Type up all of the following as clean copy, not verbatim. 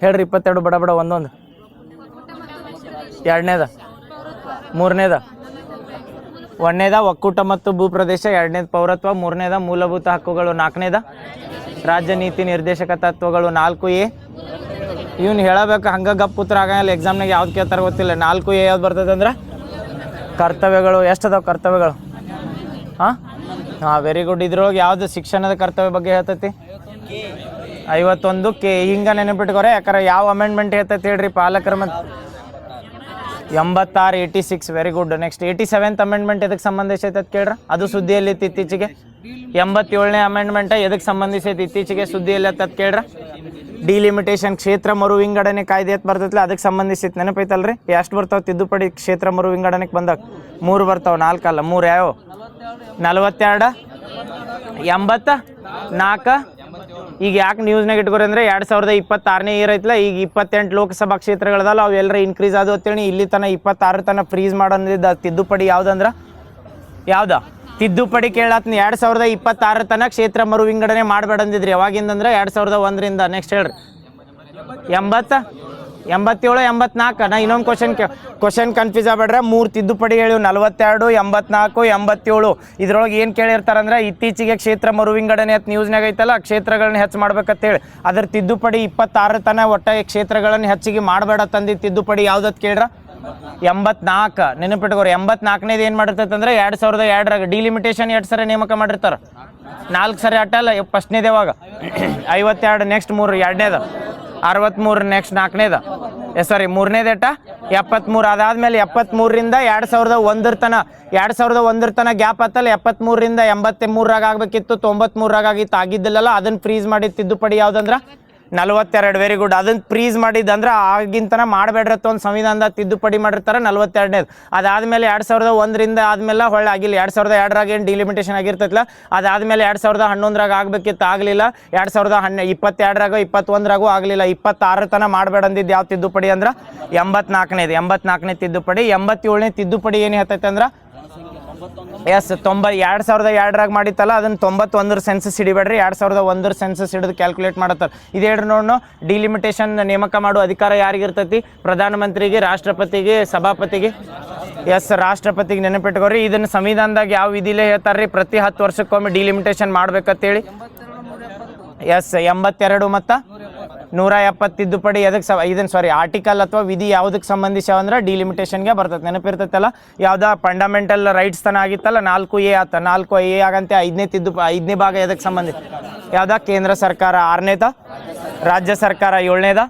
ಹೇಳ್ರಿ 22 ಬಡ ಬಡ ಒಂದೊಂದು. ಎರಡನೇದ, ಮೂರನೇದ, ಒಂದನೇದ ಒಕ್ಕೂಟ ಮತ್ತು ಭೂಪ್ರದೇಶ, ಎರಡನೇದು ಪೌರತ್ವ, ಮೂರನೇದ ಮೂಲಭೂತ ಹಕ್ಕುಗಳು, ನಾಲ್ಕನೇದ ರಾಜ್ಯ ನೀತಿ ನಿರ್ದೇಶಕ ತತ್ವಗಳು, 4A. ಇವ್ನು ಹೇಳಬೇಕು ಹಂಗೆ ಗಪ್ ಉತ್ತರ ಆಗಲ್ಲ. ಎಕ್ಸಾಮ್ನಾಗ ಯಾವ್ದು ಕೇಳ್ತಾರೆ ಗೊತ್ತಿಲ್ಲ. 4A ಯಾವ್ದು ಬರ್ತದೆ ಅಂದ್ರೆ ಕರ್ತವ್ಯಗಳು. ಎಷ್ಟು ಅದಾವೆ ಕರ್ತವ್ಯಗಳು? ಹಾಂ ವೆರಿ ಗುಡ್. ಇದ್ರೊಳಗೆ ಯಾವುದು ಶಿಕ್ಷಣದ ಕರ್ತವ್ಯ ಬಗ್ಗೆ ಹೇಳ್ತೈತಿ? 51K. ಹಿಂಗೆ ನೆನಪಿಟ್ಕೋರೆ. ಯಾಕಂದ್ರೆ ಯಾವ ಅಮೆಂಡ್ಮೆಂಟ್ ಹೇಳ್ತೈತಿ ಹೇಳ್ರಿ ಪಾಲಕರ ಮತ್ತು 86, 86. Very good. Next 87th amendment ಎದಕ್ಕೆ ಸಂಬಂಧಿಸೈತೆ ಅಂತ ಕೇಳ್ರ? ಅದು ಸುದ್ದಿಯಲ್ಲಿ ಇತ್ತೀಚೆಗೆ. 87ನೇ ಅಮೆಂಡ್ಮೆಂಟ್ ಎದಕ್ಕೆ ಸಂಬಂಧಿಸೈತಿ ಇತ್ತೀಚೆಗೆ ಸುದ್ದಿಯಲ್ಲಿ ಅಂತ ಕೇಳ್ರ? ಡಿಲಿಮಿಟೇಷನ್ ಕ್ಷೇತ್ರ ಮರು ವಿಂಗಡಣೆ ಕಾಯ್ದೆ ಅಂತ ಬರ್ತೈತಿಲ್ಲ, ಅದಕ್ಕೆ ಸಂಬಂಧಿಸಿತ್ತು. ನೆನಪೈತಲ್ರಿ? ಎಷ್ಟು ಬರ್ತಾವೆ ತಿದ್ದುಪಡಿ ಕ್ಷೇತ್ರ ಮರು ವಿಂಗಡಣೆಗೆ ಬಂದಾಗ? 3 ಬರ್ತಾವೆ. 4 ಅಲ್ಲ, 3 ಯಾವ? 42, 84. ಈಗ ಯಾಕೆ ನ್ಯೂಸ್ನಾಗ ಇಟ್ಕೋರಿ ಅಂದರೆ 2026ನೇ ಇಯರ್ ಐತಿಲ್ಲ, ಈಗ 28 ಲೋಕಸಭಾ ಕ್ಷೇತ್ರಗಳದಲ್ಲ ಅವು ಎಲ್ಲರ ಇನ್ಕ್ರೀಸ್ ಆದವು ಅಂತೇಳಿ ಇಲ್ಲಿ ತನಕ 26 ತನಕ ಫ್ರೀಸ್ ಮಾಡೋದಿದ್ದ ತಿದ್ದುಪಡಿ ಯಾವುದಂದ್ರೆ ಯಾವ್ದು ತಿದ್ದುಪಡಿ ಕೇಳತ್ನ 2026 ತನಕ ಕ್ಷೇತ್ರ ಮರು ವಿಂಗಡಣೆ ಮಾಡಬೇಡಂದಿದ್ರಿ. ಯಾವಾಗಿಂದಂದ್ರೆ 2001ರಿಂದ. ನೆಕ್ಸ್ಟ್ ಹೇಳ್ರಿ. 80, 87, 84. ನಾ ಇನ್ನೊಂದು ಕ್ವಶನ್ ಕನ್ಫ್ಯೂಸ್ ಆಗ್ಬೇಡ್ರೆ. 3 ತಿದ್ದುಪಡಿ ಹೇಳಿವು, 42, 84, 87. ಇದ್ರೊಳಗೆ ಏನು ಕೇಳಿರ್ತಾರಂದ್ರೆ ಇತ್ತೀಚೆಗೆ ಕ್ಷೇತ್ರ ಮರು ವಿಂಗಡಣೆ ಅಂತ ನ್ಯೂಸ್ನಾಗ ಐತಲ್ಲ, ಕ್ಷೇತ್ರಗಳನ್ನ ಹೆಚ್ಚು ಮಾಡ್ಬೇಕಂತೇಳಿ. ಅದ್ರ ತಿದ್ದುಪಡಿ 26 ತನಕ ಒಟ್ಟ ಕ್ಷೇತ್ರಗಳನ್ನು ಹೆಚ್ಚಿಗೆ ಮಾಡಬೇಡ ತಂದಿದ್ದು ತಿದ್ದುಪಡಿ ಯಾವ್ದತ್ ಕೇಳ್ರ? 84. ನೆನಪಿಟ್ಕೋರಿ. 84ನೇದು ಏನು ಮಾಡಿರ್ತೈತೆ ಅಂದ್ರೆ 2002ರಾಗ ಡಿಲಿಮಿಟೇಷನ್ 2 ಸರಿ ನೇಮಕ ಮಾಡಿರ್ತಾರೆ. 4 ಸರಿ ಅಟ್ಟಲ್ಲ. ಫಸ್ಟ್ನೇದು ಯಾವಾಗ? 52. ನೆಕ್ಸ್ಟ್ 3, ಎರಡನೇದು 63. ನೆಕ್ಸ್ಟ್ 4ನೇದು ಮೂರನೇದು ಎಟ್ಟ 73. ಅದಾದ್ಮೇಲೆ 73ರಿಂದ 2001 ತನಕ 2001 ತನಕ ಗ್ಯಾಪ್ ಆತಲ್ಲ. 73ರಿಂದ 83ರಾಗ ಆಗ್ಬೇಕಿತ್ತು, 93ರಾಗ ಆಗಿತ್ತು, ಆಗಿದ್ದಿಲ್ಲಲ್ಲ. ಅದನ್ನ ಫ್ರೀಸ್ ಮಾಡಿದ ತಿದ್ದುಪಡಿ ಯಾವ್ದಂದ್ರೆ 42. Very good. ಅದನ್ನ ಫ್ರೀಸ್ ಮಾಡಿದ್ದಂದ್ರೆ ಆಗಿಂತನ ಮಾಡಬೇಡ್ರತ್ತ ಒಂದು ಸಂವಿಧಾನದ ತಿದ್ದುಪಡಿ ಮಾಡಿರ್ತಾರೆ 42ನೇದು. ಅದಾದ್ಮೇಲೆ 2001ರಿಂದ ಆದ್ಮೇಲೆ ಹೊಳ್ಳೆ ಆಗಿಲ್ಲ. 2002ರಾಗ ಏನು ಡಿಲಿಮಿಟೇಷನ್ ಆಗಿರ್ತೈತಿಲ್ಲ, ಅದಾದ್ಮೇಲೆ 2011ರಾಗ ಆಗ್ಬೇಕಿತ್ತು, ಆಗಲಿಲ್ಲ. 2022ರಾಗ 21ರಾಗೂ ಆಗಲಿಲ್ಲ. 26 ತನಕ ಮಾಡಬೇಡಂದಿದ್ದು ಯಾವ ತಿದ್ದುಪಡಿ ಅಂದ್ರೆ 84ನೇದು. 84ನೇ ತಿದ್ದುಪಡಿ. 87ನೇ ತಿದ್ದುಪಡಿ ಏನು ಹೇಳ್ತೈತೆ ಅಂದ್ರೆ 2002ರಾಗ ಮಾಡಿತ್ತಲ್ಲ, ಅದನ್ನು 91 ಸೆನ್ಸಸ್ ಹಿಡಿಬೇಡ್ರಿ. 2001 ಸೆನ್ಸಸ್ ಹಿಡಿದು ಕ್ಯಾಲ್ಕುಲೇಟ್ ಮಾಡತ್ತಾರೆ. ಇದು ಹೇಳ್ರಿ ನೋಡು. ಡಿಲಿಮಿಟೇಷನ್ ನೇಮಕ ಮಾಡುವ ಅಧಿಕಾರ ಯಾರಿಗಿರ್ತೈತಿ? ಪ್ರಧಾನಮಂತ್ರಿಗೆ, ರಾಷ್ಟ್ರಪತಿಗೆ, ಸಭಾಪತಿಗೆ. ರಾಷ್ಟ್ರಪತಿಗೆ. ನೆನಪಿಟ್ಕೋರಿ. ಇದನ್ನು ಸಂವಿಧಾನದಾಗ ಯಾವ ವಿಧಿಲೇ ಹೇಳ್ತಾರ್ರಿ? ಪ್ರತಿ 10 ವರ್ಷಕ್ಕೊಮ್ಮೆ ಡಿಲಿಮಿಟೇಷನ್ ಮಾಡ್ಬೇಕಂತೇಳಿ. 82 ಮತ್ತು 170 ತಿದ್ದುಪಡಿ ಎದಕ್ಕೆ ಇದನ್ನು ಆರ್ಟಿಕಲ್ ಅಥವಾ ವಿಧಿ ಯಾವುದಕ್ಕೆ ಸಂಬಂಧಿಸ್ಯಾವಂದ್ರೆ ಡಿಲಿಮಿಟೇಷನ್ಗೆ ಬರ್ತದೆ. ನೆನಪಿರ್ತೈತಲ್ಲ. ಯಾವ್ದು ಫಂಡಮೆಂಟಲ್ ರೈಟ್ಸ್ ತನ ಆಗಿತ್ತಲ್ಲ 4A ಆತ. 4A ಆಗಂತೆ 5ನೇ ಭಾಗ ಎದಕ್ಕೆ ಸಂಬಂಧಿತ? ಯಾವ್ದ? ಕೇಂದ್ರ ಸರ್ಕಾರ. 6ನೇದ ರಾಜ್ಯ ಸರ್ಕಾರ. 7ನೇದ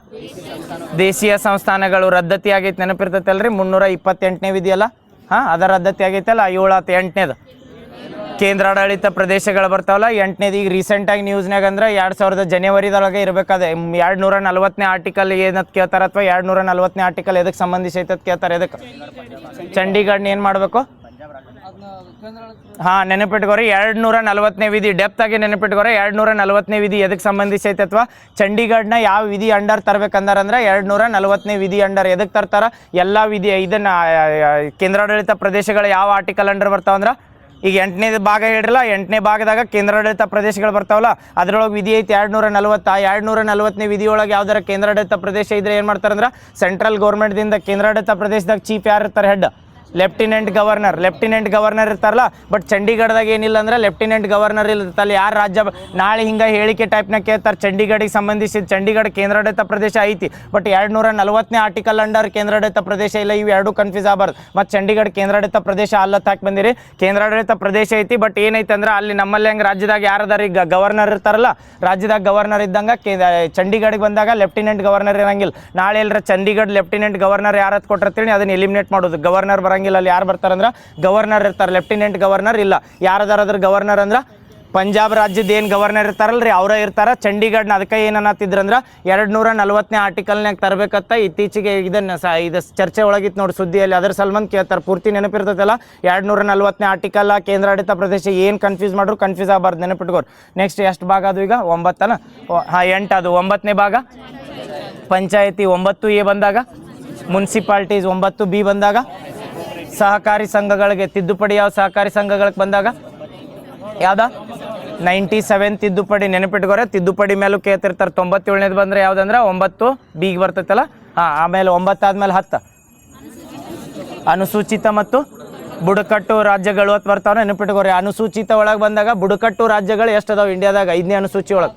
ದೇಶೀಯ ಸಂಸ್ಥಾನಗಳು ರದ್ದತಿ ಆಗೈತೆ. ನೆನಪಿರ್ತೈತಲ್ರಿ? 328ನೇ ವಿಧಿ ಅಲ್ಲ, ಅದರ ರದ್ದತಿ ಆಗೈತಲ್ಲ. 7 ಆತ. 8ನೇದು ಕೇಂದ್ರಾಡಳಿತ ಪ್ರದೇಶಗಳು ಬರ್ತಾವಲ್ಲ. 8ನೇದು ಈಗ ರೀಸೆಂಟಾಗಿ ನ್ಯೂಸ್ನಾಗ ಅಂದ್ರೆ 2000 ಜನವರಿದೊಳಗೆ ಇರಬೇಕಾದ್ರೆ 240ನೇ ಆರ್ಟಿಕಲ್ ಏನಂತ ಕೇಳ್ತಾರೆ, ಅಥವಾ 240ನೇ ಆರ್ಟಿಕಲ್ ಎದಕ್ಕೆ ಸಂಬಂಧಿಸೈತೆ ಅಂತ ಕೇಳ್ತಾರೆ. ಎದಕ್ಕೆ? ಚಂಡೀಗಢನ ಏನು ಮಾಡಬೇಕು? ನೆನಪಿಟ್ಕೋರಿ. 240ನೇ ವಿಧಿ ಡೆಪ್ತ್ ಆಗಿ ನೆನಪಿಟ್ಕೋರಿ. 240ನೇ ವಿಧಿ ಎದಕ್ಕೆ ಸಂಬಂಧಿಸೈತೆ ಅಥವಾ ಚಂಡೀಗಢನ ಯಾವ ವಿಧಿ ಅಂಡರ್ ತರಬೇಕಂದ್ರೆ 240ನೇ ವಿಧಿ ಅಂಡರ್. ಎದಕ್ಕೆ ತರ್ತಾರ? ಎಲ್ಲ ವಿಧಿ ಇದನ್ನ ಕೇಂದ್ರಾಡಳಿತ ಪ್ರದೇಶಗಳು ಯಾವ ಆರ್ಟಿಕಲ್ ಅಂಡರ್ ಬರ್ತಾವಂದ್ರೆ ಈಗ 8ನೇ ಭಾಗ ಹೇಳಿರಲ್ಲ, 8ನೇ ಭಾಗದಾಗ ಕೇಂದ್ರಾಡಳಿತ ಪ್ರದೇಶಗಳು ಬರ್ತಾವಲ್ಲ, ಅದರೊಳಗೆ ವಿಧಿ ಐತಿ 240. 240ನೇ ವಿಧಿಯೊಳಗೆ ಯಾವ್ದಾರ ಕೇಂದ್ರಾಡಳಿತ ಪ್ರದೇಶ ಇದ್ರೆ ಏನು ಮಾಡ್ತಾರಂದ್ರೆ ಸೆಂಟ್ರಲ್ ಗೌರ್ಮೆಂಟ್ದಿಂದ ಕೇಂದ್ರಾಡಳಿತ ಪ್ರದೇಶದಾಗ ಚೀಫ್ ಯಾರು ಇರ್ತಾರೆ? ಹೆಡ್ ಲೆಫ್ಟಿನೆಂಟ್ ಗವರ್ನರ್ ಇರ್ತಾರಲ್ಲ. ಬಟ್ ಚಂಡೀಗಢದಾಗ ಏನಿಲ್ಲ ಅಂದ್ರೆ ಲೆಫ್ಟಿನೆಂಟ್ ಗವರ್ನರ್ ಇರ್ತಲ್ಲ. ಯಾರು ರಾಜ್ಯ ನಾಳೆ ಹಿಂಗೆ ಹೇಳಿಕೆ ಟೈಪ್ನ ಕೇಳ್ತಾರೆ ಚಂಡೀಗಢಿಗೆ ಸಂಬಂಧಿಸಿದ. ಚಂಡೀಗಢ ಕೇಂದ್ರಾಡಳಿತ ಪ್ರದೇಶ ಐತಿ, ಬಟ್ 240ನೇ ಆರ್ಟಿಕಲ್ ಅಂಡರ್ ಕೇಂದ್ರಾಡಳಿತ ಪ್ರದೇಶ ಇಲ್ಲ. ಇವು ಎರಡು ಕನ್ಫ್ಯೂಸ್ ಆಗಬಾರ್ದು. ಮತ್ತು ಚಂಡೀಗಢ ಕೇಂದ್ರಾಡಳಿತ ಪ್ರದೇಶ ಅಲ್ಲತ್ತ ಹಾಕಿ ಬಂದಿರಿ. ಕೇಂದ್ರಾಡಳಿತ ಪ್ರದೇಶ ಐತಿ, ಬಟ್ ಏನೈತೆ ಅಂದ್ರೆ ಅಲ್ಲಿ ನಮ್ಮಲ್ಲಿ ಹೆಂಗೆ ರಾಜ್ಯದಾಗ ಯಾರದಾರ ಈಗ ಗವರ್ನರ್ ಇರ್ತಾರಲ್ಲ, ರಾಜ್ಯದಾಗ ಗವರ್ನರ್ ಇದ್ದಂಗೆ ಚಂಡೀಗಢಿಗೆ ಬಂದಾಗ ಲೆಫ್ಟಿನೆಂಟ್ ಗವರ್ನರ್ ಇರಂಗಿಲ್ಲ. ನಾಳೆ ಎಲ್ಲರ ಚಂಡೀಗಢ ಲೆಫ್ಟಿನೆಂಟ್ ಗವರ್ನರ್ ಯಾರತ್ ಕೊಟ್ಟಿರ್ತೀನಿ ಅದನ್ನ ಎಲಿಮಿನೇಟ್ ಮಾಡೋದು. ಗವರ್ನರ್ ಬರಂಗಿಲ್ಲ. ಅಲ್ಲಿ ಯಾರು ಬರ್ತಾರಂದ್ರೆ ಗವರ್ನರ್ ಇರ್ತಾರೆ, ಲೆಫ್ಟಿನೆಂಟ್ ಗವರ್ನರ್ ಇಲ್ಲ. ಯಾರದಾರ ಅದ್ರ ಗವರ್ನರ್ ಅಂದ್ರೆ ಪಂಜಾಬ್ ರಾಜ್ಯದ ಏನು ಗವರ್ನರ್ ಇರ್ತಾರಲ್ರಿ ಅವರ ಇರ್ತಾರ. ಚಂಡೀಗಢನ ಅದಕ್ಕೆ ಏನನ್ನತ್ತಿದ್ರಂದ್ರೆ 240ನೇ ಆರ್ಟಿಕಲ್ನಾಗ ತರಬೇಕತ್ತ ಇತ್ತೀಚೆಗೆ ಇದು ಚರ್ಚೆ ಒಳಗಿತ್ತು ನೋಡಿ ಸುದ್ದಿಯಲ್ಲಿ. ಅದರ ಸಲ್ಮಂದ್ ಕೇಳ್ತಾರೆ. ಪೂರ್ತಿ ನೆನಪಿರ್ತೈತಲ್ಲ 240ನೇ ಆರ್ಟಿಕಲ್ ಕೇಂದ್ರಾಡಳಿತ ಪ್ರದೇಶ. ಏನು ಕನ್ಫ್ಯೂಸ್ ಮಾಡ್ರು ಕನ್ಫ್ಯೂಸ್ ಆಗಬಾರ್ದು, ನೆನಪಿಟ್ಕೋರು. ನೆಕ್ಸ್ಟ್ ಎಷ್ಟು ಭಾಗ ಅದು ಈಗ? 9 8 ಅದು 9ನೇ ಭಾಗ. ಪಂಚಾಯತಿ 9A ಬಂದಾಗ, ಮುನ್ಸಿಪಾಲ್ಟೀಸ್ 9B ಬಂದಾಗ, ಸಹಕಾರಿ ಸಂಘಗಳಿಗೆ ತಿದ್ದುಪಡಿ ಯಾವ ಸಹಕಾರಿ ಸಂಘಗಳಿಗೆ ಬಂದಾಗ ಯಾವ್ದ 97 ತಿದ್ದುಪಡಿ ನೆನಪಿಟ್ಕೋರೆ. ತಿದ್ದುಪಡಿ ಮೇಲೂ ಕೇಳ್ತಿರ್ತಾರೆ. 97ನೇದು ಬಂದರೆ ಯಾವುದಂದ್ರೆ 9 ಬಿಗೆ ಬರ್ತೈತಲ್ಲ. ಹಾಂ, ಆಮೇಲೆ 9 ಆದ್ಮೇಲೆ 10 ಅನುಸೂಚಿತ ಮತ್ತು ಬುಡಕಟ್ಟು ರಾಜ್ಯಗಳು ಅಂತ ಬರ್ತಾವೆ, ನೆನಪಿಟ್ಕೋರಿ. ಅನುಸೂಚಿತ ಒಳಗೆ ಬಂದಾಗ ಬುಡಕಟ್ಟು ರಾಜ್ಯಗಳು ಎಷ್ಟು ಅದಾವೆ ಇಂಡಿಯಾದಾಗ? 5ನೇ ಅನುಸೂಚಿ ಒಳಗೆ.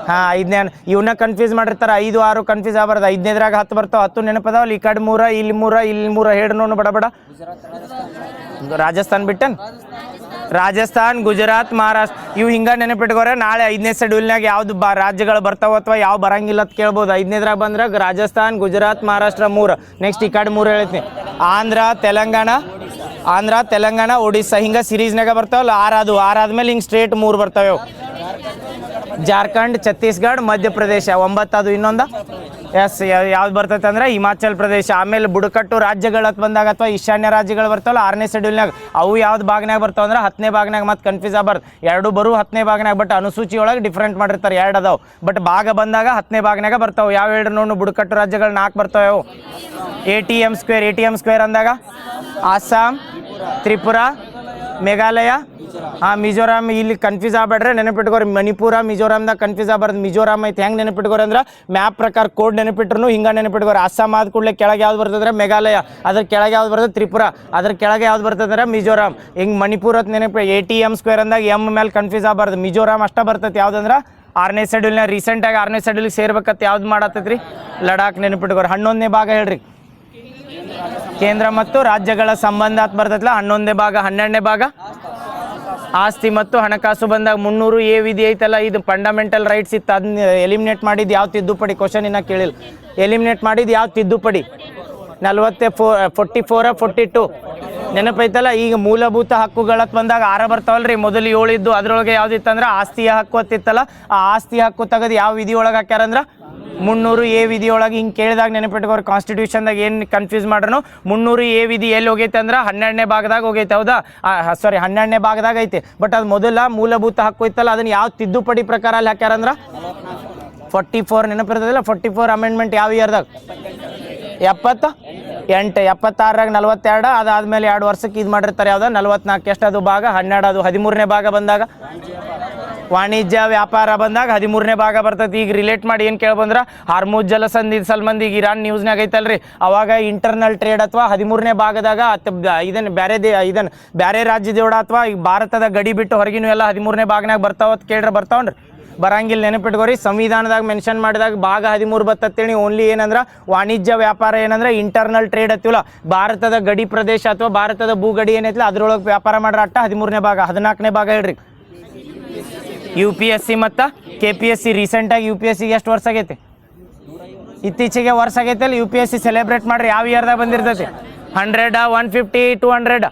ಹಾಂ, 5ನೇ ಇವನ್ನ ಕನ್ಫ್ಯೂಸ್ ಮಾಡಿರ್ತಾರೆ. 5, 6 ಕನ್ಫ್ಯೂಸ್ ಆಗಬಾರ್ದು. 5ನೇದ್ರಾಗ 10 ಬರ್ತಾವೆ. 10 ನೆನಪದಾವಲ್ಲ. ಈ ಕಡೆ 3, ಇಲ್ಲಿ 3, ಇಲ್ಲಿ 3 ಹೇಳಿ ಬಡ ರಾಜಸ್ಥಾನ್ ಬಿಟ್ಟನ್. ರಾಜಸ್ಥಾನ್, ಗುಜರಾತ್, ಮಹಾರಾಷ್ಟ್ರ ಇವು ಹಿಂಗೆ ನೆನಪಿಟ್ಕೋರೆ. ನಾಳೆ 5ನೇ ಶೆಡ್ಯೂಲ್ನಾಗ ಯಾವ್ದು ರಾಜ್ಯಗಳು ಬರ್ತಾವ ಅಥವಾ ಯಾವ ಬರಂಗಿಲ್ಲ ಅಂತ ಕೇಳ್ಬೋದು. 5ನೇದ್ರಾಗ ಬಂದ್ರೆ ರಾಜಸ್ಥಾನ್, ಗುಜರಾತ್, ಮಹಾರಾಷ್ಟ್ರ 3. ನೆಕ್ಸ್ಟ್ ಈ ಕಡೆ 3 ಹೇಳ್ತೀನಿ. ಆಂಧ್ರ, ತೆಲಂಗಾಣ, ಒಡಿಸ್ಸಾ ಹಿಂಗೆ ಸಿರೀಸ್ನಾಗ ಬರ್ತಾವಲ್ಲ. 6 ಆದ್ಮೇಲೆ ಹಿಂಗೆ ಸ್ಟ್ರೇಟ್ 3 ಬರ್ತಾವೆ. ಜಾರ್ಖಂಡ್, ಛತ್ತೀಸ್ಗಢ, ಮಧ್ಯಪ್ರದೇಶ 9 ಅದು. ಇನ್ನೊಂದು ಯಾವ್ದು ಬರ್ತೈತೆ ಅಂದ್ರೆ ಹಿಮಾಚಲ್ ಪ್ರದೇಶ. ಆಮೇಲೆ ಬುಡಕಟ್ಟು ರಾಜ್ಯಗಳು ಅಂತ ಬಂದಾಗ ಅಥವಾ ಈಶಾನ್ಯ ರಾಜ್ಯಗಳು ಬರ್ತಾವಲ್ಲ 6ನೇ ಶೆಡ್ಯೂಲ್ನಾಗ, ಅವು ಯಾವ್ದು ಭಾಗನಾಗ ಬರ್ತಾವ ಅಂದ್ರೆ 10ನೇ ಭಾಗನಾಗ. ಮತ್ತೆ ಕನ್ಫ್ಯೂಸ್ ಆಗಬಾರ್ದು. 2 ಬರು 10ನೇ ಭಾಗನಾಗ. ಬಟ್ ಅನುಸೂಚಿ ಒಳಗೆ ಡಿಫ್ರೆಂಟ್ ಮಾಡಿರ್ತಾರೆ. 2 ಅದಾವೆ. ಬಟ್ ಭಾಗ ಬಂದಾಗ 10ನೇ ಭಾಗನಾಗ ಬರ್ತಾವೆ. ಯಾವ ಹೇಳ್ರಿ ನೋಡು ಬುಡಕಟ್ಟು ರಾಜ್ಯಗಳು 4 ಬರ್ತಾವೆ. ATM ಸ್ಕ್ವೇರ್ ಅಂದಾಗ ಅಸ್ಸಾಂ, ತ್ರಿಪುರಾ, ಮೇಘಾಲಯ, ಮಿಜೋರಾಮ್. ಇಲ್ಲಿ ಕನ್ಫ್ಯೂಸ್ ಆಗಬೇಡ್ರೆ, ನೆನಪಿಟ್ಕೋರಿ. ಮಣಿಪುರ, ಮಿಜೋರಾಮ್ದಾಗ ಕನ್ಫ್ಯೂಸ್ ಆಗಬಾರ್ದು. ಮಿಜೋರಾಮ್ ಐತೆ. ಹೆಂಗೆ ನೆನಪಿಟ್ಕೋರಿ ಅಂದ್ರೆ ಮ್ಯಾಪ್ ಪ್ರಕಾರ ಕೋಡ್ ನೆನಪಿಟ್ರು ಹಿಂಗೆ ನೆನಪಿಟ್ಕೋರಿ. ಅಸ್ಸಾಂ ಆದ ಕೂಡಲೇ ಕೆಳಗೆ ಯಾವ್ದು ಬರ್ತದ್ರೆ ಮೇಘಾಲಯ, ಅದ್ರ ಕೆಳಗೆ ಯಾವ್ದು ಬರ್ತದೆ ತ್ರಿಪುರಾ, ಅದ್ರ ಕೆಳಗೆ ಯಾವ್ದು ಬರ್ತದ್ರೆ ಮಿಜೋರಾಮ್. ಹಿಂಗೆ ಮಣಿಪುರ ಅಂತ ನೆನಪಿ. ATM ಸ್ಕ್ವೇರ್ ಅಂದಾಗ M ಮೇಲೆ ಕನ್ಫ್ಯೂಸ್ ಆಗಬಾರ್ದು. ಮಿಜೋರಾಮ್ ಅಷ್ಟ ಬರ್ತೈತೆ. ಯಾವ್ದಂದ್ರೆ 6ನೇ ಶೆಡ್ಯೂಲ್ನ ರೀಸೆಂಟಾಗಿ 6ನೇ ಶೆಡ್ಯೂಲ್ಗೆ ಸೇರ್ಬೇಕಂತ ಯಾವ್ದು ಮಾಡತ್ತೈತ್ರಿ? ಲಡಾಖ್ ನೆನಪಿಟ್ಕೋರಿ. 11ನೇ ಭಾಗ ಹೇಳ್ರಿ. ಕೇಂದ್ರ ಮತ್ತು ರಾಜ್ಯಗಳ ಸಂಬಂಧ ಅಂತ ಬರ್ತೈತಲ್ಲ. 11ನೇ ಭಾಗ. 12ನೇ ಭಾಗ ಆಸ್ತಿ ಮತ್ತು ಹಣಕಾಸು ಬಂದಾಗ 300A ವಿಧಿ ಐತಲ್ಲ, ಇದು ಫಂಡಮೆಂಟಲ್ ರೈಟ್ಸ್ ಇತ್ತು. ಅದನ್ನ ಎಲಿಮಿನೇಟ್ ಮಾಡಿದ್ದು ಯಾವ ತಿದ್ದುಪಡಿ? ಕ್ವಶನ್ ಇನ್ನ ಕೇಳಿಲ್ಲ. ಎಲಿಮಿನೇಟ್ ಮಾಡಿದ್ದು ಯಾವ ತಿದ್ದುಪಡಿ? 44 ನೆನಪೈತಲ್ಲ. ಈಗ ಮೂಲಭೂತ ಹಕ್ಕುಗಳತ್ ಬಂದಾಗ 6 ಬರ್ತಾವಲ್ರಿ. ಮೊದಲು 7 ಇದ್ದು. ಅದ್ರೊಳಗೆ ಯಾವ್ದಿತ್ತಂದ್ರೆ ಆಸ್ತಿಯ ಹಕ್ಕು ಅಂತಿತ್ತಲ್ಲ. ಆ ಆಸ್ತಿ ಹಕ್ಕು ತೆಗೆದು ಯಾವ ವಿಧಿ ಒಳಗೆ ಹಾಕ್ಯಾರಂದ್ರೆ 300A ವಿಧಿಯೊಳಗೆ. ಹಿಂಗೆ ಕೇಳಿದಾಗ ನೆನಪಿಟ್ಕೋರಿ. ಕಾನ್ಸ್ಟಿಟ್ಯೂಷನ್ದಾಗ ಏನು ಕನ್ಫ್ಯೂಸ್ ಮಾಡ್ರು 300A ವಿಧಿ ಎಲ್ಲಿ ಹೋಗೈತೆ ಅಂದ್ರೆ 12ನೇ ಭಾಗದಾಗ ಹೋಗೈತೆ. ಹೌದಾ? 12ನೇ ಭಾಗದಾಗ ಐತೆ. ಬಟ್ ಅದು ಮೊದಲ ಮೂಲಭೂತ ಹಕ್ಕು ಇತ್ತಲ್ಲ, ಅದನ್ನು ಯಾವ ತಿದ್ದುಪಡಿ ಪ್ರಕಾರ ಅಲ್ಲಿ ಹಾಕ್ಯಾರಂದ್ರೆ 44 ನೆನಪಿರ್ತದಲ್ಲ. 44 ಅಮೆಂಡ್ಮೆಂಟ್ ಯಾವ ಇಯರ್ದಾಗ? 78, 76ರಾಗ 42. ಅದಾದ್ಮೇಲೆ 2 ವರ್ಷಕ್ಕೆ ಇದು ಮಾಡಿರ್ತಾರೆ. ಯಾವ್ದು? 44. ಎಷ್ಟು ಅದು ಭಾಗ? 12. ಅದು 13ನೇ ಭಾಗ ಬಂದಾಗ ವಾಣಿಜ್ಯ ವ್ಯಾಪಾರ ಬಂದಾಗ 13ನೇ ಭಾಗ ಬರ್ತೈತಿ. ಈಗ ರಿಲೇಟ್ ಮಾಡಿ ಏನು ಕೇಳ್ಬಂದ್ರೆ ಹಾರ್ಮುಜ್ ಜಲಸಂಧಿ ಸಲ್ಬಂದಿ ಈಗ ಇರಾನ್ ನ್ಯೂಸ್ನಾಗ ಐತಲ್ರಿ, ಅವಾಗ ಇಂಟರ್ನಲ್ ಟ್ರೇಡ್ ಅಥವಾ 13ನೇ ಭಾಗದಾಗ ಇದನ್ನು ಬೇರೆ ರಾಜ್ಯದೋಡ ಅಥವಾ ಈಗ ಭಾರತದ ಗಡಿ ಬಿಟ್ಟು ಹೊರಗಿನೂ ಎಲ್ಲ 13ನೇ ಭಾಗನಾಗ ಬರ್ತಾವತ್ ಕೇಳ್ರೆ ಬರ್ತಾವನ್ರಿ? ಬರಂಗಿಲ್ಲ. ನೆನಪಿಟ್ಕೋರಿ. ಸಂವಿಧಾನದಾಗ ಮೆನ್ಷನ್ ಮಾಡಿದಾಗ ಭಾಗ 13 ಬರ್ತೇಳಿ. ಓನ್ಲಿ ಏನಂದ್ರೆ ವಾಣಿಜ್ಯ ವ್ಯಾಪಾರ ಏನಂದ್ರೆ ಇಂಟರ್ನಲ್ ಟ್ರೇಡ್ ಅತ್ತಿವಲ್ಲ, ಭಾರತದ ಗಡಿ ಪ್ರದೇಶ ಅಥವಾ ಭಾರತದ ಭೂಗಡಿ ಏನೈತಿಲ್ಲ ಅದ್ರೊಳಗೆ ವ್ಯಾಪಾರ ಮಾಡ್ರ ಅಟ್ಟ 13ನೇ ಭಾಗ. 14ನೇ ಭಾಗ ಹೇಳ್ರಿ. UPSC ಮತ್ತು KPSC ರೀಸೆಂಟಾಗಿ UPSCಗೆ ಎಷ್ಟು ವರ್ಷ ಆಗೈತೆ? ಇತ್ತೀಚೆಗೆ ವರ್ಷ ಆಗೈತೆ ಅಲ್ಲಿ. UPSC ಸೆಲೆಬ್ರೇಟ್ ಮಾಡ್ರಿ. ಯಾವ ಇಯರ್ದಾಗ ಬಂದಿರ್ತೈತಿ? 100, 150, 200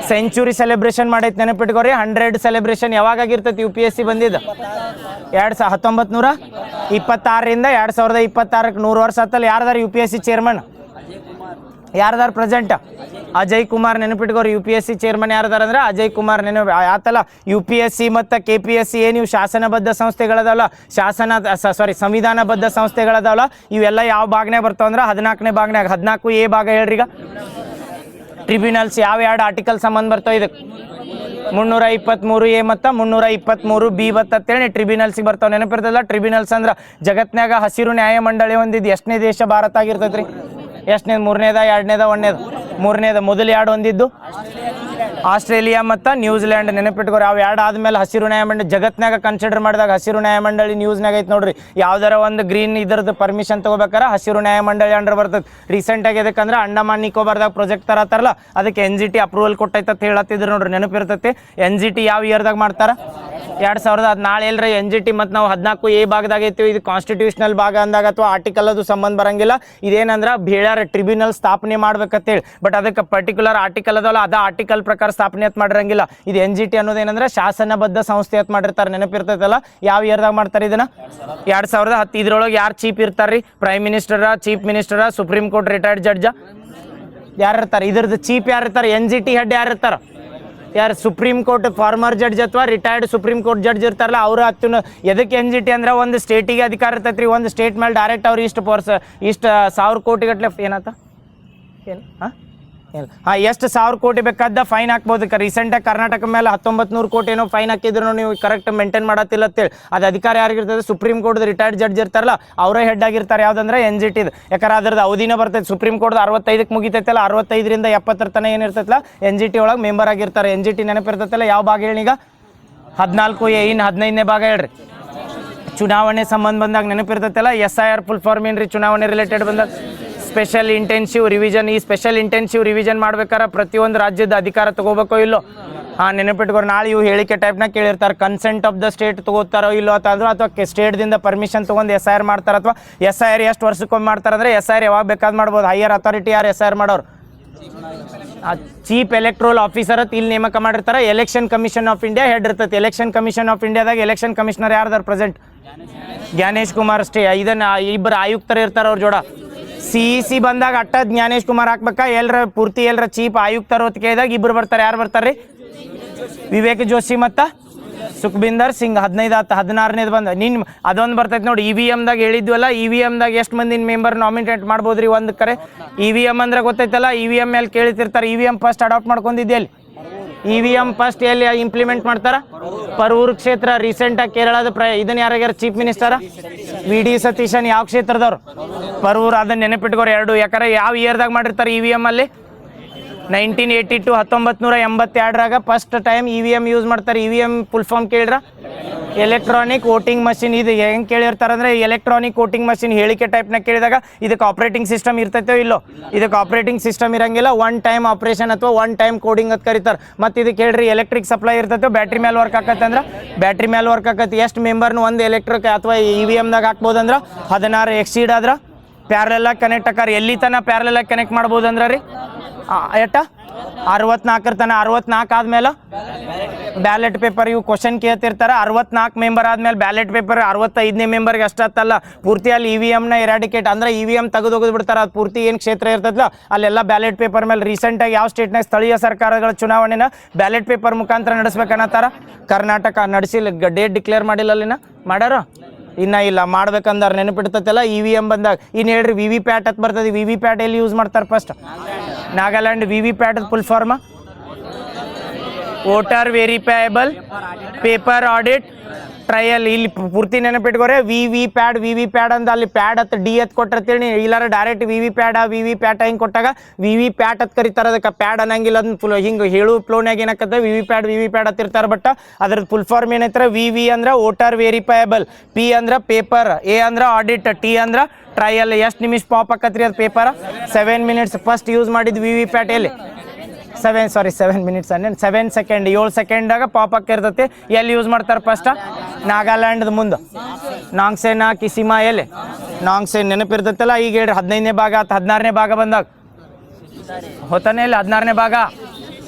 ಸೆಂಚುರಿ ಸೆಲೆಬ್ರೇಷನ್ ಮಾಡೈತೆ. ನೆನಪಿಟ್ಕೋರಿ. 100 ಸೆಲೆಬ್ರೇಷನ್ ಯಾವಾಗಿರ್ತೈತಿ? UPSC ಬಂದಿದ್ದು 1926ರಿಂದ 2026ಕ್ಕೆ 100 ವರ್ಷ ಆತಲ್ಲ. ಯಾರ್ದಾರು UPSC ಚೇರ್ಮನ್? ಯಾರ್ದಾರು ಪ್ರೆಸೆಂಟ್? ಅಜಯ್ ಕುಮಾರ್. ನೆನಪಿಟ್ಕೋರಿ. UPSC ಚೇರ್ಮನ್ ಯಾರ್ದಾರ ಅಂದ್ರೆ ಅಜಯ್ ಕುಮಾರ್. ಆತಲ್ಲ. UPSC ಮತ್ತು KPSC ಏನು ಶಾಸನಬದ್ಧ ಸಂಸ್ಥೆಗಳದಾವಲ್ಲ, ಸಂವಿಧಾನಬದ್ಧ ಸಂಸ್ಥೆಗಳದಾವಲ್ಲ, ಇವೆಲ್ಲ ಯಾವ ಭಾಗನಾಗ ಬರ್ತಾವ ಅಂದ್ರೆ 14ನೇ ಭಾಗನಾಗ. 14A ಭಾಗ ಹೇಳ್ರಿ. ಈಗ ಟ್ರಿಬ್ಯುನಲ್ಸ್ ಯಾವ 2 ಆರ್ಟಿಕಲ್ ಸಂಬಂಧ ಬರ್ತಾವ ಇದಕ್ಕೆ? 323A ಮತ್ತು 323B ಬರ್ತೇಳಿ ಟ್ರಿಬ್ಯುನಲ್ಸಿಗೆ ಬರ್ತಾವೆ. ನೆನಪಿರ್ತಲ್ಲ. ಟ್ರಿಬ್ಯುನಲ್ಸ್ ಅಂದ್ರೆ ಜಗತ್ನಾಗ ಹಸಿರು ನ್ಯಾಯಮಂಡಳಿ ಹೊಂದಿದ್ದು ಎಷ್ಟನೇ ದೇಶ? ಭಾರತ ಆಗಿರ್ತೈತ್ರಿ. ಎಷ್ಟನೇದು? 3ನೇದ, 2ನೇದ, 1ನೇದು? 3ನೇದ. ಮೊದಲು 2 ಹೊಂದಿದ್ದು ಆಸ್ಟ್ರೇಲಿಯಾ ಮತ್ತು ನ್ಯೂಜಿಲ್ಯಾಂಡ್. ನೆನಪಿಟ್ಕೋರಿ. ಅವು 2 ಆದ್ಮೇಲೆ ಹಸಿರು ನ್ಯಾಯಮಂಡಳಿ ಜಗತ್ನಾಗ ಕನ್ಸಿಡರ್ ಮಾಡಿದಾಗ ಹಸಿರು ನ್ಯಾಯಮಂಡಳಿ ನ್ಯೂಸ್ನಾಗ ಐತೆ ನೋಡ್ರಿ. ಯಾವ್ದಾರ ಒಂದು ಗ್ರೀನ್ ಇದ್ರದ್ದು ಪರ್ಮಿಷನ್ ತಗೋಬೇಕಾರೆ ಹಸಿರು ನ್ಯಾಯಮಂಡಳಿ ಅಂಡರ್ ಬರ್ತದೆ. ರೀಸೆಂಟಾಗಿ ಅದಕ್ಕಂದ್ರೆ ಅಂಡಮಾನ್ ನಿಕೋಬಾರ್ದಾಗ ಪ್ರಾಜೆಕ್ಟ್ ತರತ್ತಾರಲ್ಲ, ಅದಕ್ಕೆ NGT ಅಪ್ರೂವಲ್ ಕೊಟ್ಟೈತೆ ಅಂತ ಹೇಳತ್ತಿದ್ರು ನೋಡ್ರಿ. ನೆನಪಿರ್ತೈತಿ. NGT ಯಾವ ಇಯರ್ದಾಗ ಮಾಡ್ತಾರ? 2000. ನಾಳೆ ಎಲ್ರಿ NGT ಮತ್ತು ನಾವು 14A ಭಾಗದಾಗ ಐತೀವಿ. ಇದು ಕಾನ್ಸ್ಟಿಟ್ಯೂಷನಲ್ ಭಾಗ ಅಂದಾಗ ಅಥವಾ ಆರ್ಟಿಕಲ್ ಅದು ಸಂಬಂಧ ಬರಂಗಿಲ್ಲ. ಇದೇನಂದ್ರೆ ಬೇಳ್ಯಾರ ಟ್ರಿಬ್ಯುನಲ್ ಸ್ಥಾಪನೆ ಮಾಡ್ಬೇಕಂತೇಳಿ. ಬಟ್ ಅದಕ್ಕೆ ಪರ್ಟಿಕ್ಯುಲರ್ ಆರ್ಟಿಕಲ್ ಅದಲ್ಲ, ಅದ ಆರ್ಟಿಕಲ್ ಪ್ರಕಾರ ಸ್ಥಾಪನೆ ಅಂತ ಮಾಡಿರಂಗಿಲ್ಲ. ಇದು NGT ಅನ್ನೋದೇನಂದ್ರೆ ಶಾಸನಬದ್ಧ ಸಂಸ್ಥೆ ಅಂತ ಮಾಡಿರ್ತಾರೆ. ನೆನಪಿರ್ತೈತಲ್ಲ. ಯಾವ ಇಯರ್ದಾಗ ಮಾಡ್ತಾರೆ ಇದನ್ನ? 2010. ಇದ್ರೊಳಗೆ ಯಾರು ಚೀಫ್ ಇರ್ತಾರ್ರಿ? Prime minister, chief minister, supreme court retired judge ಯಾರು ಇರ್ತಾರೆ? ಇದ್ರದ್ದು ಚೀಫ್ ಯಾರು ಇರ್ತಾರೆ? NGT ಹೆಡ್ ಯಾರು ಇರ್ತಾರೆ? ಯಾರು? ಸುಪ್ರೀಂ ಕೋರ್ಟ್ ಫಾರ್ಮರ್ ಜಡ್ಜ್ ಅಥವಾ ರಿಟೈರ್ಡ್ ಸುಪ್ರೀಂ ಕೋರ್ಟ್ ಜಡ್ಜ್ ಇರ್ತಾರಲ್ಲ ಅವರು ಹತ್ತಿನ. ಎದಕ್ಕೆ NGT ಅಂದ್ರೆ ಒಂದು ಸ್ಟೇಟಿಗೆ ಅಧಿಕಾರ ಇರ್ತೈತ್ರಿ. ಒಂದು ಸ್ಟೇಟ್ ಮೇಲೆ ಡೈರೆಕ್ಟ್ ಅವ್ರು ಇಷ್ಟು 1000 ಕೋಟಿ ಗಟ್ಟಲೆ ಏನಾತ ಏನು ಹಾಂ, ಎಷ್ಟು 1000 ಕೋಟಿ ಬೇಕಾದ ಫೈನ್ ಹಾಕ್ಬೋದು. ರೀಸೆಂಟಾಗಿ ಕರ್ನಾಟಕ ಮೇಲೆ 1900 ಕೋಟಿ ಏನೋ ಫೈನ್ ಹಾಕಿದ್ರು ನೀವು ಕರೆಕ್ಟ್ ಮೇಂಟೈನ್ ಮಾಡತ್ತಿಲ್ಲ ಅಂತೇಳಿ. ಅದು ಅಧಿಕಾರ ಯಾರಿಗಿರ್ತದೆ? ಸುಪ್ರೀಂ ಕೋರ್ಟ್ ರಿಟೈರ್ಡ್ ಜಡ್ಜ್ ಇರ್ತಾರಲ್ಲ ಅವರೇ ಹೆಡ್ ಆಗಿರ್ತಾರೆ. ಯಾವುದಂದ್ರೆ NGT. ಯಾಕಂದ್ರೆ ಅದ್ರದ್ದು ಅವಧಿನ ಬರ್ತೈತೆ. ಸುಪ್ರೀಂ ಕೋರ್ಟ್ 65ಕ್ಕೆ ಮುಗಿತೈತಲ್ಲ, 65ರಿಂದ 70 ತನಕ ಏನಿರ್ತೈತಲ್ಲ NGT ಒಳಗೆ ಮೆಂಬರ್ ಆಗಿರ್ತಾರೆ. NGT ನೆನಪಿರ್ತೈತಲ್ಲ, ಯಾವ ಭಾಗ ಹೇಳಿ ಈಗ? 14A ಇನ್ನು 15ನೇ ಭಾಗ ಹೇಳ್ರಿ. ಚುನಾವಣೆ ಸಂಬಂಧ ಬಂದಾಗ ನೆನಪಿರ್ತೈತಲ್ಲ. SIR ಫುಲ್ ಫಾರ್ಮ್ ಏನ್ರಿ? ಚುನಾವಣೆ ರಿಲೇಟೆಡ್ ಬಂದಾಗ ಸ್ಪೆಷಲ್ ಇಂಟೆನ್ಸಿವ್ ರಿವಿಷನ್. ಈ ಸ್ಪೆಷಲ್ ಇಂಟೆನ್ಸಿವ್ ರಿವಿಷನ್ ಮಾಡ್ಬೇಕಾರೆ ಪ್ರತಿಯೊಂದು ರಾಜ್ಯದ ಅಧಿಕಾರ ತಗೋಬೇಕೋ ಇಲ್ಲೋ? ಹಾಂ, ನೆನಪಿಟ್ಕೊಂಡು ನಾಳೆ ಇವು ಹೇಳಿಕೆ ಟೈಪ್ನಾಗ ಕೇಳಿರ್ತಾರೆ. ಕನ್ಸೆಂಟ್ ಆಫ್ ದ ಸ್ಟೇಟ್ ತಗೋತಾರೋ ಇಲ್ಲೋ ಅಂತಂದ್ರೆ, ಅಥವಾ ಸ್ಟೇಟ್ದಿಂದ ಪರ್ಮಿಷನ್ ತೊಗೊಂಡು SIR ಮಾಡ್ತಾರೆ. ಅಥವಾ SIR ಎಷ್ಟು ವರ್ಷಕ್ಕೊಮ್ಮೆ ಮಾಡ್ತಾರೆ ಅಂದರೆ SIR ಯಾವಾಗ ಬೇಕಾದ್ ಮಾಡ್ಬೋದು. ಹೈಯರ್ ಅಥಾರಿಟಿ ಯಾರು SIR ಮಾಡೋರು? ಚೀಫ್ ಎಲೆಕ್ಟ್ರಲ್ ಆಫೀಸರ್ ಅಂತ ಇಲ್ಲಿ ನೇಮಕ ಮಾಡಿರ್ತಾರೆ. Election commission of India head ಇರ್ತೈತೆ. ಎಲೆಕ್ಷನ್ ಕಮಿಷನ್ ಆಫ್ ಇಂಡಿಯಾದಾಗ ಎಲೆಕ್ಷನ್ ಕಮಿಷನರ್ ಯಾರ್ದಾರು ಪ್ರೆಸೆಂಟ್? ಜ್ಞಾನೇಶ್ ಕುಮಾರ್ ಅಷ್ಟೇ. ಇದನ್ನು ಇಬ್ಬರು ಆಯುಕ್ತರು ಇರ್ತಾರೆ ಅವ್ರ ಜೋಡ. CEC ಬಂದಾಗ ಅಟ್ಟ ಜ್ಞಾನೇಶ್ ಕುಮಾರ್ ಹಾಕ್ಬೇಕಾ? ಪೂರ್ತಿ ಚೀಫ್ ಆಯುಕ್ತರು ಅಂತ ಕೇಳಿದಾಗ ಇಬ್ಬರು ಬರ್ತಾರೆ. ಯಾರು ಬರ್ತಾರೆ? ವಿವೇಕ್ ಜೋಶಿ ಮತ್ತು ಸುಖ್ಬೀಂದರ್ ಸಿಂಗ್. 15 ಆತ, 16ನೇದು ಬಂದ. ಅದೊಂದು ಬರ್ತೈತೆ ನೋಡಿ. EVMದಾಗ ಹೇಳಿದ್ವಲ್ಲ, EVMದಾಗ ಎಷ್ಟು ಮಂದಿನ ಮೆಂಬರ್ ನಾಮಿನೇಟ್ ಮಾಡ್ಬೋದ್ರಿ ಒಂದು ಕರೆ? EVM ಅಂದ್ರೆ ಗೊತ್ತೈತಲ್ಲ, EVM ಮೇಲೆ ಕೇಳಿತಿರ್ತಾರೆ. EVM ಫಸ್ಟ್ ಅಡಾಪ್ಟ್ ಮಾಡ್ಕೊಂಡಿದ್ದೆ ಅಲ್ಲಿ. EVM ಫಸ್ಟ್ ಎಲ್ಲಿ ಇಂಪ್ಲಿಮೆಂಟ್ ಮಾಡ್ತಾರ? ಪರೂರ್ ಕ್ಷೇತ್ರ. ರೀಸೆಂಟಾಗಿ ಕೇರಳದ ಇದನ್ನ ಯಾರ್ಯಾರು ಚೀಫ್ ಮಿನಿಸ್ಟರ? VD ಸತೀಶನ್. ಯಾವ ಕ್ಷೇತ್ರದವ್ರು? ಪರೂರ್. ಅದನ್ನ ನೆನಪಿಟ್ಕೋರು ಎರಡು. ಯಾಕಂದ್ರೆ ಯಾವ ಇಯರ್ದಾಗ ಮಾಡಿರ್ತಾರೆ EVM ಅಲ್ಲಿ? 1982 1982ರಾಗ ಫಸ್ಟ್ ಟೈಮ್ EVM ಯೂಸ್ ಮಾಡ್ತಾರೆ. EVM ಫುಲ್ ಫಾರ್ಮ್ ಕೇಳಿದ್ರ? Electronic voting machine. ಇದು ಹೆಂಗೆ ಕೇಳಿರ್ತಾರೆ ಅಂದರೆ, ಎಲೆಕ್ಟ್ರಾನಿಕ್ ವೋಟಿಂಗ್ ಮಷಿನ್ ಹೇಳಿಕೆ ಟೈಪ್ನಾಗ ಕೇಳಿದಾಗ ಇದಕ್ಕೆ ಆಪ್ರೇಟಿಂಗ್ ಸಿಸ್ಟಮ್ ಇರ್ತೈತೋ ಇಲ್ಲೋ? ಇದಕ್ಕೆ ಆಪ್ರೇಟಿಂಗ್ ಸಿಸ್ಟಮ್ ಇರಂಗಿಲ್ಲ. ಒನ್ ಟೈಮ್ ಆಪ್ರೇಷನ್ ಅಥವಾ ಒನ್ ಟೈಮ್ ಕೋಡಿಂಗ್ ಅಂತ ಕರೀತಾರೆ. ಮತ್ತು ಇದಕ್ಕೆ ಹೇಳ್ರಿ ಎಲೆಕ್ಟ್ರಿಕ್ ಸಪ್ಲೈ ಇರ್ತೈತೋ ಬ್ಯಾಟ್ರಿ ಮೇಲೆ ವರ್ಕ್ ಆಕತ್ತೆ ಅಂದ್ರೆ? ಬ್ಯಾಟ್ರಿ ಮೇಲೆ ವರ್ಕ್ ಆಕತ್ತೆ. ಎಷ್ಟು ಮೆಂಬರ್ನು ಒಂದು ಎಲೆಕ್ಟ್ರಿಕ್ ಅಥವಾ EVMದಾಗ ಹಾಕ್ಬೋದಂದ್ರೆ 16 ಎಕ್ಸೀಡ್ ಆದ್ರೆ ಪ್ಯಾರಲೆಲ್ಲ ಕನೆಕ್ಟ್ ಆಕಾರ. ಎಲ್ಲಿ ತನಕ ಪ್ಯಾರಲೆಲ್ಲ ಕನೆಕ್ಟ್ ಮಾಡ್ಬೋದು ಅಂದ್ರೆ ರೀ? ಎಟ್ಟ 64 ತನಕ. 64 ಆದ್ಮೇಲೆ ಬ್ಯಾಲೆಟ್ ಪೇಪರ್. ಇವು ಕ್ವಶನ್ ಕೇಳ್ತಿರ್ತಾರೆ. 64 ಮೆಂಬರ್ ಆದ್ಮೇಲೆ ಬ್ಯಾಲೆಟ್ ಪೇಪರ್ 65ನೇ ಮೆಂಬರ್ಗೆ ಅಷ್ಟತ್ತಲ್ಲ, ಪೂರ್ತಿ ಅಲ್ಲಿ EVMನ ಎರಾಡಿಕೇಟ್ ಅಂದ್ರೆ EVM ತೆಗೆದು ಬಿಡ್ತಾರೆ. ಅದು ಪೂರ್ತಿ ಏನು ಕ್ಷೇತ್ರ ಇರ್ತದಲ್ಲ ಅಲ್ಲೆಲ್ಲ ಬ್ಯಾಲೆಟ್ ಪೇಪರ್ ಮೇಲೆ. ರೀಸೆಂಟಾಗಿ ಯಾವ ಸ್ಟೇಟ್ನಾಗ ಸ್ಥಳೀಯ ಸರ್ಕಾರಗಳ ಚುನಾವಣೆನ ಬ್ಯಾಲೆಟ್ ಪೇಪರ್ ಮುಖಾಂತರ ನಡೆಸ್ಬೇಕನ್ನತ್ತಾರ? ಕರ್ನಾಟಕ ನಡೆಸಿಲ್ಲ. ಡೇಟ್ ಡಿಕ್ಲೇರ್ ಮಾಡಿಲ್ಲ ಅಲ್ಲಿನ? ಮಾಡ್ಯಾರ? ಇನ್ನ ಇಲ್ಲ. ಮಾಡ್ಬೇಕಂದ್ರೆ ನೆನಪಿಡ್ತೈತಲ್ಲ EVM ಬಂದಾಗ. ಇನ್ನು ಹೇಳ್ರಿ VVPAT ಅಂತ ಬರ್ತದೆ. VVPAT ಎಲ್ಲಿ ಯೂಸ್ ಮಾಡ್ತಾರೆ first? Nagaland. VVPAT full form voter verifiable paper audit trail. ಇಲ್ಲಿ ಪೂರ್ತಿ ನೆನಪಿಟ್ಕೋರೆ. VVPAT ಅಂತ ಅಲ್ಲಿ ಪ್ಯಾಡ್ ಹತ್ತು D ಹತ್ತು ಕೊಟ್ಟಿರ್ತೀನಿ. ಇಲ್ಲಾರ ಡೈರೆಕ್ಟ್ VVPAT ಹಿಂಗೆ ಕೊಟ್ಟಾಗ VVPAT ಅಂತ ಕರೀತಾರೆ. ಅದಕ್ಕೆ ಪ್ಯಾಡ್ ಅನ್ನಂಗಿಲ್ಲ. ಅದನ್ನ ಫುಲ್ ಹಿಂಗೆ ಹೇಳು ಫ್ಲೋನ್ಯಾಗ ಏನಕ್ಕದ VVPAT ಹತ್ತಿರ್ತಾರೆ. ಬಟ್ ಅದ್ರದ್ದು ಫುಲ್ ಫಾರ್ಮ್ ಏನೈತ್ರ? VV ಅಂದ್ರೆ ವೋಟರ್ ವೆರಿಫೈಯಬಲ್, P ಅಂದ್ರೆ ಪೇಪರ್, A ಅಂದ್ರೆ ಆಡಿಟ್, T ಅಂದ್ರೆ ಟ್ರಯಲ್. ಎಷ್ಟು ನಿಮಿಷ ಪಾಪ್ ಆಕತ್ರಿ ಅದು ಪೇಪರ್? 7 ಮಿನಿಟ್ಸ್. ಫಸ್ಟ್ ಯೂಸ್ ಮಾಡಿದ್ದು VVPAT ಎಲ್ಲಿ? 7 ಮಿನಿಟ್ಸ್ 7 ಸೆಕೆಂಡ್. 7 ಸೆಕೆಂಡಾಗ ಪಾಪ್ ಹಾಕಿರ್ತೈತಿ. ಎಲ್ಲಿ ಯೂಸ್ ಮಾಡ್ತಾರೆ ಫಸ್ಟ್? ನಾಗಾಲ್ಯಾಂಡ್ ಮುಂದೆ ನಾಂಗ್ಸೆನಾ ಕಿಸಿಮಾ. ಎಲ್ಲಿ? ನಾಂಗ್ಸೆನ್. ನೆನಪಿರ್ತೈತಲ್ಲ. ಈಗ ಹೇಳ್ರಿ 15ನೇ ಭಾಗ ಆತ. 16ನೇ ಭಾಗ ಬಂದಾಗ ಹೋತಾನೆ ಇಲ್ಲ. 16ನೇ ಭಾಗ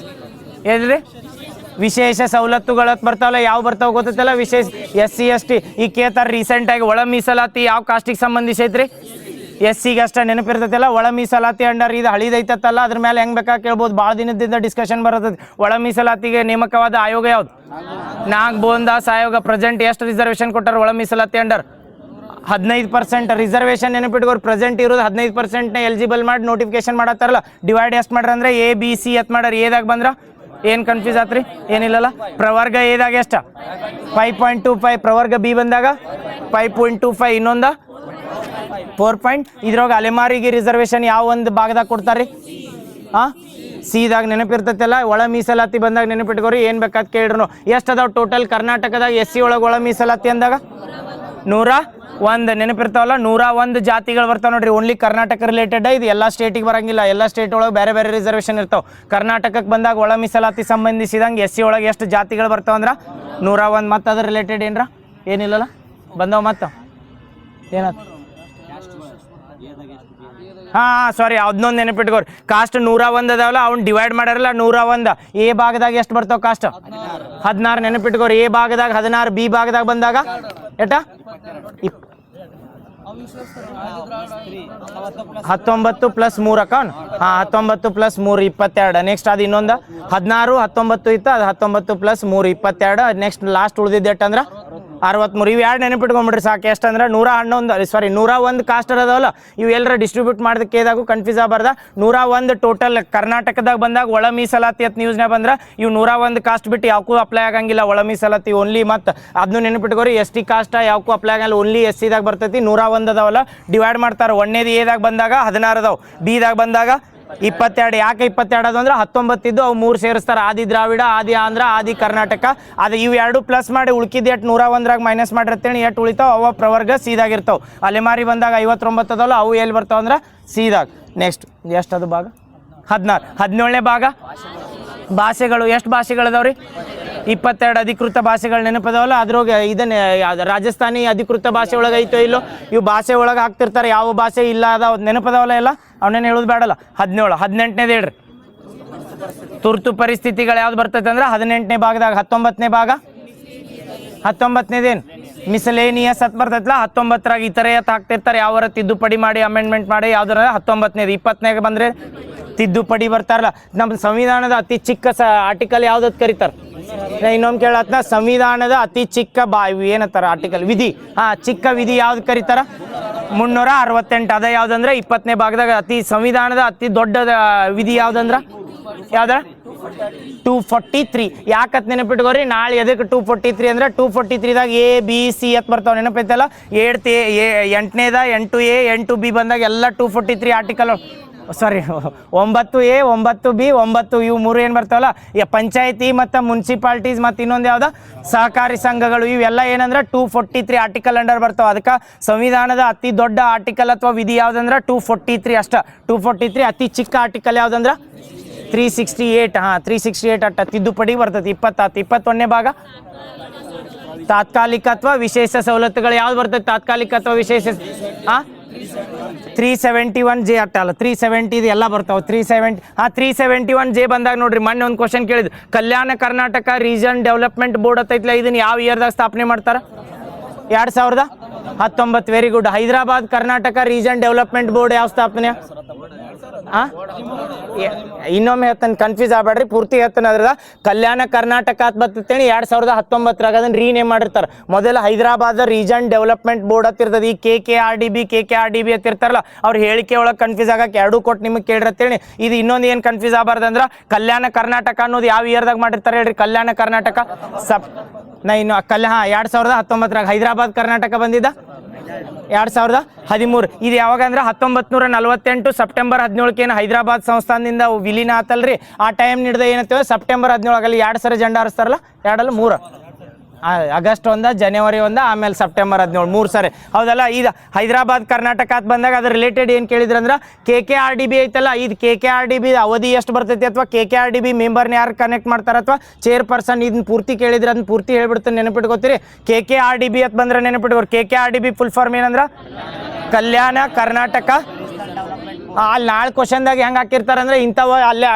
ಏನ್ರಿ? ವಿಶೇಷ ಸವಲತ್ತುಗಳತ್ ಬರ್ತಾವಲ್ಲ. ಯಾವ ಬರ್ತಾವ ಗೊತ್ತೈತಲ್ಲ? ವಿಶೇಷ SC ST. ಈಗ ಕೇಳ್ತಾರೆ ರೀಸೆಂಟಾಗಿ ಒಳ ಮೀಸಲಾತಿ ಯಾವ ಕಾಸ್ಟಿಗೆ ಸಂಬಂಧಿಸೈತ್ರಿ? SCಗೆ ಅಷ್ಟೇ. ನೆನಪಿರ್ತೈತಲ್ಲ. ಒಳ ಮೀಸಲಾತಿ ಅಂಡರ್ ಇದು ಹಳಿದೈತಲ್ಲ, ಅದ್ರ ಮೇಲೆ ಹೆಂಗೆ ಬೇಕಾ ಕೇಳ್ಬೋದು. ಭಾಳ ದಿನದಿಂದ ಡಿಸ್ಕಷನ್ ಬರ್ತೈತಿ. ಒಳ ಮೀಸಲಾತಿಗೆ ನೇಮಕವಾದ ಆಯೋಗ ಯಾವ್ದು? ನಾಗಬೋನ್ ದಾಸ್ ಆಯೋಗ. ಪ್ರೆಸೆಂಟ್ ಎಷ್ಟು ರಿಸರ್ವೇಷನ್ ಕೊಟ್ಟಾರ ಒಳ ಮೀಸಲಾತಿ ಅಂಡರ್? 15% ರಿಸರ್ವೇಷನ್. ನೆನಪಿಟ್ಕೋರು ಪ್ರೆಸೆಂಟ್ ಇರೋದು 15%ನೇ ಎಲಿಜಿಬಲ್ ಮಾಡಿ ನೋಟಿಫಿಕೇಶನ್ ಮಾಡತ್ತಾರಲ್ಲ. ಡಿವೈಡ್ ಎಷ್ಟು ಮಾಡ್ರ ಅಂದ್ರೆ A B C ಎತ್ ಮಾಡ್ಯಾರ. ಎದಾಗ ಬಂದ್ರ ಏನು ಕನ್ಫ್ಯೂಸ್ ಆತ್ರಿ? ಏನಿಲ್ಲಲ್ಲ. ಪ್ರವರ್ಗ ಎದಾಗ ಎಷ್ಟು? 5.25. ಪ್ರವರ್ಗ B ಬಂದಾಗ 5.25. ಇನ್ನೊಂದ 4. ಇದ್ರೊಳಗೆ ಅಲೆಮಾರಿಗೆ ರಿಸರ್ವೇಷನ್ ಯಾವ ಒಂದು ಭಾಗದಾಗ ಕೊಡ್ತಾರ್ರಿ? ಹಾಂ, ಸಿದಾಗ. ನೆನಪಿರ್ತೈತಲ್ಲ. ಒಳ ಮೀಸಲಾತಿ ಬಂದಾಗ ನೆನಪಿಟ್ಕೋರಿ. ಏನು ಬೇಕಾದ್ ಕೇಳ್ರು. ಎಷ್ಟು ಅದಾವ ಟೋಟಲ್ ಕರ್ನಾಟಕದಾಗ SC ಒಳಗೆ ಒಳ ಮೀಸಲಾತಿ ಅಂದಾಗ? 101. ನೆನಪಿರ್ತಾವಲ್ಲ. 101 ಜಾತಿಗಳು ಬರ್ತಾವೆ ನೋಡ್ರಿ. Only Karnataka related. ಇದು ಎಲ್ಲ ಸ್ಟೇಟಿಗೆ ಬರಂಗಿಲ್ಲ. ಎಲ್ಲ ಸ್ಟೇಟ್ ಒಳಗೆ ಬೇರೆ ಬೇರೆ ರಿಸರ್ವೇಷನ್ ಇರ್ತಾವೆ. ಕರ್ನಾಟಕಕ್ಕೆ ಬಂದಾಗ ಒಳ ಮೀಸಲಾತಿ ಸಂಬಂಧಿಸಿದಂಗೆ SC ಒಳಗೆ ಎಷ್ಟು ಜಾತಿಗಳು ಬರ್ತಾವಂದ್ರೆ 101. ಮತ್ತು ಅದ್ರ ರಿಲೇಟೆಡ್ ಏನರ ಏನಿಲ್ಲಲ್ಲ ಬಂದವ. ಮತ್ತು ಏನಾಯ್ತು? ಹಾಂ ಸಾರಿ, ಅದನ್ನೊಂದು ನೆನಪಿಟ್ಕೋರಿ. ಕಾಸ್ಟ್ 101 ಅದಾವಲ್ಲ, ಅವ್ನು ಡಿವೈಡ್ ಮಾಡ್ಯಾರಲ್ಲ 101. ಎ ಭಾಗದಾಗ ಎಷ್ಟು ಬರ್ತಾವ ಕಾಸ್ಟ್? 16. ನೆನಪಿಟ್ಕೋರಿ. ಎ ಭಾಗದಾಗ 16, ಬಿ ಭಾಗದಾಗ ಬಂದಾಗ ಎಟ 19 ಪ್ಲಸ್ 3 ಅಕೌಂಟ್. ಹಾಂ, 19 ಪ್ಲಸ್ 3 22. ನೆಕ್ಸ್ಟ್ ಅದು ಇನ್ನೊಂದು 16 19 ಇತ್ತು, ಅದು 19 ಪ್ಲಸ್ 3 22. ನೆಕ್ಸ್ಟ್ ಲಾಸ್ಟ್ ಉಳಿದಿದ್ದು ಎಟ್ಟಂದ್ರೆ 63 ಇವು ಎರಡು ನೆನಪಿಟ್ಕೊಂಡ್ಬಿಡ್ರಿ ಸಾಕು. ಎಷ್ಟಂದ್ರೆ 101 ಕಾಸ್ಟರ್ ಅದಾವಲ್ಲ ಇವು ಎಲ್ಲರ ಡಿಸ್ಟ್ರಿಬ್ಯೂಟ್ ಮಾಡೋದಕ್ಕೆ ಇದಾಗೂ ಕನ್ಫ್ಯೂಸ್ ಆಗಬಾರ್ದ. 101 ಟೋಟಲ್ ಕರ್ನಾಟಕದಾಗ ಬಂದಾಗ ಒಳ ಮೀಸಲಾತಿ ಅಂತ ನ್ಯೂಸ್ನಾಗ ಬಂದ್ರೆ ಇವು 101 ಕಾಸ್ಟ್ ಬಿಟ್ಟು ಯಾವಕ್ಕೂ ಅಪ್ಲೈ ಆಗಂಗಿಲ್ಲ. ಒಳ ಮೀಸಲಾತಿ ಓನ್ಲಿ ಮತ್ತು ಅದನ್ನು ನೆನಪಿಟ್ಕೋರಿ. ST ಕಾಸ್ಟ್ ಯಾವಕ್ಕೂ ಅಪ್ಲೈ ಆಗಲ್ಲ, ಓನ್ಲಿ SC ದಾಗ ಬರ್ತೈತಿ. 101 ಅದಾವಲ್ಲ ಡಿವೈಡ್ ಮಾಡ್ತಾರೆ. 1ನೇದು ಎದಾಗ ಬಂದಾಗ 16 ಅದಾವೆ, ಬಿದಾಗ ಬಂದಾಗ 22. ಯಾಕೆ 22 ಅದು ಅಂದ್ರೆ 19 ಇದ್ದು ಅವು 3 ಸೇರಿಸ್ತಾರೆ. ಆದಿ ದ್ರಾವಿಡ, ಆದಿ ಆಂಧ್ರ, ಆದಿ ಕರ್ನಾಟಕ. ಅದು ಇವು ಎರಡು ಪ್ಲಸ್ ಮಾಡಿ ಉಳ್ಕಿದ್ದು ಎಷ್ಟು 101 ಮೈನಸ್ ಮಾಡಿರ್ತೇನೆ ಎಷ್ಟು ಉಳಿತಾವೆ ಅವ ಪ್ರವರ್ಗ ಸೀದಾಗಿರ್ತಾವೆ. ಅಲೆಮಾರಿ ಬಂದಾಗ 59 ಅದಲ್ಲ ಅವು ಎಲ್ಲಿ ಬರ್ತಾವೆ ಅಂದ್ರೆ ಸೀದಾಗ. ನೆಕ್ಸ್ಟ್ ಎಷ್ಟು ಅದು ಭಾಗ 16. 17ನೇ ಭಾಗ ಭಾಷೆಗಳು. ಎಷ್ಟು ಭಾಷೆಗಳದಾವ್ರಿ 22 ಅಧಿಕೃತ ಭಾಷೆಗಳು ನೆನಪದವಲ್ಲ. ಅದ್ರೊಳಗೆ ಇದನ್ನೇ ರಾಜಸ್ಥಾನಿ ಅಧಿಕೃತ ಭಾಷೆ ಒಳಗೆ ಐತೋ ಇಲ್ಲೋ ಇವು ಭಾಷೆ ಒಳಗೆ ಹಾಕ್ತಿರ್ತಾರೆ. ಯಾವ ಭಾಷೆ ಇಲ್ಲ ಅದಾವ ನೆನಪದವಲ್ಲ ಎಲ್ಲ ಅವನೇನು ಹೇಳೋದು ಬೇಡಲ್ಲ. 17. 18ನೇದು ಹೇಳ್ರಿ ತುರ್ತು ಪರಿಸ್ಥಿತಿಗಳು ಯಾವ್ದು ಬರ್ತೈತೆ ಅಂದ್ರೆ 18ನೇ ಭಾಗದಾಗ. 19ನೇ ಭಾಗ 19ನೇದೇನು ಮಿಸಲೇನಿಯಸ್ ಅಂತ ಬರ್ತೈತಲ್ಲ. 19ರಾಗ ಇತರೆ ಅಂತ ಹಾಕ್ತಿರ್ತಾರೆ. ಯಾವರ ತಿದ್ದುಪಡಿ ಮಾಡಿ ಅಮೆಂಡ್ಮೆಂಟ್ ಮಾಡಿ ಯಾವ್ದಾರ 19ನೇದು. 20ನೇಗೆ ಬಂದರೆ ತಿದ್ದುಪಡಿ ಬರ್ತಾರಲ್ಲ. ನಮ್ಮ ಸಂವಿಧಾನದ ಅತಿ ಚಿಕ್ಕ ಆರ್ಟಿಕಲ್ ಯಾವ್ದತ್ ಕರೀತಾರೆ ಇನ್ನೊಮ್ಮೆ ಕೇಳತ್ನ. ಸಂವಿಧಾನದ ಅತಿ ಚಿಕ್ಕ ಏನಂತಾರ ಆರ್ಟಿಕಲ್ ವಿಧಿ. ಚಿಕ್ಕ ವಿಧಿ ಯಾವ್ದು ಕರೀತಾರ 368. ಅದ ಯಾವ್ದಂದ್ರೆ 20ನೇ ಭಾಗದಾಗ. ಸಂವಿಧಾನದ ಅತಿ ದೊಡ್ಡ ವಿಧಿ ಯಾವ್ದಂದ್ರ ಯಾವ್ದಾರ 243. ಯಾಕತ್ ನೆನಪಿಟ್ಕೋರಿ. ನಾಳೆ ಎದಕ್ಕೆ 243 ಅಂದ್ರೆ 243ದಾಗ ABC ಅಂತ ಬರ್ತಾವೆ ನೆನಪೈತಲ್ಲ. 8ನೇದ 8A 8B ಬಂದಾಗ ಎಲ್ಲ 243 ಆರ್ಟಿಕಲ್ ಸಾರಿ 9A 9B 9 ಇವು 3 ಏನು ಬರ್ತಾವಲ್ಲ ಪಂಚಾಯತಿ ಮತ್ತು ಮುನ್ಸಿಪಾಲ್ಟೀಸ್ ಮತ್ತು ಇನ್ನೊಂದು ಯಾವ್ದು ಸಹಕಾರಿ ಸಂಘಗಳು. ಇವೆಲ್ಲ ಏನಂದ್ರೆ 243 ಆರ್ಟಿಕಲ್ ಅಂಡರ್ ಬರ್ತಾವೆ. ಅದಕ್ಕೆ ಸಂವಿಧಾನದ ಅತಿ ದೊಡ್ಡ ಆರ್ಟಿಕಲ್ ಅಥವಾ ವಿಧಿ ಯಾವುದಂದ್ರೆ 243 ಅಷ್ಟ. 243 ಅತಿ ಚಿಕ್ಕ ಆರ್ಟಿಕಲ್ ಯಾವುದಂದ್ರೆ 368. 368 ಅಟ್ಟ ತಿದ್ದುಪಡಿ ಬರ್ತದೆ. 20. 21ನೇ ಭಾಗ ತಾತ್ಕಾಲಿಕ ಅಥವಾ ವಿಶೇಷ ಸವಲತ್ತುಗಳು ಯಾವ್ದು ಬರ್ತದೆ ತಾತ್ಕಾಲಿಕ ಅಥವಾ ವಿಶೇಷ 371J ಅಲ್ಲ 370 ಇದು ಎಲ್ಲ ಬರ್ತಾವೆ. 371J ಬಂದಾಗ ನೋಡ್ರಿ ಮೊನ್ನೆ ಒಂದು ಕ್ವಶನ್ ಕೇಳಿದ್ರು. ಕಲ್ಯಾಣ ಕರ್ನಾಟಕ ರೀಜನ್ ಡೆವಲಪ್ಮೆಂಟ್ ಬೋರ್ಡ್ ಅಂತೈತಿಲ್ಲ ಇದನ್ನ ಯಾವ ಇಯರ್ದಾಗ ಸ್ಥಾಪನೆ ಮಾಡ್ತಾರ 2019. Very good. Hyderabad Karnataka region development board ಯಾವ ಸ್ಥಾಪನೆ ಇನ್ನೊಮ್ಮೆ ಹೇಳ್ತಾನೆ ಕನ್ಫ್ಯೂಸ್ ಆಗಬೇಡ್ರಿ ಪೂರ್ತಿ ಹೇಳ್ತಾನೆ. ಅದ್ರದ ಕಲ್ಯಾಣ ಕರ್ನಾಟಕ ಅಂತ ಬರ್ತೇನೆ 2019ರಾಗ ಅದನ್ನ ರೀನೇಮ್ ಮಾಡಿರ್ತಾರೆ. ಮೊದಲ ಹೈದರಾಬಾದ್ ರೀಜನ್ ಡೆವಲಪ್ಮೆಂಟ್ ಬೋರ್ಡ್ ಅಂತ ಇರ್ತದೆ. ಈ KKRDB ಅಂತ ಇರ್ತಾರಲ್ಲ ಅವ್ರ ಹೇಳಿಕೆ ಒಳಗೆ ಕನ್ಫ್ಯೂಸ್ ಆಗಕ್ಕೆ ಎರಡೂ ಕೊಟ್ಟು ನಿಮಗೆ ಕೇಳಿರತ್ತೇಳಿ. ಇದು ಇನ್ನೊಂದು ಏನು ಕನ್ಫ್ಯೂಸ್ ಆಗಬಾರ್ದಂದ್ರೆ ಕಲ್ಯಾಣ ಕರ್ನಾಟಕ ಅನ್ನೋದು ಯಾವ ಇಯರ್ದಾಗ ಮಾಡಿರ್ತಾರೆ ಹೇಳ್ರಿ. ಕಲ್ಯಾಣ ಕರ್ನಾಟಕ ಇನ್ನು 2019ರಾಗ ಹೈದರಾಬಾದ್ ಕರ್ನಾಟಕ ಬಂದಿದ್ದ 2013. ಇದು ಯಾವಾಗ ಅಂದ್ರೆ 1948 ಸೆಪ್ಟೆಂಬರ್ 17 ಹೈದರಾಬಾದ್ ಸಂಸ್ಥಾನದಿಂದ ವಿಲೀನ ಆತಲ್ರಿ. ಆ ಟೈಮ್ ಹಿಡಿದ ಏನಂತೇವೆ ಸೆಪ್ಟೆಂಬರ್ 17 2 ಸರಿ ಜೆಂಡಾ ಹಾರಿಸ್ತಾರಲ್ಲ 2 ಆಗಸ್ಟ್ 1 ಜನವರಿ 1 ಆಮೇಲೆ ಸೆಪ್ಟೆಂಬರ್ 17 3 ಸರಿ ಹೌದಲ್ಲ. ಇದು ಹೈದರಾಬಾದ್ ಕರ್ನಾಟಕ ಅಂತ ಬಂದಾಗ ಅದ್ರ ರಿಲೇಟೆಡ್ ಏನು ಕೇಳಿದ್ರಂದ್ರೆ KKRDB ಐತಲ್ಲ. ಇದು KKRDB ಅವಧಿ ಎಷ್ಟು ಬರ್ತೈತಿ ಅಥವಾ KKRDB ಮೆಂಬರ್ನ ಯಾರು ಕನೆಕ್ಟ್ ಮಾಡ್ತಾರ ಅಥವಾ ಚೇರ್ಪರ್ಸನ್ ಇದನ್ನ ಪೂರ್ತಿ ಕೇಳಿದ್ರೆ ಅದನ್ನ ಪೂರ್ತಿ ಹೇಳ್ಬಿಡ್ತಾನೆ ನೆನಪಿಟ್ಕೋತೀರಿ. KKRDB ಅಂತ ಬಂದ್ರೆ ನೆನಪಿಟ್ಕೋರಿ. KKRDB ಫುಲ್ ಫಾರ್ಮ್ ಏನಂದ್ರೆ ಕಲ್ಯಾಣ ಕರ್ನಾಟಕ. ಅಲ್ಲಿ ನಾಳೆ ಕ್ವಶನ್ದಾಗ ಹೆಂಗೆ ಹಾಕಿರ್ತಾರೆ ಅಂದರೆ ಇಂಥವು ಅಲ್ಲೇ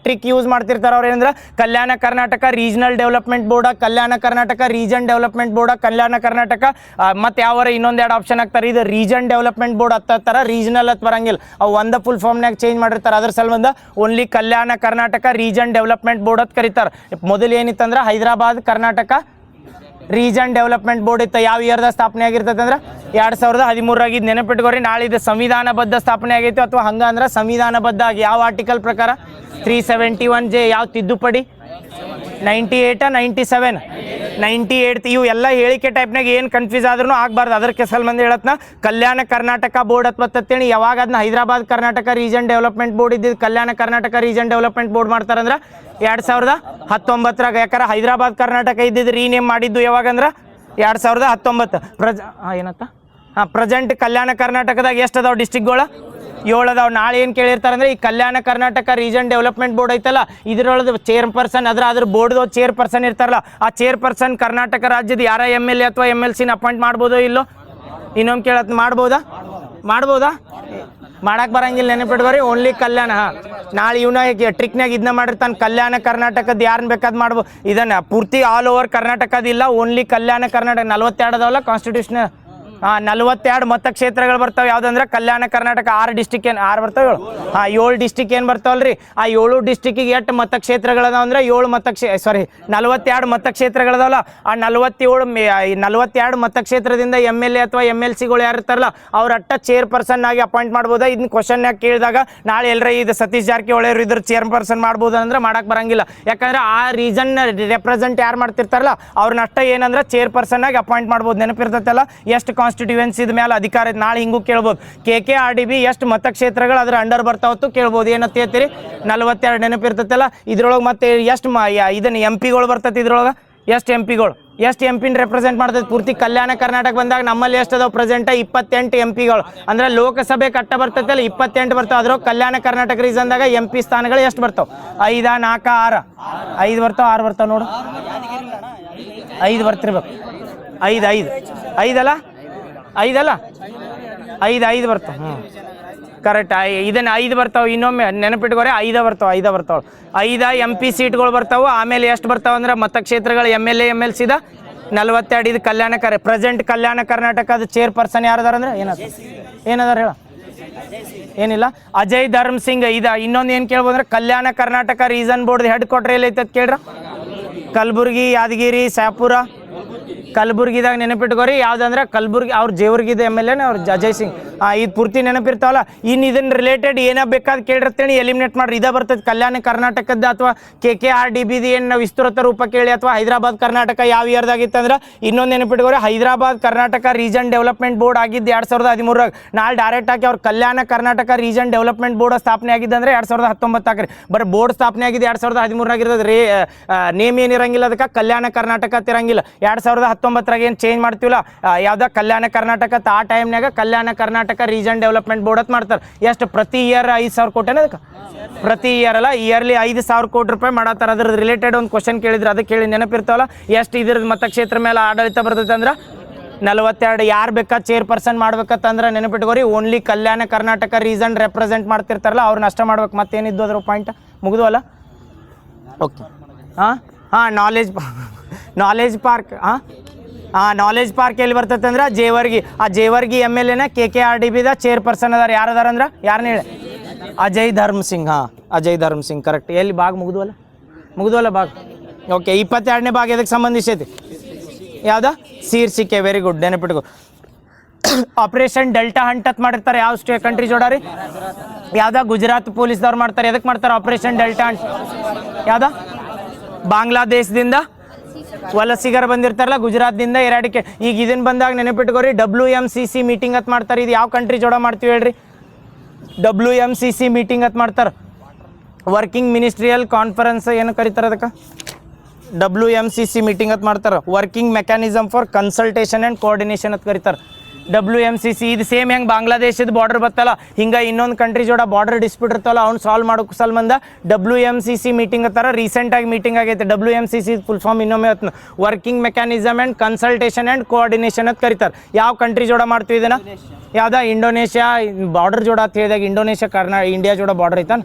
ಟ್ರಿಕ್ ಯೂಸ್ ಮಾಡ್ತಿರ್ತಾರೆ. ಅವ್ರು ಏನಂದ್ರೆ ಕಲ್ಯಾಣ ಕರ್ನಾಟಕ ರೀಜನಲ್ ಡೆವಲಪ್ಮೆಂಟ್ ಬೋರ್ಡ, ಕಲ್ಯಾಣ ಕರ್ನಾಟಕ ರೀಜನ್ ಡೆವಲಪ್ಮೆಂಟ್ ಬೋರ್ಡ, ಕಲ್ಯಾಣ ಕರ್ನಾಟಕ ಮತ್ತು ಯಾವಾರ ಇನ್ನೊಂದೆರಡು ಆಪ್ಷನ್ ಹಾಕ್ತಾರೆ. ಇದು ರೀಜನ್ ಡೆವಲಪ್ಮೆಂಟ್ ಬೋರ್ಡ್ ಹತ್ತಾರ ರೀಜನಲ್ ಅಂತ ಬರಂಗಿಲ್ಲ. ಅವು ಒಂದು ಫುಲ್ ಫಾರ್ಮ್ನಾಗ ಚೇಂಜ್ ಮಾಡಿರ್ತಾರೆ. ಅದ್ರ ಸಲುವಾಗಿ only Kalyana Karnataka region development board ಅಂತ ಕರೀತಾರೆ. ಮೊದಲು ಏನಿತ್ತಂದ್ರೆ Hyderabad Karnataka region development board ಇತ್ತು. ಯಾವ ಇಯರ್ದಾಗ ಸ್ಥಾಪನೆ ಆಗಿರ್ತದೆ ಅಂದ್ರೆ 2013 ನೆನಪಿಟ್ಕೋರಿ. ನಾಳೆ ಇದು ಸಂವಿಧಾನಬದ್ಧ ಸ್ಥಾಪನೆ ಆಗೈತೆ ಅಥವಾ ಹಂಗ ಅಂದ್ರೆ ಸಂವಿಧಾನಬದ್ಧ ಆಗಿ ಯಾವ ಆರ್ಟಿಕಲ್ ಪ್ರಕಾರ 371J ಯಾವ ತಿದ್ದುಪಡಿ 98 97 98. ಇವು ಎಲ್ಲ ಹೇಳಿಕೆ ಟೈಪ್ನಾಗ ಏನು ಕನ್ಫ್ಯೂಸ್ ಆದ್ರೂ ಆಗಬಾರ್ದು. ಅದಕ್ಕೆ ಮಂದಿ ಹೇಳತ್ನ ಕಲ್ಯಾಣ ಕರ್ನಾಟಕ ಬೋರ್ಡ್ ಅಂತ ಬರ್ತೇಳಿ. ಯಾವಾಗ ಅದನ್ನ Hyderabad Karnataka region development board ಇದ್ದಿದ್ದು ಕಲ್ಯಾಣ ಕರ್ನಾಟಕ ರೀಜನ್ ಡೆವಲಪ್ಮೆಂಟ್ ಬೋರ್ಡ್ ಮಾಡ್ತಾರಂದ್ರೆ 2019ರಾಗ. ಯಾಕಂದ್ರೆ ಹೈದರಾಬಾದ್ ಕರ್ನಾಟಕ ಇದ್ದಿದ್ದು ರೀನೇಮ್ ಮಾಡಿದ್ದು ಯಾವಾಗಂದ್ರೆ 2019. ಏನತ್ತ ಪ್ರೆಸೆಂಟ್ ಕಲ್ಯಾಣ ಕರ್ನಾಟಕದಾಗ ಎಷ್ಟು ಅದಾವ ಡಿಸ್ಟ್ರಿಕ್ಟ್ಗಳು 7 ಅದಾವ. ನಾಳೆ ಏನು ಕೇಳಿರ್ತಾರೆ ಅಂದರೆ ಈ ಕಲ್ಯಾಣ ಕರ್ನಾಟಕ ರೀಜನ್ ಡೆವಲಪ್ಮೆಂಟ್ ಬೋರ್ಡ್ ಐತಲ್ಲ ಇದರೊಳಗೆ ಚೇರ್ಪರ್ಸನ್ ಅದ್ರ ಬೋರ್ಡ್ದು ಚೇರ್ಪರ್ಸನ್ ಇರ್ತಾರಲ್ಲ ಆ ಚೇರ್ಪರ್ಸನ್ ಕರ್ನಾಟಕ ರಾಜ್ಯದ ಯಾರ MLA ಅಥವಾ MLCನ ಅಪಾಯಿಂಟ್ ಮಾಡ್ಬೋದೋ ಇಲ್ಲೋ ಇನ್ನೊಮ್ಮೆ ಕೇಳತ್ ಮಾಡ್ಬೋದಾ ಮಾಡಕ್ಕೆ ಬರಂಗಿಲ್ಲ ನೆನಪಿಟ್ಕೋರಿ. ಓನ್ಲಿ ಕಲ್ಯಾಣ. ನಾಳೆ ಇವನ ಟ್ರಿಕ್ನಾಗ ಇದನ್ನ ಮಾಡಿರ್ತಾನೆ ಕಲ್ಯಾಣ ಕರ್ನಾಟಕದ ಯಾರನ್ನ ಬೇಕಾದ್ ಮಾಡ್ಬೋದು. ಇದನ್ನು ಪೂರ್ತಿ all over ಕರ್ನಾಟಕದಿಲ್ಲ only Kalyana Karnataka 42 ಅದಾವಲ್ಲ constitution 42 ಮತಕ್ಷೇತ್ರಗಳು ಬರ್ತಾವೆ. ಯಾವುದಂದ್ರೆ ಕಲ್ಯಾಣ ಕರ್ನಾಟಕ 6 ಡಿಸ್ಟಿಕ್ ಏನು 6 ಬರ್ತಾವೆ 7 ಡಿಸ್ಟಿಕ್ ಏನು ಬರ್ತಾವಲ್ರಿ. ಆ 7 ಡಿಸ್ಟಿಕ್ಕಿಗೆ ಎಷ್ಟು ಮತಕ್ಷೇತ್ರಗಳದಾವ ಅಂದ್ರೆ 42 ಮತಕ್ಷೇತ್ರಗಳದಾವಲ್ಲ. ಆ 42 ಮತಕ್ಷೇತ್ರದಿಂದ MLA ಅಥವಾ MLCಗಳು ಯಾರು ಇರ್ತಾರಲ್ಲ ಅವ್ರ ಅಟ್ಟ ಚೇರ್ಪರ್ಸನ್ ಆಗಿ ಅಪಾಯಿಂಟ್ ಮಾಡ್ಬೋದಾ. ಇದನ್ನ ಕ್ವಶನ್ ಕೇಳಿದಾಗ ನಾಳೆ ಎಲ್ಲರ ಇದು ಸತೀಶ್ ಜಾರಕಿಹೊಳಿ ಅವರು ಇದ್ರ ಚೇರ್ಪರ್ಸನ್ ಮಾಡ್ಬೋದು ಅಂದ್ರೆ ಮಾಡಕ್ ಬರಂಗಿಲ್ಲ. ಯಾಕಂದ್ರೆ ಆ ರೀಸನ್ ರೆಪ್ರೆಸೆಂಟ್ ಯಾರು ಮಾಡ್ತಿರ್ತಾರಲ್ಲ ಅವ್ರನ್ನ ಅಷ್ಟ ಏನಂದ್ರೆ ಚೇರ್ಪರ್ಸನ್ ಆಗಿ ಅಪಾಯಿಂಟ್ ಮಾಡ್ಬೋದು. ನೆನಪಿರ್ತೈತಲ್ಲ ಎಷ್ಟು ಕಾನ್ಸ್ಟಿಟ್ಯೂಯೆನ್ಸಿ ಮೇಲೆ ಅಧಿಕಾರ ಐತೆ. ನಾಳೆ ಹಿಂಗೂ ಕೇಳ್ಬೋದು KKRDB ಎಷ್ಟು ಮತಕ್ಷೇತ್ರಗಳು ಅದ್ರ ಅಂಡರ್ ಬರ್ತಾವತ್ತು ಕೇಳ್ಬೋದು. ಏನಂತ ಹೇಳ್ತೀರಿ 42 ನೆನಪಿರ್ತೈತಲ್ಲ. ಇದ್ರೊಳಗೆ ಮತ್ತೆ ಎಷ್ಟು ಇದನ್ನ MP ಗಳು ಬರ್ತೈತಿ. ಇದ್ರೊಳಗೆ ಎಷ್ಟು MP ರೆಪ್ರೆಸೆಂಟ್ ಮಾಡ್ತೈತಿ ಪೂರ್ತಿ ಕಲ್ಯಾಣ ಕರ್ನಾಟಕ ಬಂದಾಗ ನಮ್ಮಲ್ಲಿ ಎಷ್ಟು ಅದಾವ ಪ್ರೆಸೆಂಟ್ 28 MP ಗಳು. ಅಂದ್ರೆ ಲೋಕಸಭೆ ಕಟ್ಟ ಬರ್ತೈತಲ್ಲ 28 ಬರ್ತಾವ. ಅದ್ರೊಳಗೆ ಕಲ್ಯಾಣ ಕರ್ನಾಟಕ ರೀಸನ್ದಾಗ MP ಸ್ಥಾನಗಳು ಎಷ್ಟು ಬರ್ತಾವ 5 4 6 5 ಬರ್ತಾವ 6 ಬರ್ತಾವ ನೋಡು 5 ಬರ್ತಿರ್ಬೇಕು 5 ಅಲ್ಲ 5 ಬರ್ತಾವ. ಕರೆಕ್ಟ್ ಇದನ್ನ 5 ಬರ್ತಾವೆ. ಇನ್ನೊಮ್ಮೆ ನೆನಪಿಟ್ಕೋರಿ 5 ಬರ್ತಾವೆ 5 MP ಸೀಟ್ಗಳು ಬರ್ತಾವೆ. ಆಮೇಲೆ ಎಷ್ಟು ಬರ್ತಾವೆ ಅಂದ್ರೆ ಮತಕ್ಷೇತ್ರಗಳು MLA MLC 42. ಇದು ಪ್ರೆಸೆಂಟ್ ಕಲ್ಯಾಣ ಕರ್ನಾಟಕದ ಚೇರ್ಪರ್ಸನ್ ಯಾರದಾರ ಅಂದ್ರೆ ಏನದಾರ ಹೇಳ ಏನಿಲ್ಲ ಅಜಯ್ ಧರ್ಮ್ ಸಿಂಗ್. ಇನ್ನೊಂದು ಏನು ಕೇಳ್ಬೋದು ಅಂದ್ರೆ Kalyana Karnataka region board headquarter ಎಲ್ಲೈತದ ಕೇಳ್ರ. ಕಲಬುರ್ಗಿ, ಯಾದಗಿರಿ, ಶಾಪುರ. ಕಲಬುರ್ಗಿದಾಗ ನೆನಪಿಟ್ಕೋರಿ. ಯಾವ್ದಂದ್ರೆ ಕಲಬುರ್ಗಿ ಅವ್ರ ಜೇವರ್ಗಿದ MLA ಅವ್ರ ಅಜಯ್ ಸಿಂಗ್. ಇದು ಪೂರ್ತಿ ನೆನಪಿರ್ತಾವಲ್ಲ. ಇನ್ನು ಇದನ್ನ ರಿಲೇಟೆಡ್ ಏನ ಬೇಕಾದ್ ಕೇಳಿರ್ತೇಳಿ ಎಲಿಮಿನೇಟ್ ಮಾಡ್ರಿ. ಇದ ಬರ್ತದೆ ಕಲ್ಯಾಣ ಕರ್ನಾಟಕದ ಅಥವಾ KKRDB ಏನು ವಿಸ್ತೃತ ರೂಪ ಕೇಳಿ ಅಥವಾ ಹೈದರಾಬಾದ್ ಕರ್ನಾಟಕ ಯಾವ ಇಯರ್ದಾಗಿತ್ತಂದ್ರೆ ಇನ್ನೊಂದು ನೆನಪಿಟ್ಕೋರಿ. Hyderabad Karnataka region development board ಆಗಿದ್ದು 2013. ನಾಳೆ ಡೈರೆಕ್ಟ್ ಆಗಿ ಅವ್ರ Kalyana Karnataka region development board ಸ್ಥಾಪನೆ ಆಗಿದ್ದಂದ್ರೆ 2019 ಬರೀ ಬೋರ್ಡ್ ಸ್ಥಾಪನೆ ಆಗಿದ್ದು 2013 ನೇಮ್ ಏನಿರಂಗಿಲ್ಲ. ಅದಕ್ಕೆ ಕಲ್ಯಾಣ ಕರ್ನಾಟಕ ತಿರಂಗಿಲ್ಲ. 2019 ಏನು ಚೇಂಜ್ ಮಾಡ್ತೀವಲ್ಲ ಯಾವ್ದ ಕಲ್ಯಾಣ ಕರ್ನಾಟಕ ಆ ಟೈಮ್ನಾಗ ಕಲ್ಯಾಣ ಕರ್ನಾಟಕ ರೀಜನ್ ಡೆವಲಪ್ಮೆಂಟ್ ಬೋರ್ಡ್ ಅಂತ ಮಾಡ್ತಾರೆ. ಎಷ್ಟು ಪ್ರತಿ ಇಯರ್ 5,000 ಕೋಟಿ ಅದಕ್ಕೆ ಪ್ರತಿ ಇಯರ್ ಅಲ್ಲ ಇಯರ್ಲಿ 5,000 ಕೋಟಿ ರೂಪಾಯಿ ಮಾಡತ್ತಾರೆ. ಅದ್ರ ರಿಲೇಟೆಡ್ ಒಂದು ಕ್ವಶನ್ ಕೇಳಿದ್ರೆ ಅದಕ್ಕೆ ಕೇಳಿ ನೆನಪಿರ್ತಾವಲ್ಲ. ಎಷ್ಟು ಇದ್ರದ್ದು ಮತಕ್ಷೇತ್ರ ಮೇಲೆ ಆಡಳಿತ ಬರ್ತೈತೆ ಅಂದ್ರೆ 42. ಯಾರು ಬೇಕಾ chairperson ಮಾಡ್ಬೇಕಂತಂದ್ರೆ ನೆನಪಿಟ್ಕೋರಿ only Kalyana Karnataka reason represent ಮಾಡ್ತಿರ್ತಾರಲ್ಲ ಅವ್ರನ್ನ ಅಷ್ಟ ಮಾಡ್ಬೇಕು. ಮತ್ತೇನಿದ್ದು ಅದ್ರ ಪಾಯಿಂಟ್ ಮುಗಿದು ಅಲ್ಲ. Okay knowledge park knowledge park ಎಲ್ಲಿ ಬರ್ತೈತೆ ಅಂದ್ರೆ ಜೇವರ್ಗಿ MLA KKRDB ಚೇರ್ಪರ್ಸನ್ ಅದಾರ. ಯಾರದಾರ ಅಂದ್ರೆ ಯಾರನ್ನ ಹೇಳಿ ಅಜಯ್ ಧರ್ಮ್ ಸಿಂಗ್ ಕರೆಕ್ಟ್. ಎಲ್ಲಿ ಭಾಗ ಮುಗಿದುವಲ್ಲ ಭಾಗ. ಓಕೆ 22ನೇ ಭಾಗ ಎದಕ್ಕೆ ಸಂಬಂಧಿಸೈತಿ ಯಾವ್ದ ಶೀರ್ಷಿಕೆ. ವೆರಿ ಗುಡ್ ನೆನಪಿಟ್ಕೋ. ಆಪರೇಷನ್ ಡೆಲ್ಟಾ ಹಂಟ್ ಅಂತ ಮಾಡಿರ್ತಾರೆ. ಯಾವ ಕಂಟ್ರಿ ಜೋಡಾರಿ ಯಾವ್ದ ಗುಜರಾತ್ ಪೊಲೀಸ್ದವ್ರು ಮಾಡ್ತಾರೆ. ಎದಕ್ಕೆ ಮಾಡ್ತಾರೆ ಆಪರೇಷನ್ ಡೆಲ್ಟಾ ಹಂಟ್? ಯಾವ್ದ ಬಾಂಗ್ಲಾದೇಶದಿಂದ ವಲಸಿಗರು ಬಂದಿರ್ತಾರಲ್ಲ ಗುಜರಾತ್ದಿಂದ ಎರಾಡಿಕೆ. ಈಗ ಇದನ್ನ ಬಂದಾಗ ನೆನಪಿಟ್ಕೋರಿ WMCC ಮೀಟಿಂಗ್ ಅಂತ ಮಾಡ್ತಾರೆ. ಇದು ಯಾವ ಕಂಟ್ರಿ ಜೋಡ ಮಾಡ್ತೀವಿ ಹೇಳ್ರಿ? WMCC ಮೀಟಿಂಗ್ ಅಂತ ಮಾಡ್ತಾರೆ. ವರ್ಕಿಂಗ್ ಮಿನಿಸ್ಟ್ರಿಯಲ್ ಕಾನ್ಫರೆನ್ಸ್ ಏನು ಕರೀತಾರೆ ಅದಕ್ಕೆ? WMCC ಮೀಟಿಂಗ್ ಅಂತ ಮಾಡ್ತಾರೆ. Working mechanism for consultation and coordination ಅಂತ ಕರೀತಾರೆ WMCC. ಇದು ಸೇಮ್ ಹೆಂಗೆ ಬಾಂಗ್ಲಾದೇಶದ ಬಾರ್ಡರ್ ಬರ್ತಲ್ಲ ಹಿಂಗೆ ಇನ್ನೊಂದು ಕಂಟ್ರಿ ಜೋಡ ಬಾರ್ಡರ್ ಡಿಸ್ಪ್ಯೂಟ್ ಇರ್ತಲ್ಲ ಅವ್ನು ಸಾಲ್ವ್ ಮಾಡೋಕೆ ಸಂಬಂಧ WMCC ಮೀಟಿಂಗ್ ಅಂತಾರ. ರೀಸೆಂಟಾಗಿ ಮೀಟಿಂಗ್ ಆಗೈತೆ. WMCC ಫುಲ್ ಫಾರ್ಮ್ ಇನ್ನೊಮ್ಮೆ ಹೊತ್ತು working mechanism and consultation and coordination ಅಂತ ಕರೀತಾರೆ. ಯಾವ ಕಂಟ್ರಿ ಜೋಡ ಮಾಡ್ತೀವಿ ಇದನ್ನ? ಯಾವ್ದಾ ಇಂಡೋನೇಷ್ಯಾ ಬಾರ್ಡರ್ ಜೋಡ ಅಂತ ಹೇಳಿದಾಗ ಇಂಡೋನೇಷ್ಯಾ ಇಂಡಿಯಾ ಜೋಡ ಬಾರ್ಡರ್ ಐತಾನ.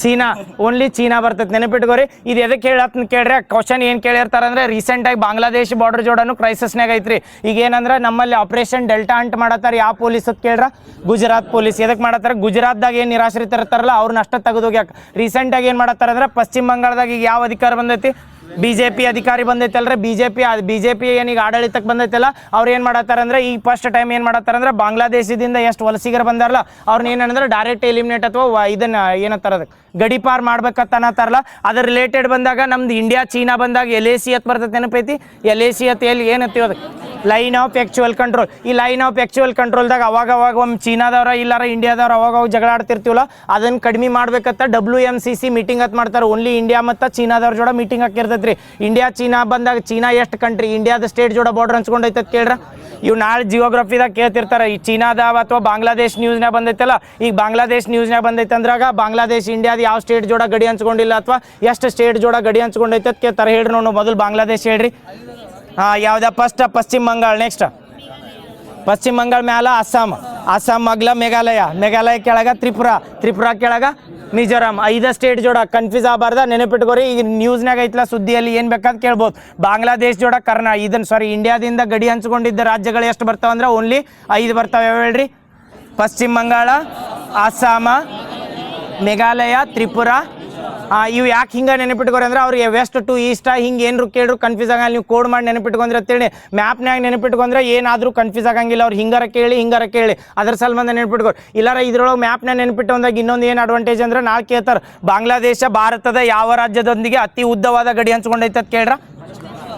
ಚೀನಾ ಓನ್ಲಿ ಚೀನಾ ಬರ್ತೈತೆ ನೆನಪಿಟ್ಕೋರಿ. ಇದು ಎದಕ್ಕೆ ಹೇಳತ್ನ ಕೇಳ್ರೆ ಕ್ವಶನ್ ಏನು ಕೇಳಿರ್ತಾರೆ ಅಂದರೆ ರೀಸೆಂಟಾಗಿ ಬಾಂಗ್ಲಾದೇಶ್ ಬಾರ್ಡರ್ ಜೋಡನು ಕ್ರೈಸಿಸ್ನಾಗ ಐತ್ರಿ. ಈಗ ಏನಂದ್ರೆ ನಮ್ಮಲ್ಲಿ ಆಪರೇಷನ್ ಡೆಲ್ಟಾ ಹಂಟ್ ಮಾಡತ್ತಾರೆ. ಯಾವ ಪೊಲೀಸ್ ಅಂತ ಕೇಳ್ರ? ಗುಜರಾತ್ ಪೊಲೀಸ್. ಎದಕ್ಕೆ ಮಾಡತ್ತಾರೆ? ಗುಜರಾತ್ದಾಗ ಏನು ನಿರಾಶ್ರಿತರು ಇರ್ತಾರಲ್ಲ ಅವ್ರನ್ನ ಅಷ್ಟ ತೆಗೆದೋಗ್ಯಾಕ. ರೀಸೆಂಟಾಗಿ ಏನು ಮಾಡತ್ತಾರೆ ಅಂದ್ರೆ ಪಶ್ಚಿಮ ಬಂಗಾಳದಾಗ ಈಗ ಯಾವ ಅಧಿಕಾರ ಬಂದೈತಿ? BJP ಅಧಿಕಾರಿ ಬಂದೈತಲ್ರಿ. BJP ಏನೀಗ ಆಡಳಿತಕ್ಕೆ ಬಂದೈತಲ್ಲ ಅವ್ರು ಏನು ಮಾಡತ್ತಾರೆ ಅಂದ್ರೆ ಈ ಫಸ್ಟ್ ಟೈಮ್ ಏನು ಮಾಡತ್ತಾರೆ ಅಂದ್ರೆ ಬಾಂಗ್ಲಾದೇಶದಿಂದ ಎಷ್ಟು ವಲಸಿಗರು ಬಂದಾರಲ್ಲ ಅವ್ರನ್ನ ಏನಂದ್ರೆ ಡೈರೆಕ್ಟ್ ಎಲಿಮಿನೇಟ್ ಅಥವಾ ಇದನ್ನ ಏನಂತಾರೆ ಅದಕ್ಕೆ ಗಡಿಪಾರ್ ಮಾಡ್ಬೇಕಂತ ಅನ್ನತ್ತಾರಲ್ಲ. ಅದ್ರ ರಿಲೇಟೆಡ್ ಬಂದಾಗ ನಮ್ದು ಇಂಡಿಯಾ ಚೀನಾ ಬಂದಾಗ LAC ಅಂತ ಬರ್ತೈತೆ ನೆನಪೈತಿ. LAC ಅಂತ ಎಲ್ಲಿ ಏನತ್ತೀವಿ ಅದಕ್ಕೆ ಲೈನ್ ಆಫ್ ಆ್ಯಕ್ಚುವಲ್ ಕಂಟ್ರೋಲ್. ಈ ಲೈನ್ ಆಫ್ ಆ್ಯಕ್ಚುವಲ್ ಕಂಟ್ರೋಲ್ದಾಗ ಅವಾಗ ಒಮ್ಮೆ ಚೀನಾದವ್ರ ಇಲ್ಲಾರ ಇಂಡಿಯಾದವ್ರು ಅವಾಗ ಜಗಳ ಆಡ್ತಿರ್ತೀವಲ್ಲ ಅದನ್ನು ಕಡಿಮೆ ಮಾಡ್ಬೇಕಂತ WMCC ಮೀಟಿಂಗ್ ಅಂತ ಮಾಡ್ತಾರೆ. ಓನ್ಲಿ ಇಂಡಿಯಾ ಮತ್ತು ಚೀನಾದವ್ರ ಜೋಡ ಮೀಟಿಂಗ್ ಹಾಕಿರ್ತೈತೆ ರೀ. ಇಂಡಿಯಾ ಚೀನಾ ಬಂದಾಗ ಚೀನಾ ಎಷ್ಟು ಕಂಟ್ರಿ ಇಂಡಿಯಾದ ಸ್ಟೇಟ್ ಜೋಡ ಬಾರ್ಡರ್ ಹಂಚ್ಕೊಂಡೈತೆ ಕೇಳ್ರ. ಇವು ನಾಳೆ ಜಿಯೋಗ್ರಫಿದಾಗ ಕೇಳ್ತಿರ್ತಾರೆ. ಈ ಚೀನಾದ ಅಥವಾ ಬಾಂಗ್ಲಾದೇಶ್ ನ್ಯೂಸ್ನಾಗ ಬಂದೈತಲ್ಲ. ಈಗ ಬಾಂಗ್ಲಾದೇಶ್ ನ್ಯೂಸ್ನಾಗ ಬಂದೈತೆ ಅಂದ್ರಾಗ ಬಾಂಗ್ಲಾದೇಶ್ ಇಂಡಿಯಾದ ಯಾವ ಸ್ಟೇಟ್ ಜೋಡ ಗಡಿ ಹಂಚ್ಕೊಂಡಿಲ್ಲ ಅಥವಾ ಎಷ್ಟು ಸ್ಟೇಟ್ ಜೋಡ ಗಡಿ ಹಂಚ್ಕೊಂಡೈತೆ ಅಂತ ಕೇಳ್ತಾರೆ. ಹೇಳ್ರಿ ನೋಡು ಮೊದಲು ಬಾಂಗ್ಲಾದೇಶ್ ಹೇಳ್ರಿ. ಯಾವ್ದ ಫಸ್ಟ್ ಪಶ್ಚಿಮ ಬಂಗಾಳ. ನೆಕ್ಸ್ಟ್ ಪಶ್ಚಿಮ ಬಂಗಾಳ ಮ್ಯಾಲ ಅಸ್ಸಾಂ ಮಗ್ಲ ಮೇಘಾಲಯ ಕೆಳಗ ತ್ರಿಪುರಾ ಕೆಳಗ ಮಿಜೋರಾಮ್ 5 ಸ್ಟೇಟ್ ಜೋಡ ಕನ್ಫ್ಯೂಸ್ ಆಗಬಾರ್ದ, ನೆನಪಿಟ್ಕೋರಿ. ಈಗ ನ್ಯೂಸ್ನಾಗ ಐತ್ಲ ಸುದ್ದಿಯಲ್ಲಿ ಏನು ಬೇಕಾದ್ ಕೇಳ್ಬೋದು. ಬಾಂಗ್ಲಾದೇಶ ಜೋಡ ಇಂಡಿಯಾದಿಂದ ಗಡಿ ಹಂಚ್ಕೊಂಡಿದ್ದ ರಾಜ್ಯಗಳು ಎಷ್ಟು ಬರ್ತಾವ ಅಂದ್ರೆ ಓನ್ಲಿ 5 ಬರ್ತಾವೆ. ಯಾವ ಹೇಳ್ರಿ? ಪಶ್ಚಿಮ ಬಂಗಾಳ, ಅಸ್ಸಾಮ, ಮೇಘಾಲಯ, ತ್ರಿಪುರಾ. ಇವು ಯಾಕೆ ಹಿಂಗೆ ನೆನಪಿಟ್ಕೋರಿ ಅಂದ್ರೆ ಅವ್ರಿಗೆ ವೆಸ್ಟ್ ಟು ಈಸ್ಟ್ ಹಿಂಗೆ ಏನ್ರು ಕೇಳ್ರು ಕನ್ಫ್ಯೂಸ್ ಆಗಲ್ಲ. ನೀವು ಕೋಡ್ ಮಾಡಿ ನೆನಪಿಟ್ಕೊಂಡ್ರೆ ಅಂತೇಳಿ ಮ್ಯಾಪ್ನಾಗ ನೆನಪಿಟ್ಕೊಂಡ್ರೆ ಏನಾದರೂ ಕನ್ಫ್ಯೂಸ್ ಆಗಂಗಿಲ್ಲ. ಅವ್ರು ಹಿಂಗಾರ ಕೇಳಿ ಅದ್ರ ಸಲ್ಬಂದ ನೆನಪಿಟ್ಕೋರಿ. ಇಲ್ಲಾರ ಇದ್ರೊಳಗೆ ಮ್ಯಾಪ್ನಾಗ ನೆನಪಿಟ್ಕೊಂಡಾಗ ಇನ್ನೊಂದು ಏನು ಅಡ್ವಾಂಟೇಜ್ ಅಂದ್ರೆ ನಾಳೆ ಕೇಳ್ತಾರೆ ಬಾಂಗ್ಲಾದೇಶ ಭಾರತದ ಯಾವ ರಾಜ್ಯದೊಂದಿಗೆ ಅತಿ ಉದ್ದವಾದ ಗಡಿ ಹಂಚ್ಕೊಂಡೈತೆ ಅಂತ ಕೇಳ್ರ?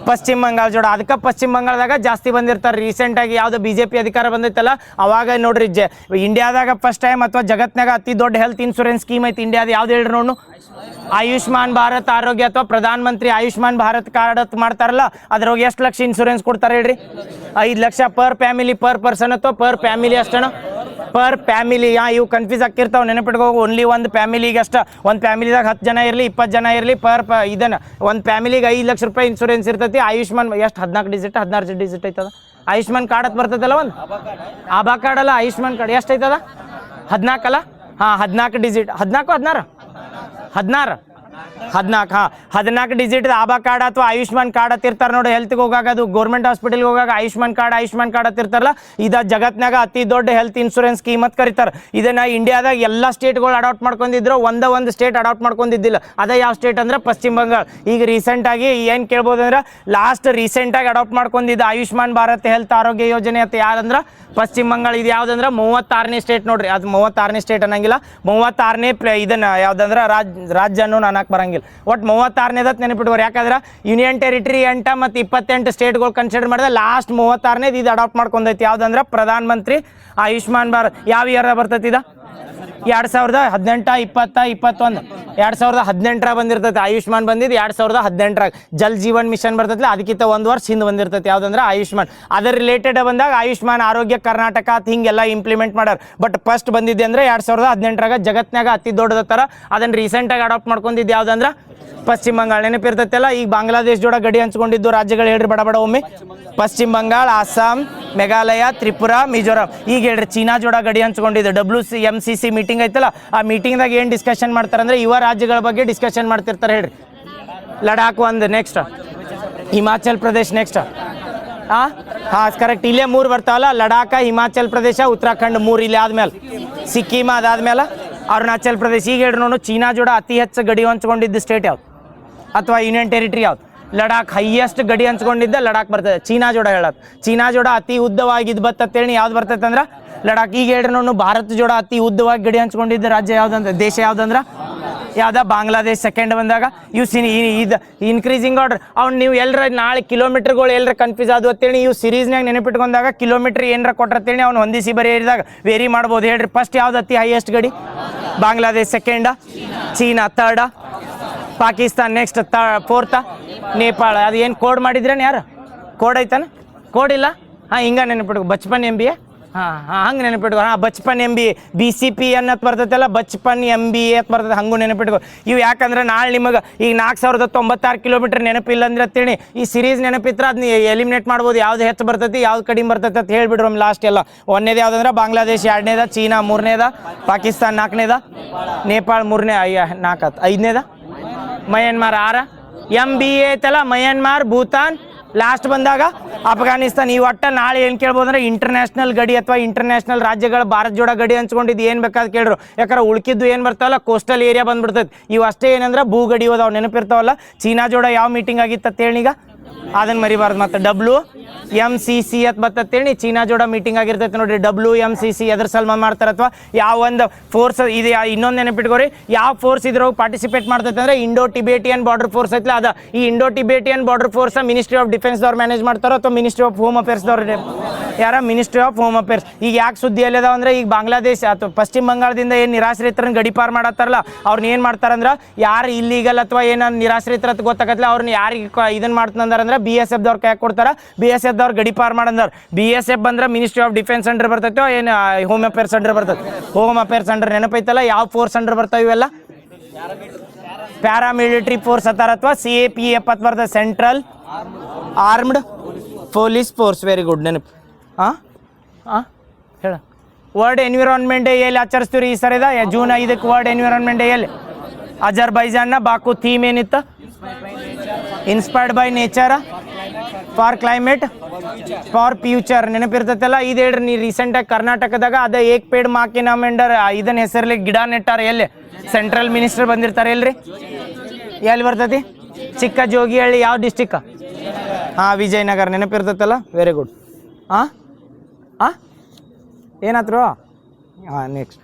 ಪಶ್ಚಿಮ ಬಂಗಾಳ ಜೋಡ. ಅದಕ್ಕೆ ಪಶ್ಚಿಮ ಬಂಗಾಳದಾಗ ಜಾಸ್ತಿ ಬಂದಿರ್ತಾರೆ. ರೀಸೆಂಟಾಗಿ ಯಾವುದು BJP ಅಧಿಕಾರ ಬಂದೈತಲ್ಲ ಅವಾಗ ನೋಡ್ರಿ ಇಂಡಿಯಾದಾಗ ಫಸ್ಟ್ ಟೈಮ್ ಅಥವಾ ಜಗತ್ನಾಗ ಅತಿ ದೊಡ್ಡ ಹೆಲ್ತ್ ಇನ್ಶೂರೆನ್ಸ್ ಸ್ಕೀಮ್ ಐತಿ ಇಂಡಿಯಾದ. ಯಾವ್ದು ಹೇಳ್ರಿ ನೋಡು? ಆಯುಷ್ಮಾನ್ ಭಾರತ್ ಆರೋಗ್ಯ ಅಥವಾ ಪ್ರಧಾನ ಮಂತ್ರಿ ಆಯುಷ್ಮಾನ್ ಭಾರತ್ ಕಾರ್ಡ್ ಅಂತ ಮಾಡ್ತಾರಲ್ಲ, ಅದ್ರೊಳಗೆ ಎಷ್ಟು ಲಕ್ಷ ಇನ್ಶೂರೆನ್ಸ್ ಕೊಡ್ತಾರೆ ಹೇಳ್ರಿ? 5 lakh per family, per person ಅಥವಾ ಪರ್ ಫ್ಯಾಮಿಲಿ ಅಷ್ಟೇನೋ? Per family. ಇವು ಕನ್ಫ್ಯೂಸ್ ಆಗ್ತಿರ್ತಾವೆ, ನೆನಪಿಟ್ಕೋ. ಓನ್ಲಿ ಒಂದು ಫ್ಯಾಮಿಲಿಗೆ ಅಷ್ಟ. ಒಂದು ಫ್ಯಾಮಿಲಿದಾಗ 10 ಜನ ಇರಲಿ 20 ಜನ ಇರಲಿ ಇದನ್ನು ಒಂದು ಫ್ಯಾಮಿಲಿಗೆ 5 ಲಕ್ಷ ರೂಪಾಯಿ ಇನ್ಶೂರೆನ್ಸ್ ಇರ್ತೈತಿ. ಆಯುಷ್ಮಾನ್ ಎಷ್ಟು 14 ಡಿಜಿಟ್ 16 ಡಿಜಿಟ್ ಐತದ ಆಯುಷ್ಮಾನ್ ಕಾರ್ಡ್ ಅಂತ ಬರ್ತೈತಲ್ಲ. ಒಂದು ಆಭಾ ಕಾರ್ಡ್ ಅಲ್ಲ, ಆಯುಷ್ಮಾನ್ ಕಾರ್ಡ್ ಎಷ್ಟು ಐತದ? 14 ಅಲ್ಲ? 14 ಡಿಜಿಟ್. 14 14 ಡಿಜಿಟ್ ಆಭಾ ಕಾರ್ಡ್ ಅಥವಾ ಆಯುಷ್ಮಾನ್ ಕಾರ್ಡ್ ಹತ್ತಿರ್ತಾರೆ ನೋಡಿ. ಹೆಲ್ತ್ಗೆ ಹೋಗಾಗ ಅದು ಗೌರ್ಮೆಂಟ್ ಹಾಸ್ಪಿಟಲ್ಗೆ ಹೋಗಾಗ ಆಯುಷ್ಮಾನ್ ಕಾರ್ಡ್ ಹತ್ತಿರ್ತಾರಲ್ಲ, ಇದು ಜಗತ್ನಾಗ ಅತಿ ದೊಡ್ಡ ಹೆಲ್ತ್ ಇನ್ಶೂರೆನ್ಸ್ ಸ್ಕೀಮ್ ಅಂತ ಕರೀತಾರೆ. ಇದನ್ನ ಇಂಡಿಯಾದಾಗ ಎಲ್ಲ ಸ್ಟೇಟ್ಗಳು ಅಡಾಪ್ಟ್ ಮಾಡ್ಕೊಂಡಿದ್ರು, ಒಂದು ಸ್ಟೇಟ್ ಅಡಾಪ್ಟ್ ಮಾಡ್ಕೊಂಡಿದ್ದಿಲ್ಲ. ಅದೇ ಯಾವ ಸ್ಟೇಟ್ ಅಂದ್ರೆ ಪಶ್ಚಿಮ ಬಂಗಾಳ. ಈಗ ರೀಸೆಂಟಾಗಿ ಏನು ಕೇಳ್ಬೋದು ಅಂದ್ರೆ ರೀಸೆಂಟಾಗಿ ಅಡಾಪ್ಟ್ ಮಾಡ್ಕೊಂಡಿದ್ದು ಆಯುಷ್ಮಾನ್ ಭಾರತ್ ಹೆಲ್ತ್ ಆರೋಗ್ಯ ಯೋಜನೆ ಅಂತ ಯಾರಂದ್ರೆ ಪಶ್ಚಿಮ ಬಂಗಾಳ. ಇದು ಯಾವುದಂದ್ರೆ 36ನೇ ಸ್ಟೇಟ್ ನೋಡ್ರಿ. ಅದು 36ನೇ ಸ್ಟೇಟ್ ಅನ್ನಂಗಿಲ್ಲ, 36ನೇ ಇದನ್ನ ಯಾವುದಂದ್ರೆ ರಾಜ್ಯ ಅನ್ನೋ ನಾನು ಬರಂಗಿಲ್ಲ. ಒಟ್ಟು 36ನೇದತ್ ನೆನಪಿಟ್ಕೋರಿ. ಯಾಕಂದ್ರೆ ಯೂನಿಯನ್ ಟೆರಿಟರಿ ಮತ್ತು 28 ಸ್ಟೇಟ್ಗಳು ಕನ್ಸಿಡರ್ ಮಾಡಿದ್ರೆ ಲಾಸ್ಟ್ 36ನೇದು ಇದು ಅಡಾಪ್ಟ್ ಮಾಡ್ಕೊಂಡೈತಿ. ಯಾವುದಂದ್ರೆ ಪ್ರಧಾನ ಮಂತ್ರಿ ಆಯುಷ್ಮಾನ್ ಭಾರತ್. ಯಾವ ಇಯರ್ ಬರ್ತೈತಿ ಇದು? 2018, 20, 21. 2018 ಬಂದಿರ್ತೈತಿ ಆಯುಷ್ಮಾನ್. ಬಂದಿದ್ದು 2018. ಜಲ್ ಜೀವನ್ ಮಿಷನ್ ಬರ್ತೈತಿ, ಅದಕ್ಕಿಂತ 1 ವರ್ಷ ಹಿಂದೆ ಬಂದಿರ್ತೈತಿ. ಯಾವುದಂದ್ರೆ ಆಯುಷ್ಮಾನ್. ಅದರ ರಿಲೇಟೆಡ್ ಬಂದಾಗ ಆಯುಷ್ಮಾನ್ ಆರೋಗ್ಯ ಕರ್ನಾಟಕ ಅಂತ ಹಿಂಗೆಲ್ಲ ಇಂಪ್ಲಿಮೆಂಟ್ ಮಾಡ್ಯಾರ. ಬಟ್ ಫಸ್ಟ್ ಬಂದಿದ್ದೆ ಅಂದ್ರೆ 2018 ಜಗತ್ನಾಗ ಅತಿ ದೊಡ್ಡದ ಥರ. ಅದನ್ನು ರೀಸೆಂಟಾಗಿ ಅಡಾಪ್ಟ್ ಮಾಡ್ಕೊಂಡಿದ್ದು ಯಾವುದಂದ್ರೆ ಪಶ್ಚಿಮ ಬಂಗಾಳ. ನೆನಪಿರ್ತೈತಲ್ಲ. ಈಗ ಬಾಂಗ್ಲಾದೇಶ ಜೋಡ ಗಡಿ ಹಂಚ್ಕೊಂಡಿದ್ದು ರಾಜ್ಯಗಳು ಹೇಳ್ರಿ ಬಡ ಒಮ್ಮೆ. ಪಶ್ಚಿಮ ಬಂಗಾಳ, ಅಸ್ಸಾಂ, ಮೇಘಾಲಯ, ತ್ರಿಪುರಾ, ಮಿಜೋರಾಂ. ಈಗ ಹೇಳ್ರಿ ಚೀನಾ ಜೋಡ ಗಡಿ ಹಂಚ್ಕೊಂಡಿದ್ದು. WMCC ಮೀಟಿಂಗ್ ಐತಲ್ಲ, ಆ ಮೀಟಿಂಗ್ದಾಗ ಏನು ಡಿಸ್ಕಷನ್ ಮಾಡ್ತಾರೆ ಅಂದ್ರೆ ಯುವ ರಾಜ್ಯಗಳ ಬಗ್ಗೆ ಡಿಸ್ಕಷನ್ ಮಾಡ್ತಿರ್ತಾರೆ ಹೇಳ್ರಿ. ಲಡಾಖ್ ಒಂದು, next Himachal Pradesh, next correct. ಇಲ್ಲೇ 3 ಬರ್ತಾವಲ್ಲ, ಲಡಾಖ, ಹಿಮಾಚಲ್ ಪ್ರದೇಶ, ಉತ್ತರಾಖಂಡ್ 3. ಇಲ್ಲಿ ಆದ್ಮೇಲೆ ಸಿಕ್ಕಿಮ, ಅದಾದ್ಮೇಲೆ ಅರುಣಾಚಲ್ ಪ್ರದೇಶ್. ಈಗ ಹೇಳ್ರಿ ನೋಡು, ಚೀನಾ ಜೋಡ ಅತಿ ಹೆಚ್ಚು ಗಡಿ ಹಂಚ್ಕೊಂಡಿದ್ದು ಸ್ಟೇಟ್ ಯಾವ್ದು ಅಥವಾ ಯೂನಿಯನ್ ಟೆರಿಟರಿ ಯಾವ್ದು? ಲಡಾಖ್. ಹೈಯೆಸ್ಟ್ ಗಡಿ ಹಂಚ್ಕೊಂಡಿದ್ದ ಲಡಾಖ್ ಬರ್ತದೆ. ಚೀನಾ ಜೋಡ ಹೇಳತ್. ಚೀನಾ ಜೋಡ ಅತಿ ಉದ್ದವಾಗಿದ್ದು ಬರ್ತೇಳಿ ಯಾವ್ದು ಬರ್ತೈತೆ ಅಂದ್ರೆ ಲಡಾಖ್. ಈಗ ಹೇಳ್ರಿ ನೋಡು, ಭಾರತ ಜೋಡ ಅತಿ ಉದ್ದವಾಗಿ ಗಡಿ ಹಂಚ್ಕೊಂಡಿದ್ದ ರಾಜ್ಯ ಯಾವ್ದಂದ್ರೆ ದೇಶ ಯಾವ್ದಂದ್ರೆ ಬಾಂಗ್ಲಾದೇಶ್. ಸೆಕೆಂಡ್ ಬಂದಾಗ ಇದು ಇನ್ಕ್ರೀಸಿಂಗ್ ಆರ್ಡರ್. ಅವ್ನು ನೀವು ಎಲ್ಲರ ನಾಳೆ ಕಿಲೋಮೀಟರ್ಗಳು ಎಲ್ಲರ ಕನ್ಫ್ಯೂಸ್ ಆದವು ಅಂತೇಳಿ ಇವು ಸೀರೀಸ್ನಾಗ ನೆನಪಿಟ್ಕೊಂಡಾಗ ಕಿಲೋಮೀಟರ್ ಏನರ ಕೊಟ್ಟರ್ತೇಳಿ ಅವ್ನು ಹೊಂದಿಸಿ ಬರೆಯಿದಾಗ ವೇರಿ ಮಾಡ್ಬೋದು ಹೇಳ್ರಿ. ಫಸ್ಟ್ ಯಾವ್ದು ಅತಿ ಹೈಯೆಸ್ಟ್ ಗಡಿ? ಬಾಂಗ್ಲಾದೇಶ್. ಸೆಕೆಂಡ ಚೀನಾ. Third Pakistan. Next 4th Nepal. ಅದು ಏನು ಕೋಡ್ ಮಾಡಿದ್ರೇನು? ಯಾರು ಕೋಡ್ ಐತಾನ? ಕೋಡ್ ಇಲ್ಲ. ಹಿಂಗೆ ನೆನಪಿಟ್ಕೊ. ಬಚ್ಪನ್ MBA. ಹಂಗೆ ನೆನಪಿಟ್ಕೊ. Bachpan MBA. BCP ಅನ್ನತ್ ಬರ್ತೈತಲ್ಲ, Bachpan MBA ಅಂತ ಬರ್ತೈತೆ. ಹಂಗೂ ನೆನಪಿಟ್ಕೊ. ಇವು ಯಾಕಂದ್ರೆ ನಾಳೆ ನಿಮಗೆ ಈಗ 4096 ಕಿಲೋಮೀಟರ್ ನೆನಪಿಲ್ಲ ಅಂದ್ರೆ ಅಂತೇಳಿ ಈ ಸೀರೀಸ್ ನೆನಪಿತ್ರ ಅದನ್ನ ಎಲಿಮಿನೇಟ್ ಮಾಡ್ಬೋದು. ಯಾವ್ದು ಹೆಚ್ಚು ಬರ್ತೈತಿ, ಯಾವ್ದು ಕಡಿಮೆ ಬರ್ತೈತಿ ಅಂತ ಹೇಳ್ಬಿಡ್ರಿ ಒಮ್ಮೆ ಲಾಸ್ಟ್ ಎಲ್ಲ. 1ನೇದು ಯಾವ್ದಂದ್ರೆ ಬಾಂಗ್ಲಾದೇಶ್, 2ನೇದ ಚೀನಾ, 3ನೇದ ಪಾಕಿಸ್ತಾನ್, 4ನೇದ ನೇಪಾಳ, 3ನೇ 4 5ನೇದ ಮಯನ್ಮಾರ್, 6 MBA ಐತಲ್ಲ, ಮಯನ್ಮಾರ್, ಭೂತಾನ್. ಲಾಸ್ಟ್ ಬಂದಾಗ ಅಫ್ಘಾನಿಸ್ತಾನ್. ಈ ಒಟ್ಟ ನಾಳೆ ಏನು ಕೇಳ್ಬೋದು ಅಂದ್ರೆ ಇಂಟರ್ನ್ಯಾಷನಲ್ ಗಡಿ ಅಥವಾ ಇಂಟರ್ನ್ಯಾಷನಲ್ ರಾಜ್ಯಗಳ ಭಾರತ ಜೋಡ ಗಡಿ ಹಂಚ್ಕೊಂಡಿದ್ದು ಏನು ಬೇಕಾದ್ ಕೇಳ್ರು. ಯಾಕಂದ್ರೆ ಉಳ್ಕಿದ್ದು ಏನು ಬರ್ತಾವಲ್ಲ ಕೋಸ್ಟಲ್ ಏರಿಯಾ ಬಂದ್ಬಿಡ್ತೈತಿ. ಇವು ಅಷ್ಟೇ ಏನಂದ್ರೆ ಭೂ ಗಡಿ ಹೋದಾವ್ ನೆನಪಿರ್ತಾವಲ್ಲ. ಚೀನಾ ಜೋಡ ಯಾವ ಮೀಟಿಂಗ್ ಆಗಿತ್ತ ಹೇಳೀಗ ಅದನ್ನು ಮರಿಬಾರ್ದು. ಮತ್ತು WMCC ಅಂತ ಬರ್ತೇಳಿ ಚೀನಾ ಜೋಡ ಮೀಟಿಂಗ್ ಆಗಿರ್ತೈತೆ ನೋಡ್ರಿ. WMCC ಎದ್ರ ಸಲ್ಮಾನ್ ಮಾಡ್ತಾರೆ ಅಥವಾ ಯಾವ ಒಂದು ಫೋರ್ಸ್ ಇದು. ಇನ್ನೊಂದು ನೆನಪಿಟ್ಕೋರಿ, ಯಾವ ಫೋರ್ಸ್ ಇದ್ರಾಗ ಪಾರ್ಟಿಸಿಪೇಟ್ ಮಾಡ್ತೈತೆ ಅಂದ್ರೆ ಇಂಡೋ ಟಿಬೇಟಿಯನ್ ಬಾರ್ಡರ್ ಫೋರ್ಸ್ ಐತಲ್ಲ ಅದ. ಈ Indo Tibetan border force ministry of ಡಿಫೆನ್ಸ್ದವ್ರು ಮ್ಯಾನೇಜ್ ಮಾಡ್ತಾರೋ ಅಥವಾ ಮಿನಿಸ್ಟ್ರಿ ಆಫ್ ಹೋಮ್ ಅಫೇರ್ಸ್ದವ್ರು? ಯಾರ? Ministry of home affairs. ಈಗ ಯಾಕೆ ಸುದ್ದಿಯಲ್ಲಿ ಅದಾವ ಅಂದ್ರೆ ಈಗ ಬಾಂಗ್ಲಾದೇಶ ಅಥವಾ ಪಶ್ಚಿಮ ಬಂಗಾಳದಿಂದ ಏನು ನಿರಾಶ್ರಿತರನ್ನ ಗಡಿಪಾರು ಮಾಡತ್ತಾರಲ್ಲ, ಅವ್ರನ್ನ ಏನು ಮಾಡ್ತಾರಂದ್ರೆ ಯಾರು ಇಲ್ಲೀಗಲ್ ಅಥವಾ ಏನೋ ನಿರಾಶ್ರಿತರ ಅಂತ ಗೊತ್ತಾಗತ್ತಲ್ಲ ಅವ್ರನ್ನ ಯಾರಿಗೆ ಇದನ್ನು ಮಾಡ್ತಂದ್ರೆ BSF ದವ್ರು ಕೈ ಕೊಡ್ತಾರ. BSF ದವ್ರು ಗಡಿಪಾರು ಮಾಡಂದ್ರ. BSF ಬಂದ್ರೆ ಮಿನಿಸ್ಟ್ರಿ ಆಫ್ ಡಿಫೆನ್ಸ್ ಅಂಡರ್ ಬರ್ತೈತೋ ಏನು ಹೋಮ್ ಅಫೇರ್ಸ್ ಅಂಡರ್ ಬರ್ತೈತೆ? Home affairs under. ನೆನಪೈತಲ್ಲ ಯಾವ ಫೋರ್ಸ್ ಅಂಡರ್ ಬರ್ತಾವೆ ಇವೆಲ್ಲ? ಪ್ಯಾರಾಮಿಲಿಟರಿ ಫೋರ್ಸ್ ಅತ್ತಾರ ಅಥವಾ CAPF ಅಂತ ಬರ್ತದೆ, central armed police force. Very good. ನೆನಪು. ಹೇಳ ವರ್ಲ್ಡ್ ಎನ್ವಿರಾನ್ಮೆಂಟ್ ಡೇ ಎಲ್ಲಿ ಆಚರಿಸ್ತೀವಿ ಈ ಸರಿದ ಜೂನ್ 5ಕ್ಕೆ ವರ್ಲ್ಡ್ ಎನ್ವಿರಾನ್ಮೆಂಟ್ ಡೇ ಎಲ್ಲಿ ಅಜರ್ಬೈಜಾನ್ನ ಬಾಕು ಥೀಮ್ ಏನಿತ್ತು inspired by nature for climate for future ನೆನಪಿರ್ತೈತಲ್ಲ ಇದು ಹೇಳ್ರಿ ನೀ ರೀಸೆಂಟಾಗಿ ಕರ್ನಾಟಕದಾಗ ಅದ ಏಕ್ ಪೇಡ್ ಮಾಕಿ ನಾಮೆಂಡರ್ ಇದನ್ನ ಹೆಸರಲ್ಲಿ ಗಿಡ ನೆಟ್ಟಾರ ಎಲ್ಲಿ ಸೆಂಟ್ರಲ್ ಮಿನಿಸ್ಟರ್ ಬಂದಿರ್ತಾರೆ ಎಲ್ರಿ ಎಲ್ಲಿ ಬರ್ತೈತಿ ಚಿಕ್ಕ ಜೋಗಿಹಳ್ಳಿ ಯಾವ ಡಿಸ್ಟಿಕ್ ವಿಜಯನಗರ ನೆನಪಿರ್ತೈತಲ್ಲ ವೆರಿ ಗುಡ್ ಏನಾದ್ರು ನೆಕ್ಸ್ಟ್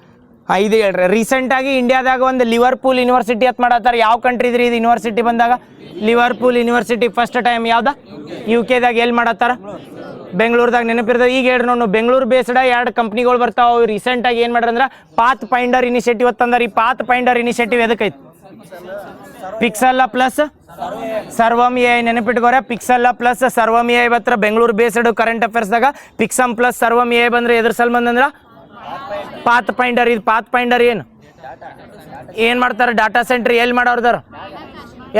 ಇದು ಹೇಳ್ರಿ ರೀಸೆಂಟಾಗಿ ಇಂಡಿಯಾದಾಗ ಒಂದು ಲಿವರ್ಪೂಲ್ ಯೂನಿವರ್ಸಿಟಿ ಅಂತ ಮಾಡತ್ತಾರ ಯಾವ ಕಂಟ್ರಿ ಇದ್ರಿ ಇದು ಯೂನಿವರ್ಸಿಟಿ ಬಂದಾಗ ಲಿವರ್ಪೂಲ್ ಯೂನಿವರ್ಸಿಟಿ ಫಸ್ಟ್ ಟೈಮ್ ಯಾವ್ದ UK ಎಲ್ಲಿ ಮಾಡತ್ತಾರ ಬೆಂಗಳೂರದಾಗ ನೆನಪಿರ್ತದೆ ಈಗ ಹೇಳ್ರಿ ನಾವು ಬೆಂಗಳೂರು ಬೇಸ್ಡ 2 ಕಂಪ್ನಿಗಳು ಬರ್ತಾವೆ ರೀಸೆಂಟಾಗಿ ಏನು ಮಾಡ್ರಿ ಅಂದ್ರೆ ಪಾತ್ ಫೈಂಡರ್ ಇನಿಷಿಯೇಟಿವ್ ಅಂತಂದ್ರೆ ಈ ಪಾತ್ ಫೈಂಡರ್ ಇನಿಷಿಯೇಟಿವ್ ಎದಕ್ಕೈತಿ ಪಿಕ್ಸೆಲ್ಲ ಪ್ಲಸ್ ಸರ್ವಮ್ ಎ ನೆನಪಿಟ್ಕೋರೆ ಪಿಕ್ಸೆಲ್ಲ ಪ್ಲಸ್ ಸರ್ವಮ್ ಎ ಇವತ್ತರ ಬೆಂಗಳೂರು ಬೇಸ್ಡ್ ಕರೆಂಟ್ ಅಫೇರ್ಸ್ದಾಗ ಪಿಕ್ಸಮ್ ಪ್ಲಸ್ ಸರ್ವಮ್ ಎ ಬಂದ್ರೆ ಎದ್ರ ಸಲ್ ಬಂದಂದ್ರ ಪಾತ್ ಫೈಂಡರ್ ಇದು ಪಾತ್ ಫೈಂಡರ್ ಏನು ಮಾಡ್ತಾರೆ ಡಾಟಾ ಸೆಂಟರ್ ಎಲ್ಲಿ ಮಾಡೋರ್ದಾರ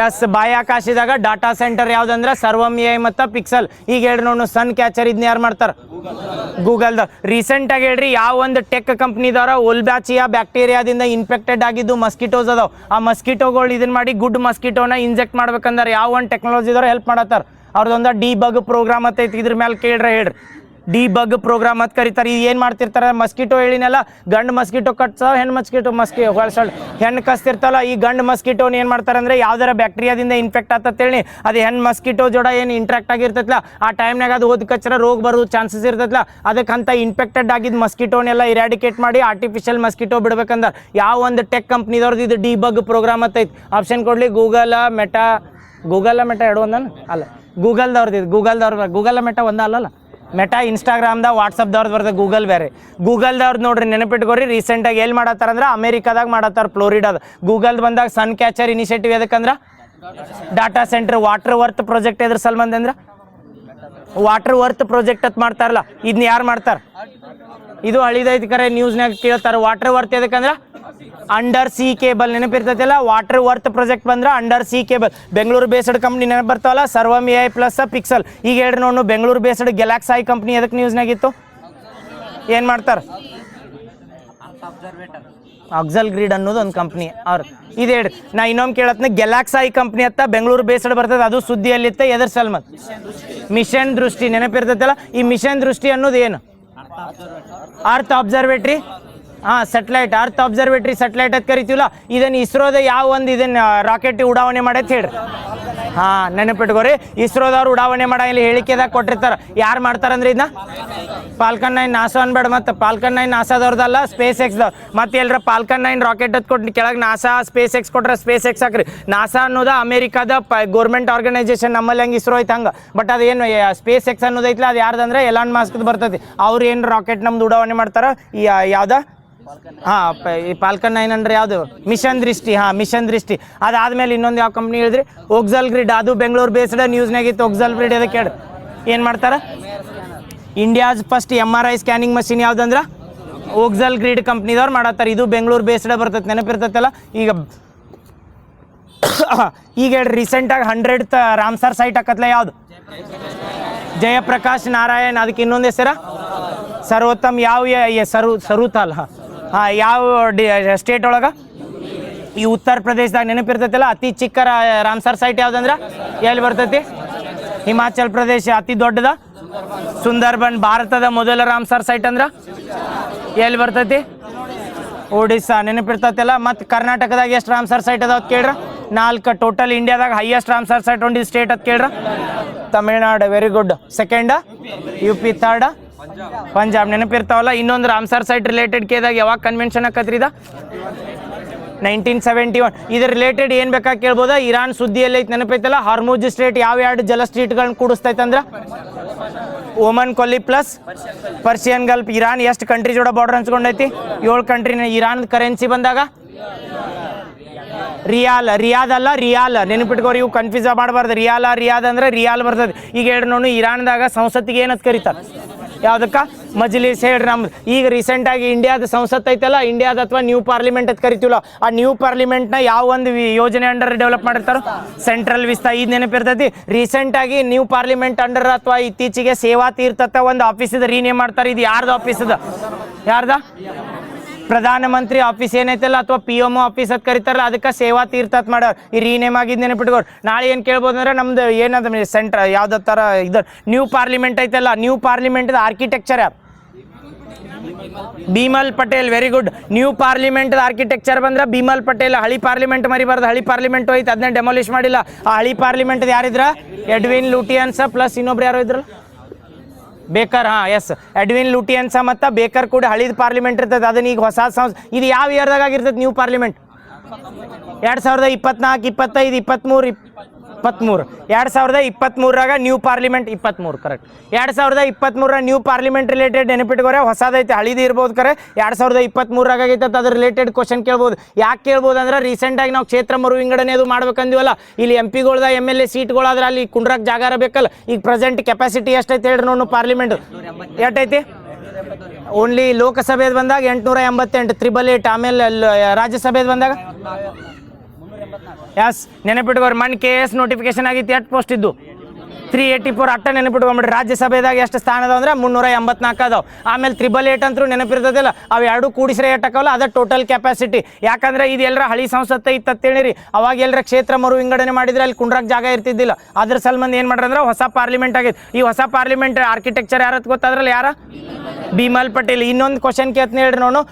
ಎಸ್ ಬಾಹ್ಯಾಕಾಶದಾಗ ಡಾಟಾ ಸೆಂಟರ್ ಯಾವ್ದಂದ್ರೆ ಸರ್ವಮ್ ಎ ಮತ್ತು ಪಿಕ್ಸೆಲ್ ಈಗ ಹೇಳ್ರಿ ನೋಡು ಸನ್ ಕ್ಯಾಚರ್ ಇದನ್ನ ಯಾರು ಮಾಡ್ತಾರೆ ಗೂಗಲ್ದ ರೀಸೆಂಟಾಗಿ ಹೇಳ್ರಿ ಯಾವ ಒಂದು ಟೆಕ್ ಕಂಪ್ನಿದವ್ರ ಒಲ್ಬ್ಯಾಚಿಯಾ ಬ್ಯಾಕ್ಟೀರಿಯಾದಿಂದ ಇನ್ಫೆಕ್ಟೆಡ್ ಆಗಿದ್ದು ಮಸ್ಕಿಟೋಸ್ ಅದಾವ ಆ ಮಸ್ಕಿಟೋಗಳು ಇದನ್ನ ಮಾಡಿ ಗುಡ್ ಮಸ್ಕಿಟೋನ ಇಂಜೆಕ್ಟ್ ಮಾಡ್ಬೇಕಂದ್ರೆ ಯಾವ ಒಂದು ಟೆಕ್ನಾಲಜಿದವ್ರು ಹೆಲ್ಪ್ ಮಾಡತ್ತಾರ ಅವ್ರದ್ದೊಂದು ಡಿ-ಬಗ್ ಪ್ರೋಗ್ರಾಮ್ ಅಂತೈತಿ ಇದ್ರ ಮೇಲೆ ಕೇಳ್ರಿ ಹೇಳ್ರಿ ಡಿ-ಬಗ್ ಪ್ರೋಗ್ರಾಮ್ ಅಂತ ಕರೀತಾರೆ ಇದು ಏನು ಮಾಡ್ತಿರ್ತಾರೆ ಮಸ್ಕಿಟೋ ಹೇಳಿನಲ್ಲ ಗಂಡು ಮಸ್ಕಿಟೋ ಕಟ್ಸ ಹೆಣ್ಣು ಮಸ್ಕಿಟೋ ಹೊಳ್ಸಳ್ ಹೆಣ್ಣು ಕಸ್ತಿರ್ತಲ್ಲ ಈ ಗಂಡು ಮಸ್ಕಿಟೋನ್ ಏನು ಮಾಡ್ತಾರೆ ಅಂದರೆ ಯಾವ್ದಾರ ಬ್ಯಾಕ್ಟೀರಿಯಾದಿಂದ ಇನ್ಫೆಕ್ಟ್ ಆತತ್ತೇಳಿ ಅದು ಹೆಣ್ಣು ಮಸ್ಕಿಟೋ ಜೋಡ ಏನು ಇಂಟ್ರಾಕ್ಟ್ ಆಗಿರ್ತೈತಲ್ಲ ಆ ಟೈಮ್ನಾಗ ಅದು ಹೋದ ಕಚ್ಚರ ರೋಗ ಬರೋದು ಚಾನ್ಸಸ್ ಇರ್ತೈತಲ್ಲ ಅದಕ್ಕೆ ಅಂತ ಇನ್ಫೆಕ್ಟೆಡ್ ಆಗಿದ್ದು ಮಸ್ಕಿಟೋನೆಲ್ಲ ಇರಾಡಿಕೇಟ್ ಮಾಡಿ ಆರ್ಟಿಫಿಷಿಯಲ್ ಮಸ್ಕಿಟೋ ಬಿಡ್ಬೇಕಂದ್ರೆ ಯಾವ ಒಂದು ಟೆಕ್ ಕಂಪ್ನಿದವ್ರದ್ದು ಇದು ಡಿ-ಬಗ್ ಪ್ರೋಗ್ರಾಮ್ ಅಂತೈತಿ ಆಪ್ಷನ್ ಕೊಡ್ಲಿ ಗೂಗಲ್ ಮೆಟಾ ಎರಡು ಒಂದನ ಅಲ್ಲ ಗೂಗಲ್ದವ್ರದ್ದು ಇದು ಗೂಗಲ್ ಮೆಟಾ ಒಂದ ಅಲ್ಲಲ್ಲ ಮೆಟಾ ಇನ್ಸ್ಟಾಗ್ರಾಮ್ದಾಗ ವಾಟ್ಸಪ್ದವ್ರದ್ದು ಬರ್ತದೆ ಗೂಗಲ್ ಬೇರೆ ಗೂಗಲ್ದವ್ರದ್ದು ನೋಡ್ರಿ ನೆನಪಿಟ್ಕೋರಿ ರೀಸೆಂಟಾಗಿ ಎಲ್ಲಿ ಮಾಡತ್ತಾರ ಅಂದ್ರೆ ಅಮೇರಿಕಾದಾಗ ಮಾಡತ್ತಾರ ಫ್ಲೋರಿಡಾದ ಗೂಗಲ್ದು ಬಂದಾಗ ಸನ್ ಕ್ಯಾಚರ್ ಇನಿಷಿಯೇಟಿವ್ ಎದಕ್ಕಂದ್ರೆ data centre Waterworth project ಎದ್ರ ಸಲ್ಬಂದ್ ಅಂದ್ರೆ ವಾಟರ್ ವರ್ತ್ ಪ್ರಾಜೆಕ್ಟ್ ಅಂತ ಮಾಡ್ತಾರಲ್ಲ ಇದನ್ನ ಯಾರು ಮಾಡ್ತಾರೆ ಇದು ಹಳಿದೈತಿ ಕರೆ ನ್ಯೂಸ್ನಾಗ ಕೇಳ್ತಾರೆ ವಾಟರ್ ವರ್ತ್ ಎದಕ್ಕಂದ್ರೆ ಅಂಡರ್ ಸಿ ಕೇಬಲ್ ನೆನಪಿರ್ತೈತಲ್ಲ ವಾಟರ್ ವರ್ತ್ ಪ್ರಾಜೆಕ್ಟ್ ಬಂದ್ರೆ undersea cable Bengaluru based company ನೆನಪು ಬರ್ತಾವಲ್ಲ ಸರ್ವಮ್ ಎ ಪ್ಲಸ್ ಪಿಕ್ಸೆಲ್ ಈಗ ಹೇಳ್ರಿ ನೋಡು ಬೆಂಗಳೂರು ಬೇಸ್ಡ್ ಗ್ಯಾಲಾಕ್ಸೈ ಕಂಪ್ನಿ ಎದಕ್ಕೆ ನ್ಯೂಸ್ನಾಗಿತ್ತು ಏನು ಮಾಡ್ತಾರೆ ಅಕ್ಸಲ್ ಗ್ರಿಡ್ ಅನ್ನೋದು ಒಂದು ಕಂಪ್ನಿ ಅವ್ರು ಇದು ಹೇಳ್ರಿ ನಾ ಇನ್ನೊಮ್ಮೆ ಕೇಳತ್ನ ಗ್ಯಾಲಾಕ್ಸೈ ಕಂಪ್ನಿ ಅಂತ ಬೆಂಗಳೂರು ಬೇಸ್ಡ್ ಬರ್ತದೆ ಅದು ಸುದ್ದಿಯಲ್ಲಿತ್ತ ಎದ್ರ ಸಲ್ಮತ್ ಮಿಷನ್ ದೃಷ್ಟಿ ನೆನಪಿರ್ತೈತಲ್ಲ ಈ ಮಿಷನ್ ದೃಷ್ಟಿ ಅನ್ನೋದು ಏನು earth observatory satellite earth observatory satellite ಅಂತ ಕರಿತೀವಲ್ಲ ಇದನ್ನು ಇಸ್ರೋದ ಯಾವ ಒಂದು ಇದನ್ನ ರಾಕೆಟ್ ಉಡಾವಣೆ ಮಾಡೈತೆ ಹೇಳ್ರಿ ನೆನಪಿಟ್ಕೋರಿ ಇಸ್ರೋದವ್ರು ಉಡಾವಣೆ ಮಾಡೋ ಇಲ್ಲಿ ಹೇಳಿಕೆದಾಗ ಕೊಟ್ಟಿರ್ತಾರೆ ಯಾರು ಮಾಡ್ತಾರಂದ್ರೆ ಇದನ್ನ ಫಾಲ್ಕನ್ 9 ನಾಸಾ ಅನ್ಬೇಡ ಮತ್ತು ಫಾಲ್ಕನ್ 9 ನಾಸಾದವ್ರದಲ್ಲ ಸ್ಪೇಸ್ ಎಕ್ಸ್ದವ್ರು ಮತ್ತೆ ಎಲ್ಲರ ಫಾಲ್ಕನ್ 9 ರಾಕೆಟ್ ಅದು ಕೊಟ್ಟು ಕೆಳಗೆ ನಾಸಾ ಸ್ಪೇಸ್ ಎಕ್ಸ್ ಕೊಟ್ರೆ ಸ್ಪೇಸ್ ಎಕ್ಸ್ ಹಾಕ್ರಿ ನಾಸಾ ಅನ್ನೋದು ಅಮೇರಿಕಾದ ಗೌರ್ಮೆಂಟ್ ಆರ್ಗನೈಸೇಷನ್ ನಮ್ಮಲ್ಲಿ ಹೆಂಗೆ ಇಸ್ರೋ ಐತೆ ಹಂಗೆ ಬಟ್ ಅದೇನು ಸ್ಪೇಸ್ ಎಕ್ಸ್ ಅನ್ನೋದೈತಿಲ್ಲ ಅದು ಯಾರ್ದಂದ್ರೆ ಎಲಾನ್ ಮಾಸ್ಕ್ದು ಬರ್ತೈತಿ ಅವ್ರು ಏನು ರಾಕೆಟ್ ನಮ್ದು ಉಡಾವಣೆ ಮಾಡ್ತಾರೆ ಯಾವ್ದು ಈ ಫಾಲ್ಕನ್ 9 ಅಂದ್ರೆ ಯಾವುದು ಮಿಷನ್ ದೃಷ್ಟಿ ಮಿಷನ್ ದೃಷ್ಟಿ ಅದಾದ್ಮೇಲೆ ಇನ್ನೊಂದು ಯಾವ ಕಂಪ್ನಿ ಹೇಳಿದ್ರಿ ಒಕ್ಸಲ್ ಗ್ರಿಡ್ ಅದು ಬೆಂಗಳೂರು ಬೇಸ್ಡ್ ನ್ಯೂಸ್ನಾಗಿತ್ತು ಒಕ್ಸಲ್ ಗ್ರಿಡ್ ಅದಕ್ಕೆ ಕೇಳಿ ಏನು ಮಾಡ್ತಾರೆ India's first MRI scanning machine ಯಾವ್ದಂದ್ರೆ ಒಕ್ಸಲ್ ಗ್ರಿಡ್ ಕಂಪ್ನಿದವ್ರು ಮಾಡತ್ತಾರೆ ಇದು ಬೆಂಗಳೂರು ಬೇಸ್ಡ್ ಬರ್ತೈತೆ ನೆನಪಿರ್ತೈತಲ್ಲ ಈಗ ಹೇಳ್ರಿ ರೀಸೆಂಟಾಗಿ 100th ರಾಮ್ಸರ್ ಸೈಟ್ ಹಾಕತ್ಲ ಯಾವುದು ಜಯಪ್ರಕಾಶ್ ನಾರಾಯಣ್ ಅದಕ್ಕೆ ಇನ್ನೊಂದು ಹೆಸರ ಸರ್ವೋತ್ತಮ್ ಯಾವ ಸರುತಾಲ್ ಯಾವ ಸ್ಟೇಟ್ ಒಳಗೆ ಈ ಉತ್ತರ ಪ್ರದೇಶದಾಗ ನೆನಪಿರ್ತೈತಲ್ಲ ಅತಿ ಚಿಕ್ಕ ರಾಮ್ಸರ್ ಸೈಟ್ ಯಾವ್ದಂದ್ರೆ ಎಲ್ಲಿ ಬರ್ತೈತಿ ಹಿಮಾಚಲ್ ಪ್ರದೇಶ ಅತಿ ದೊಡ್ಡದ ಸುಂದರ್ಬನ್ ಭಾರತದ ಮೊದಲ ರಾಮ್ಸರ್ ಸೈಟ್ ಅಂದ್ರೆ ಎಲ್ಲಿ ಬರ್ತೈತಿ ಒಡಿಸ್ಸಾ ನೆನಪಿರ್ತೈತಲ್ಲ ಮತ್ತು ಕರ್ನಾಟಕದಾಗ ಎಷ್ಟು ರಾಮ್ಸರ್ ಸೈಟ್ ಅದಾವ ಕೇಳ್ರ 4 ಟೋಟಲ್ ಇಂಡಿಯಾದಾಗ ಹೈಯೆಸ್ಟ್ ರಾಮ್ಸರ್ ಸೈಟ್ ಒಂದು ಸ್ಟೇಟ್ ಅಂತ ಕೇಳ್ರ Tamil Nadu very good second UP third Punjab ನೆನಪಿರ್ತಾವಲ್ಲ ಇನ್ನೊಂದು ರಾಮ್ಸರ್ ಸೈಟ್ ರಿಲೇಟೆಡ್ ಕೇದಾಗ ಯಾವಾಗ ಕನ್ವೆನ್ಷನ್ ಆಕತ್ರಿದ 1971 ಇದ್ರ ರಿಲೇಟೆಡ್ ಏನು ಬೇಕಾಗಿ ಕೇಳ್ಬೋದ ಇರಾನ್ ಸುದ್ದಿಯಲ್ಲಿ ಐತೆ ನೆನಪೈತಲ್ಲ ಹಾರ್ಮುಜ್ ಸ್ಟ್ರೇಟ್ ಯಾವ 2 ಜಲ ಸ್ಟ್ರೀಟ್ಗಳನ್ನ ಕೂಡಿಸ್ತೈತಂದ್ರೆ ಓಮನ್ ಕೊಲ್ಲಿ ಪ್ಲಸ್ ಪರ್ಷಿಯನ್ ಗಲ್ಫ್ ಇರಾನ್ ಎಷ್ಟು ಕಂಟ್ರಿ ಜೋಡ ಬಾರ್ಡರ್ ಹಂಚ್ಕೊಂಡೈತಿ 7 ಕಂಟ್ರಿನ ಇರಾನ್ ಕರೆನ್ಸಿ ಬಂದಾಗ ರಿಯಾದ್ ಅಲ್ಲ ರಿಯಾಲ್ ನೆನಪಿಟ್ಕೋರಿ ಇವು ಕನ್ಫ್ಯೂಸ್ ಮಾಡಬಾರ್ದು ರಿಯಾದ್ ಅಂದ್ರೆ ರಿಯಾಲ್ ಬರ್ತದೆ ಈಗ ಹೇಳ್ರಿ ನೋಡು ಇರಾನ್ದಾಗ ಸಂಸತ್ತಿಗೆ ಏನಂತ ಕರೀತಾರೆ ಯಾವುದಕ್ಕೆ ಮಜ್ಲಿಸ್ ಹೇಳ್ರಿ ನಮ್ದು ಈಗ ರೀಸೆಂಟಾಗಿ ಇಂಡಿಯಾದ ಸಂಸತ್ ಐತಲ್ಲ ಇಂಡಿಯಾದ ಅಥವಾ ನ್ಯೂ ಪಾರ್ಲಿಮೆಂಟ್ ಅಂತ ಕರಿತೀವಲ್ಲ ಆ ನ್ಯೂ ಪಾರ್ಲಿಮೆಂಟ್ನ ಯಾವ ಒಂದು ಯೋಜನೆ ಅಂಡರ್ ಡೆವಲಪ್ ಮಾಡಿರ್ತಾರೋ ಸೆಂಟ್ರಲ್ ವಿಸ್ತಾ ಇದು ನೆನಪಿರ್ತೈತಿ ರೀಸೆಂಟಾಗಿ ನ್ಯೂ ಪಾರ್ಲಿಮೆಂಟ್ ಅಂಡರ್ ಅಥವಾ ಇತ್ತೀಚೆಗೆ ಸೇವಾ ತೀರ್ಥತ್ತ ಒಂದು ಆಫೀಸದ ರೀನೇಮ್ ಮಾಡ್ತಾರೆ ಇದು ಯಾರ್ದು ಆಫೀಸದ ಯಾರ್ದ ಪ್ರಧಾನಮಂತ್ರಿ ಆಫೀಸ್ ಏನೈತಲ್ಲ ಅಥವಾ PMO ಆಫೀಸ್ ಅಂತ ಕರಿತಾರಲ್ಲ ಅದಕ್ಕೆ ಸೇವಾ ತೀರ್ಥ ಅಂತ ಮಾಡೋರು ಈ ರೀನೇಮ್ ಆಗಿದ್ದು ನೆನಪಿಟ್ಕೋರು. ನಾಳೆ ಏನು ಕೇಳ್ಬೋದು ಅಂದ್ರೆ ನಮ್ದು ಏನದ ಸೆಂಟ್ರ್ ಯಾವ್ದು ಥರ ಇದು ನ್ಯೂ ಪಾರ್ಲಿಮೆಂಟ್ ಐತಲ್ಲ, ನ್ಯೂ ಪಾರ್ಲಿಮೆಂಟ್ದ ಆರ್ಕಿಟೆಕ್ಚರ್ ಯಾರು? Bimal Patel. Very good. New parliament architecture ಬಂದ್ರೆ ಬಿಮಲ್ ಪಟೇಲ್. ಹಳಿ ಪಾರ್ಲಿಮೆಂಟ್ ಮರಿಬಾರ್ದು, ಹಳಿ ಪಾರ್ಲಿಮೆಂಟ್ ಹೋಯ್ತು, ಅದನ್ನ ಡೆಮಾಲಿಷ್ ಮಾಡಿಲ್ಲ. ಆ ಹಳಿ ಪಾರ್ಲಿಮೆಂಟ್ ಯಾರಿದ್ರ? ಎಡ್ವಿನ್ ಲೂಟಿಯನ್ಸ ಪ್ಲಸ್ ಇನ್ನೊಬ್ರು ಯಾರು ಇದ್ರಲ್ಲ, ಬೇಕರ್. ಹಾಂ ಎಸ್, ಎಡ್ವಿನ್ ಲೂಟಿಯನ್ಸ ಮತ್ತು ಬೇಕರ್ ಕೂಡ ಹಳಿದ ಪಾರ್ಲಿಮೆಂಟ್ ಇರ್ತದೆ. ಅದನ್ನ ಈಗ ಹೊಸ ಇದು ಯಾವ ಇಯರ್ದಾಗ ಆಗಿರ್ತದೆ ನ್ಯೂ ಪಾರ್ಲಿಮೆಂಟ್? 2024, 25, 23, 2023ರಾಗ ನ್ಯೂ ಪಾರ್ಲಿಮೆಂಟ್ 23 ಕರೆಕ್ಟ್. 2023ರ ನ್ಯೂ ಪಾರ್ಲಿಮೆಂಟ್ ರಿಲೇಟೆಡ್ ನೆನಪಿಟ್ಕೋರೆ. ಹೊಸದೈತೆ, ಹಳಿದು ಇರ್ಬೋದು ಕರೆ. 2023ರಾಗ ಆಗೈತೆ, ಅದ್ರ ರಿಲೇಟೆಡ್ ಕ್ವಶನ್ ಕೇಳ್ಬೋದು. ಯಾಕೆ ಕೇಳ್ಬೋದು ಅಂದ್ರೆ ರೀಸೆಂಟಾಗಿ ನಾವು ಕ್ಷೇತ್ರ ಮರು ವಿಂಗಡಣೆ ಅದು ಮಾಡ್ಬೇಕಂದಿವಲ್ಲ, ಇಲ್ಲಿ MPಗಳ್ದ MLA ಸೀಟ್ಗಳಾದ್ರೆ ಅಲ್ಲಿ ಕುಂಡ್ರಾಕ್ ಜಾಗ ಬೇಕಲ್ಲ. ಈಗ ಪ್ರೆಸೆಂಟ್ ಕೆಪಾಸಿಟಿ ಎಷ್ಟೈತೆ ಹೇಳ್ರಿ ನೋಡು ಪಾರ್ಲಿಮೆಂಟ್ ಎಷ್ಟೈತಿ? ಓನ್ಲಿ ಲೋಕಸಭೆದು ಬಂದಾಗ 888, 888. ಆಮೇಲೆ ರಾಜ್ಯಸಭೆದು ಬಂದಾಗ ಎಸ್ ನೆನಪಿಟ್ಕೋರಿ. ಮನ್ KS ನೋಟಿಫಿಕೇಶನ್ ಆಗಿತ್ತು, 8 ಪೋಸ್ಟ್ ಇದ್ದು 384 ಅಟ್ಟ ನೆನಪಿಟ್ಕೊಂಬಿಡ್ರಿ. ರಾಜ್ಯಸಭೆದಾಗ ಎಷ್ಟು ಸ್ಥಾನ ಅದಾವ ಅಂದ್ರೆ 384 ಅದಾವ. ಆಮೇಲೆ 888 ಅಂತೂ ನೆನಪಿರ್ತದಿಲ್ಲ, ಅವು ಎರಡು ಕೂಡಿಸ್ರೆ ಎಟ್ಟಕ್ಕವಲ್ಲ, ಅದ ಟೋಟಲ್ ಕೆಪಾಸಿಟಿ. ಯಾಕಂದ್ರೆ ಇದು ಎಲ್ಲರ ಹಳಿ ಸಂಸತ್ತು ಇತ್ತೇಳಿರಿ, ಅವಾಗ ಎಲ್ಲರ ಕ್ಷೇತ್ರ ಮರು ವಿಂಗಡಣೆ ಮಾಡಿದ್ರೆ ಅಲ್ಲಿ ಕುಂಡ್ರಾಕ್ ಜಾಗ ಇರ್ತಿದ್ದಿಲ್ಲ. ಅದ್ರ ಸಲ್ಮಂದ್ ಏನು ಮಾಡ್ರಂದ್ರೆ ಹೊಸ ಪಾರ್ಲಿಮೆಂಟ್ ಆಗೈತೆ. ಈ ಹೊಸ ಪಾರ್ಲಿಮೆಂಟ್ ಆರ್ಕಿಟೆಕ್ಚರ್ ಯಾರತ್ ಗೊತ್ತಾದ್ರಲ್ಲ, ಯಾರ? ಬಿಮಲ್ ಪಟೇಲ್. ಇನ್ನೊಂದು ಕ್ವಶನ್ ಕೇಳ್ತೀನಿ ಹೇಳ್ರಿ ನೋಡು.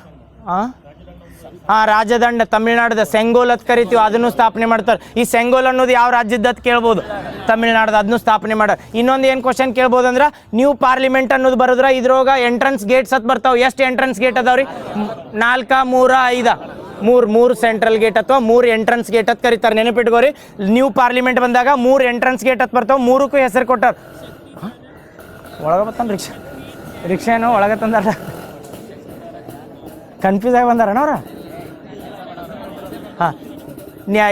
ರಾಜದಂಡ ತಮಿಳ್ನಾಡದ ಸೆಂಗೋಲ್ ಅಂತ ಕರಿತೀವಿ, ಅದನ್ನು ಸ್ಥಾಪನೆ ಮಾಡ್ತಾರೆ. ಈ ಸೆಂಗೋಲ್ ಅನ್ನೋದು ಯಾವ ರಾಜ್ಯದ ಕೇಳ್ಬೋದು? ತಮಿಳ್ನಾಡದ, ಅದನ್ನು ಸ್ಥಾಪನೆ ಮಾಡೋರು. ಇನ್ನೊಂದು ಏನು ಕ್ವಶನ್ ಕೇಳ್ಬೋದು ಅಂದ್ರೆ ನ್ಯೂ ಪಾರ್ಲಿಮೆಂಟ್ ಅನ್ನೋದು ಬರೋದ್ರ ಇದ್ರೊಳಗ ಎಂಟ್ರೆನ್ಸ್ ಗೇಟ್ಸ್ ಅಂತ ಬರ್ತಾವೆ. ಎಷ್ಟು ಎಂಟ್ರೆನ್ಸ್ ಗೇಟ್ ಅದಾವ್ರಿ? 4, 3, 5 ಮೂರು ಸೆಂಟ್ರಲ್ ಗೇಟ್ ಅಥವಾ 3 ಎಂಟ್ರೆನ್ಸ್ ಗೇಟ್ ಅಂತ ಕರೀತಾರೆ. ನೆನಪಿಟ್ಕೋರಿ, ನ್ಯೂ ಪಾರ್ಲಿಮೆಂಟ್ ಬಂದಾಗ 3 ಎಂಟ್ರೆನ್ಸ್ ಗೇಟ್ ಅಂತ ಬರ್ತಾವೆ. 3ಕ್ಕೂ ಹೆಸರು ಕೊಟ್ಟಾರ. ಒಳಗೆ ಬರ್ತಾನೆ ರಿಕ್ಷಾ ಏನೋ ಒಳಗೆ ತಂದಾರ, ಕನ್ಫ್ಯೂಸ್ ಆಗಿ ಬಂದಾರಣ್ಣ ಅವ್ರ. ಹಾಂ,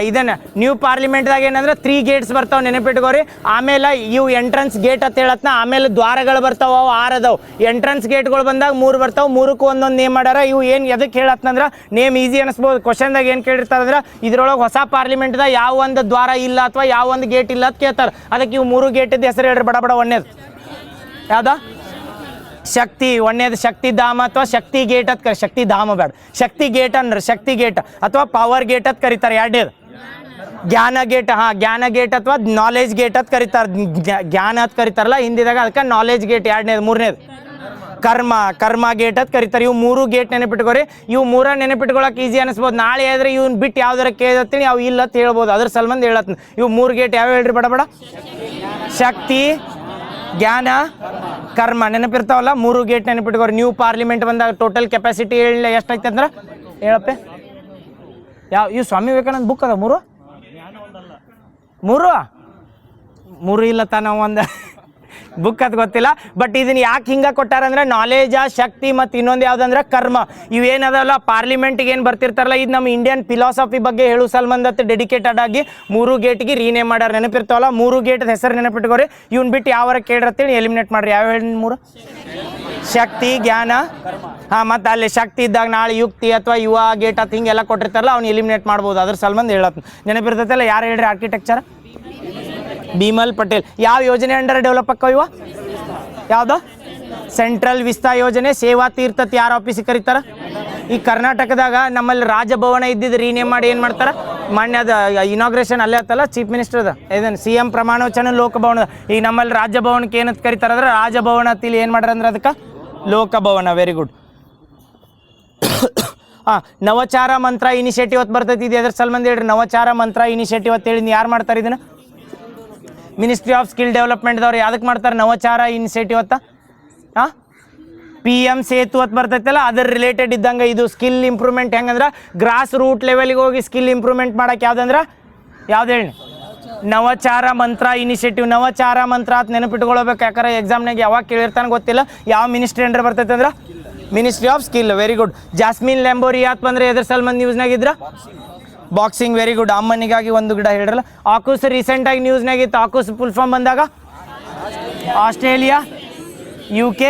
ಇದನ್ನ ನ್ಯೂ ಪಾರ್ಲಿಮೆಂಟ್ದಾಗ ಏನಂದ್ರೆ 3 ಗೇಟ್ಸ್ ಬರ್ತಾವೆ, ನೆನಪಿಟ್ಕೋರಿ. ಆಮೇಲೆ ಇವು ಎಂಟ್ರೆನ್ಸ್ ಗೇಟ್ ಅಂತ ಹೇಳತ್ನ. ಆಮೇಲೆ ದ್ವಾರಗಳು ಬರ್ತಾವ, ಅವು 6 ಅದಾವು. ಎಂಟ್ರೆನ್ಸ್ ಗೇಟ್ಗಳು ಬಂದಾಗ 3 ಬರ್ತಾವೆ, 3ಕ್ಕೂ ಒಂದೊಂದು ನೇಮ್ ಮಾಡ್ಯಾರ. ಇವು ಏನು ಎದಕ್ಕೆ ಹೇಳತ್ನಂದ್ರೆ ನೇಮ್ ಈಸಿ ಅನಿಸ್ಬೋದು. ಕ್ವಶನ್ದಾಗ ಏನು ಕೇಳಿರ್ತಾರಂದ್ರೆ ಇದ್ರೊಳಗೆ ಹೊಸ ಪಾರ್ಲಿಮೆಂಟ್ದಾಗ ಯಾವ ಒಂದು ದ್ವಾರ ಇಲ್ಲ ಅಥವಾ ಯಾವ ಒಂದು ಗೇಟ್ ಇಲ್ಲ ಅಂತ ಕೇಳ್ತಾರೆ. ಅದಕ್ಕೆ ಇವು 3 ಗೇಟಿದ್ದು ಹೆಸರು ಹೇಳ್ರಿ ಬಡ ಬಡ. ಒಂದೇದು ಯಾವ್ದ? ಶಕ್ತಿ. ಒಂದೇದು ಶಕ್ತಿಧಾಮ ಅಥವಾ ಶಕ್ತಿ ಗೇಟ್ ಅಂತ ಕರಿ. ಶಕ್ತಿಧಾಮ ಬೇಡ, ಶಕ್ತಿ ಗೇಟ್ ಅಂದ್ರೆ ಶಕ್ತಿ ಗೇಟ್ ಅಥವಾ ಪವರ್ ಗೇಟ್ ಅಂತ ಕರೀತಾರೆ. ಎರಡನೇದು ಜ್ಞಾನ ಗೇಟ್. ಹಾಂ, ಜ್ಞಾನ ಗೇಟ್ ಅಥವಾ ನಾಲೆಜ್ ಗೇಟ್ ಅಂತ ಕರೀತಾರೆ. ಜ್ಞಾನ ಅಂತ ಕರೀತಾರಲ್ಲ ಹಿಂದಿದಾಗ, ಅದಕ್ಕೆ ನಾಲೆಜ್ ಗೇಟ್ ಎರಡನೇದು. ಮೂರನೇದು ಕರ್ಮ ಗೇಟ್ ಅಂತ ಕರೀತಾರೆ. ಇವು 3 ಗೇಟ್ ನೆನಪಿಟ್ಕೋರಿ. ಇವು 3 ನೆನಪಿಟ್ಕೊಳಕ್ಕೆ ಈಸಿ ಅನಿಸ್ಬೋದು. ನಾಳೆ ಆದ್ರೆ ಇವ್ನ ಬಿಟ್ಟು ಯಾವ್ದಾರ ಕೇಳ್ತೀನಿ ಅವು ಇಲ್ಲ ಅಂತ ಹೇಳ್ಬೋದು. ಅದ್ರ ಸಲ್ಮಂದ್ ಹೇಳತ್ತೀನಿ. ಇವು 3 ಗೇಟ್ ಯಾವ ಹೇಳ್ರಿ ಬಡ ಬಡ? ಶಕ್ತಿ, ಜ್ಞಾನ, ಕರ್ಮ ನೆನಪಿರ್ತಾವಲ್ಲ. 3 ಗೇಟ್ ನೆನಪಿಟ್ಕೋರಿ. ನ್ಯೂ ಪಾರ್ಲಿಮೆಂಟ್ ಬಂದಾಗ ಟೋಟಲ್ ಕೆಪಾಸಿಟಿ ಎಷ್ಟೈತೆ ಅಂದ್ರೆ ಹೇಳಪ್ಪೆ. ಇವು ಸ್ವಾಮಿ ವಿವೇಕಾನಂದ ಬುಕ್ ಅದ 3 ಇಲ್ಲ ತಾನ ಒಂದು ಬುಕ್ ಅದು ಗೊತ್ತಿಲ್ಲ. ಬಟ್ ಇದನ್ನ ಯಾಕೆ ಹಿಂಗೆ ಕೊಟ್ಟಾರಂದ್ರೆ ನಾಲೆಜ, ಶಕ್ತಿ ಮತ್ತು ಇನ್ನೊಂದು ಯಾವುದಂದ್ರೆ ಕರ್ಮ. ಇವೇನದಲ್ಲ ಪಾರ್ಲಿಮೆಂಟ್ಗೆ ಏನು ಬರ್ತಿರ್ತಾರಲ್ಲ, ಇದು ನಮ್ಮ ಇಂಡಿಯನ್ ಫಿಲಾಸಫಿ ಬಗ್ಗೆ ಹೇಳು ಸಲ್ಮಂದತ್ತೆ ಡೆಡಿಕೇಟೆಡ್ ಆಗಿ 3 ಗೇಟ್ಗೆ ರೀನೇಮ್ ಮಾಡ್ಯಾರ. ನೆನಪಿರ್ತಾವಲ್ಲ 3 ಗೇಟ್ ಹೆಸರು ನೆನಪಿಟ್ಕೋರಿ. ಇವ್ನು ಬಿಟ್ಟು ಯಾವಾರ ಕೇಳಿರತ್ತೇಳಿ ಎಲಿಮಿನೇಟ್ ಮಾಡ್ರಿ. ಯಾವ ಹೇಳಿ 3? ಶಕ್ತಿ, ಜ್ಞಾನ. ಹಾಂ, ಮತ್ತು ಅಲ್ಲಿ ಶಕ್ತಿ ಇದ್ದಾಗ ನಾಳೆ ಯುಕ್ತಿ ಅಥವಾ ಯುವ ಗೇಟ್ ಅಂತ ಹಿಂಗೆಲ್ಲ ಕೊಟ್ಟಿರ್ತಾರಲ್ಲ ಅವ್ನು ಎಲಿಮಿನೇಟ್ ಮಾಡ್ಬೋದು. ಅದ್ರ ಸಲ್ಮಂದ್ ಹೇಳತ್ ನೆನಪಿರ್ತೈತಲ್ಲ. ಯಾರು ಹೇಳ್ರಿ ಆರ್ಕಿಟೆಕ್ಚರ್? ಬಿಮಲ್ ಪಟೇಲ್. ಯಾವ ಯೋಜನೆ ಅಂಡರ್ ಡೆವಲಪ್ ಆಕ್ಕವ ಇವ? ಯಾವ್ದು? ಸೆಂಟ್ರಲ್ ವಿಸ್ತಾ ಯೋಜನೆ. ಸೇವಾ ತೀರ್ಥ ಯಾರು ಆಫೀಸಿಗೆ ಕರೀತಾರ? ಈ ಕರ್ನಾಟಕದಾಗ ನಮ್ಮಲ್ಲಿ ರಾಜಭವನ ಇದ್ದಿದ್ದು ರೀನೇಮ್ ಮಾಡಿ ಏನು ಮಾಡ್ತಾರೆ, ಮಾನ್ಯದ ಇನಾಗ್ರೇಷನ್ ಅಲ್ಲೇ ಆತಲ್ಲ ಚೀಫ್ ಮಿನಿಸ್ಟರ್ದ, ಇದನ್ನು CM ಪ್ರಮಾಣ ವಚನ ಲೋಕಭವನದ. ಈಗ ನಮ್ಮಲ್ಲಿ ರಾಜಭವನಕ್ಕೆ ಏನಂತ ಕರೀತಾರೆ ಅಂದ್ರೆ ರಾಜಭವನ ತಿಳಿ ಏನು ಮಾಡ್ಯಾರ ಅಂದ್ರೆ ಅದಕ್ಕೆ ಲೋಕಭವನ. Very good. ಹಾಂ, ನವಚಾರ ಮಂತ್ರ ಇನಿಷಿಯೇಟಿವ್ ಅಂತ ಬರ್ತೈತಿ. ಇದು ಎದ್ರ ಸಲ್ಮಂದ್ ಹೇಳ್ರಿ? ನವಚಾರ ಮಂತ್ರ ಇನಿಷಿಯೇಟಿವ್ ಅಂತ ಹೇಳಿ ಯಾರು ಮಾಡ್ತಾರೆ ಇದನ್ನು? ಮಿನಿಸ್ಟ್ರಿ ಆಫ್ ಸ್ಕಿಲ್ ಡೆವಲಪ್ಮೆಂಟ್ದವ್ರು. ಯಾವ್ದಕ್ಕೆ ಮಾಡ್ತಾರೆ ನವಚಾರ ಇನಿಷಿಯೇಟಿವ್ ಅಂತ? ಹಾಂ, PM ಸೇತು ಅಂತ ಬರ್ತೈತಲ್ಲ ಅದ್ರ ರಿಲೇಟೆಡ್ ಇದ್ದಂಗೆ ಇದು ಸ್ಕಿಲ್ ಇಂಪ್ರೂವ್ಮೆಂಟ್. ಹೆಂಗಂದ್ರೆ ಗ್ರಾಸ್ ರೂಟ್ ಲೆವೆಲ್ಗೆ ಹೋಗಿ ಸ್ಕಿಲ್ ಇಂಪ್ರೂವ್ಮೆಂಟ್ ಮಾಡೋಕೆ ಯಾವ್ದಂದ್ರೆ ಯಾವ್ದು ಹೇಳಿ? ನವಚಾರ ಮಂತ್ರ ಇನಿಷಿಯೇಟಿವ್. ನವಚಾರ ಮಂತ್ರ ಅಂತ ನೆನಪಿಟ್ಕೊಳ್ಬೇಕು. ಯಾಕಂದ್ರೆ ಎಕ್ಸಾಮ್ನಾಗ ಯಾವಾಗ ಕೇಳಿರ್ತಾನೆ ಗೊತ್ತಿಲ್ಲ. ಯಾವ ಮಿನಿಸ್ಟ್ರಿ ಅಂಡರ್ ಬರ್ತೈತೆ ಅಂದ್ರೆ ministry of skill. Very good. Jaismine Lamboria ಅಂತ ಬಂದರೆ ಎದ್ರ ಸಲ್ಮಂದ್ ನ್ಯೂಸ್ನಾಗಿದ್ರ ಬಾಕ್ಸಿಂಗ್. Very good. ಅಮ್ಮನಿಗಾಗಿ ಒಂದು ಗಿಡ ಹೇಳ್ರಲ್ಲ. ಆಕೂಸ್ ರೀಸೆಂಟಾಗಿ ನ್ಯೂಸ್ನಾಗಿತ್ತು. ಆಕೂಸ್ ಫುಲ್ ಫಾರ್ಮ್ ಬಂದಾಗ Australia, UK,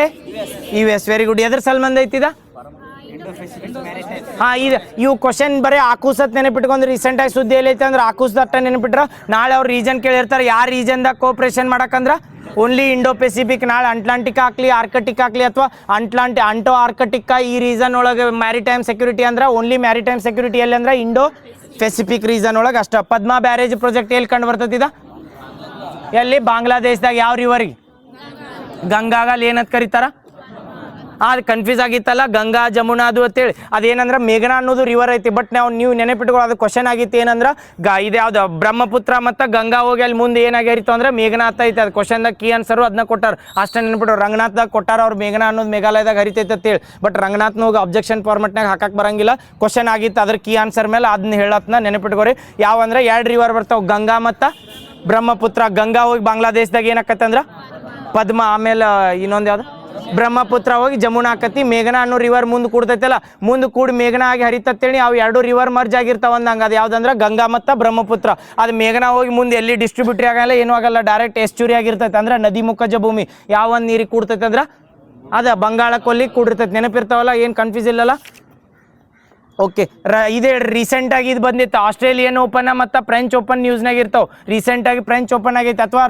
US. Very good. ಎದ್ರ ಸಲ್ಮಂದ್ ಐತಿದ? ಹಾಂ, ಇವು ಕ್ವಶನ್ ಬರೀ ಆಕೂಸ್ ಅಂತ ನೆನಪಿಟ್ಕೊಂಡ್ರೆ ರೀಸೆಂಟಾಗಿ ಸುದ್ದಿ ಎಲ್ಲೈತೆ ಅಂದ್ರೆ ಆಕೂಸ್ ಅಟ್ಟ ನೆನಪಿಟ್ರ ನಾಳೆ ಅವ್ರು ರೀಜನ್ ಕೇಳಿರ್ತಾರೆ. ಯಾವ ರೀಜನ್ದಾಗ ಕೋಆಪ್ರೇಷನ್ ಮಾಡಕ್ಕಂದ್ರೆ ಓನ್ಲಿ ಇಂಡೋ ಪೆಸಿಫಿಕ್. ನಾಳೆ ಅಟ್ಲಾಂಟಿಕ್ ಹಾಕ್ಲಿ ಆರ್ಕಟಿಕ್ ಹಾಕ್ಲಿ ಅಥವಾ ಅಂಟೋ ಆರ್ಕಟಿಕ್ ಈ ರೀಸನ್ ಒಳಗೆ ಮ್ಯಾರಿಟೈಮ್ ಸೆಕ್ಯೂರಿಟಿ ಅಂದ್ರೆ ಓನ್ಲಿ ಮ್ಯಾರಿಟೈಮ್ ಸೆಕ್ಯೂರಿಟಿ ಎಲ್ಲಿ ಅಂದ್ರೆ ಇಂಡೋ ಪೆಸಿಫಿಕ್ ರೀಸನ್ ಒಳಗೆ ಅಷ್ಟ. ಪದ್ಮಾ ಬ್ಯಾರೇಜ್ ಪ್ರಾಜೆಕ್ಟ್ ಎಲ್ಲಿ ಕಂಡು ಬರ್ತೈತಿದ? ಎಲ್ಲಿ? ಬಾಂಗ್ಲಾದೇಶದಾಗ. ಯಾವ ರಿವರಿಗೆ? ಗಂಗಾಗಲ್ಲಿ ಏನಂತ ಕರೀತಾರ? ಅದು ಕನ್ಫ್ಯೂಸ್ ಆಗಿತ್ತಲ್ಲ, ಗಂಗಾ ಜಮುನಾ ಅದು ಅಂತೇಳಿ. ಅದೇನಂದ್ರೆ ಮೇಘನಾ ಅನ್ನೋದು ರಿವರ್ ಐತಿ. ಬಟ್ ನೀವು ನೆನಪಿಟ್ಕೊಳ್ಳೋ ಅದು ಕ್ವಶನ್ ಆಗಿತ್ತು ಏನಂದ್ರೆ ಇದು ಯಾವ್ದು ಬ್ರಹ್ಮಪುತ್ರ ಮತ್ತು ಗಂಗಾ ಹೋಗಿ ಅಲ್ಲಿ ಮುಂದೆ ಏನಾಗಿತ್ತು ಅಂದ್ರೆ ಮೇಘನಾ ಐತೆ. ಅದು ಕ್ವಶನ್ದಾಗ ಕೀ ಆನ್ಸರು ಅದನ್ನ ಕೊಟ್ಟಾರ. ಅಷ್ಟೇ ನೆನಪಿಟ್ಟು ರಂಗನಾಥ್ದಾಗ ಕೊಟ್ಟಾರ ಅವ್ರು ಮೇಘನಾ ಅನ್ನೋದು ಮೇಘಾಲಯದಾಗ ಹರಿತೈತೆ ಅಂತೇಳಿ. ಬಟ್ ರಂಗನಾಥ್ನ ಹೋಗಿ ಅಬ್ಜೆಕ್ಷನ್ ಫಾರ್ಮೆಟ್ನಾಗ ಹಾಕಕ್ಕೆ ಬರಂಗಿಲ್ಲ. ಕ್ವಶನ್ ಆಗಿತ್ತು ಅದ್ರ ಕೀ ಆನ್ಸರ್ ಮೇಲೆ ಅದನ್ನ ಹೇಳತ್ನ ನೆನಪಿಟ್ಕೋರಿ. ಯಾವಂದ್ರೆ 2 ರಿವರ್ ಬರ್ತಾವೆ, ಗಂಗಾ ಮತ್ತು ಬ್ರಹ್ಮಪುತ್ರ. ಗಂಗಾ ಹೋಗಿ ಬಾಂಗ್ಲಾದೇಶದಾಗ ಏನಾಕತ್ತಂದ್ರೆ ಪದ್ಮ, ಆಮೇಲೆ ಇನ್ನೊಂದು ಯಾವ್ದು ಬ್ರಹ್ಮಪುತ್ರ ಹೋಗಿ ಜಮುನಾ ಆಕತಿ. ಮೇಘನಾ ಅನ್ನೋ ರಿವರ್ ಮುಂದೆ ಕೂಡ್ತೈತಲ್ಲ, ಮುಂದೆ ಕೂಡಿ ಮೇಘನಾ ಆಗಿ ಹರಿತತ್ತೇಳಿ ಅವು 2 ರಿವರ್ ಮರ್ಜ್ ಆಗಿರ್ತಾವ ಅಂದಂಗೆ. ಅದು ಯಾವ್ದಂದ್ರೆ ಗಂಗಾ ಮತ್ತು ಬ್ರಹ್ಮಪುತ್ರ. ಅದು ಮೇಘನಾ ಹೋಗಿ ಮುಂದೆ ಎಲ್ಲಿ ಡಿಸ್ಟ್ರಿಬ್ಯೂಟ್ರಿ ಆಗಲ್ಲ, ಏನೂ ಆಗಲ್ಲ, ಡೈರೆಕ್ಟ್ ಎಸ್ಚುರಿ ಆಗಿರ್ತೈತೆ. ಅಂದ್ರೆ ನದಿ ಮುಖಜ ಭೂಮಿ. ಯಾವ ಒಂದು ನೀರಿಗೆ ಕೂಡ್ತೈತೆ ಅಂದ್ರೆ ಅದು ಬಂಗಾಳ ಕೊಲ್ಲಿ ಕೂಡಿರ್ತೈತೆ. ನೆನಪಿರ್ತಾವಲ್ಲ, ಏನು ಕನ್ಫ್ಯೂಸ್ ಇಲ್ಲಲ್ಲ? ಓಕೆ. ಇದೇ ರೀಸೆಂಟಾಗಿ ಇದು ಬಂದಿತ್ತು, ಆಸ್ಟ್ರೇಲಿಯನ್ ಓಪನ್ ಮತ್ತು ಫ್ರೆಂಚ್ ಓಪನ್ ನ್ಯೂಸ್ನಾಗ ಇರ್ತಾವೆ. ರೀಸೆಂಟಾಗಿ ಫ್ರೆಂಚ್ ಓಪನ್ ಆಗೈತೆ. ಅಥವಾ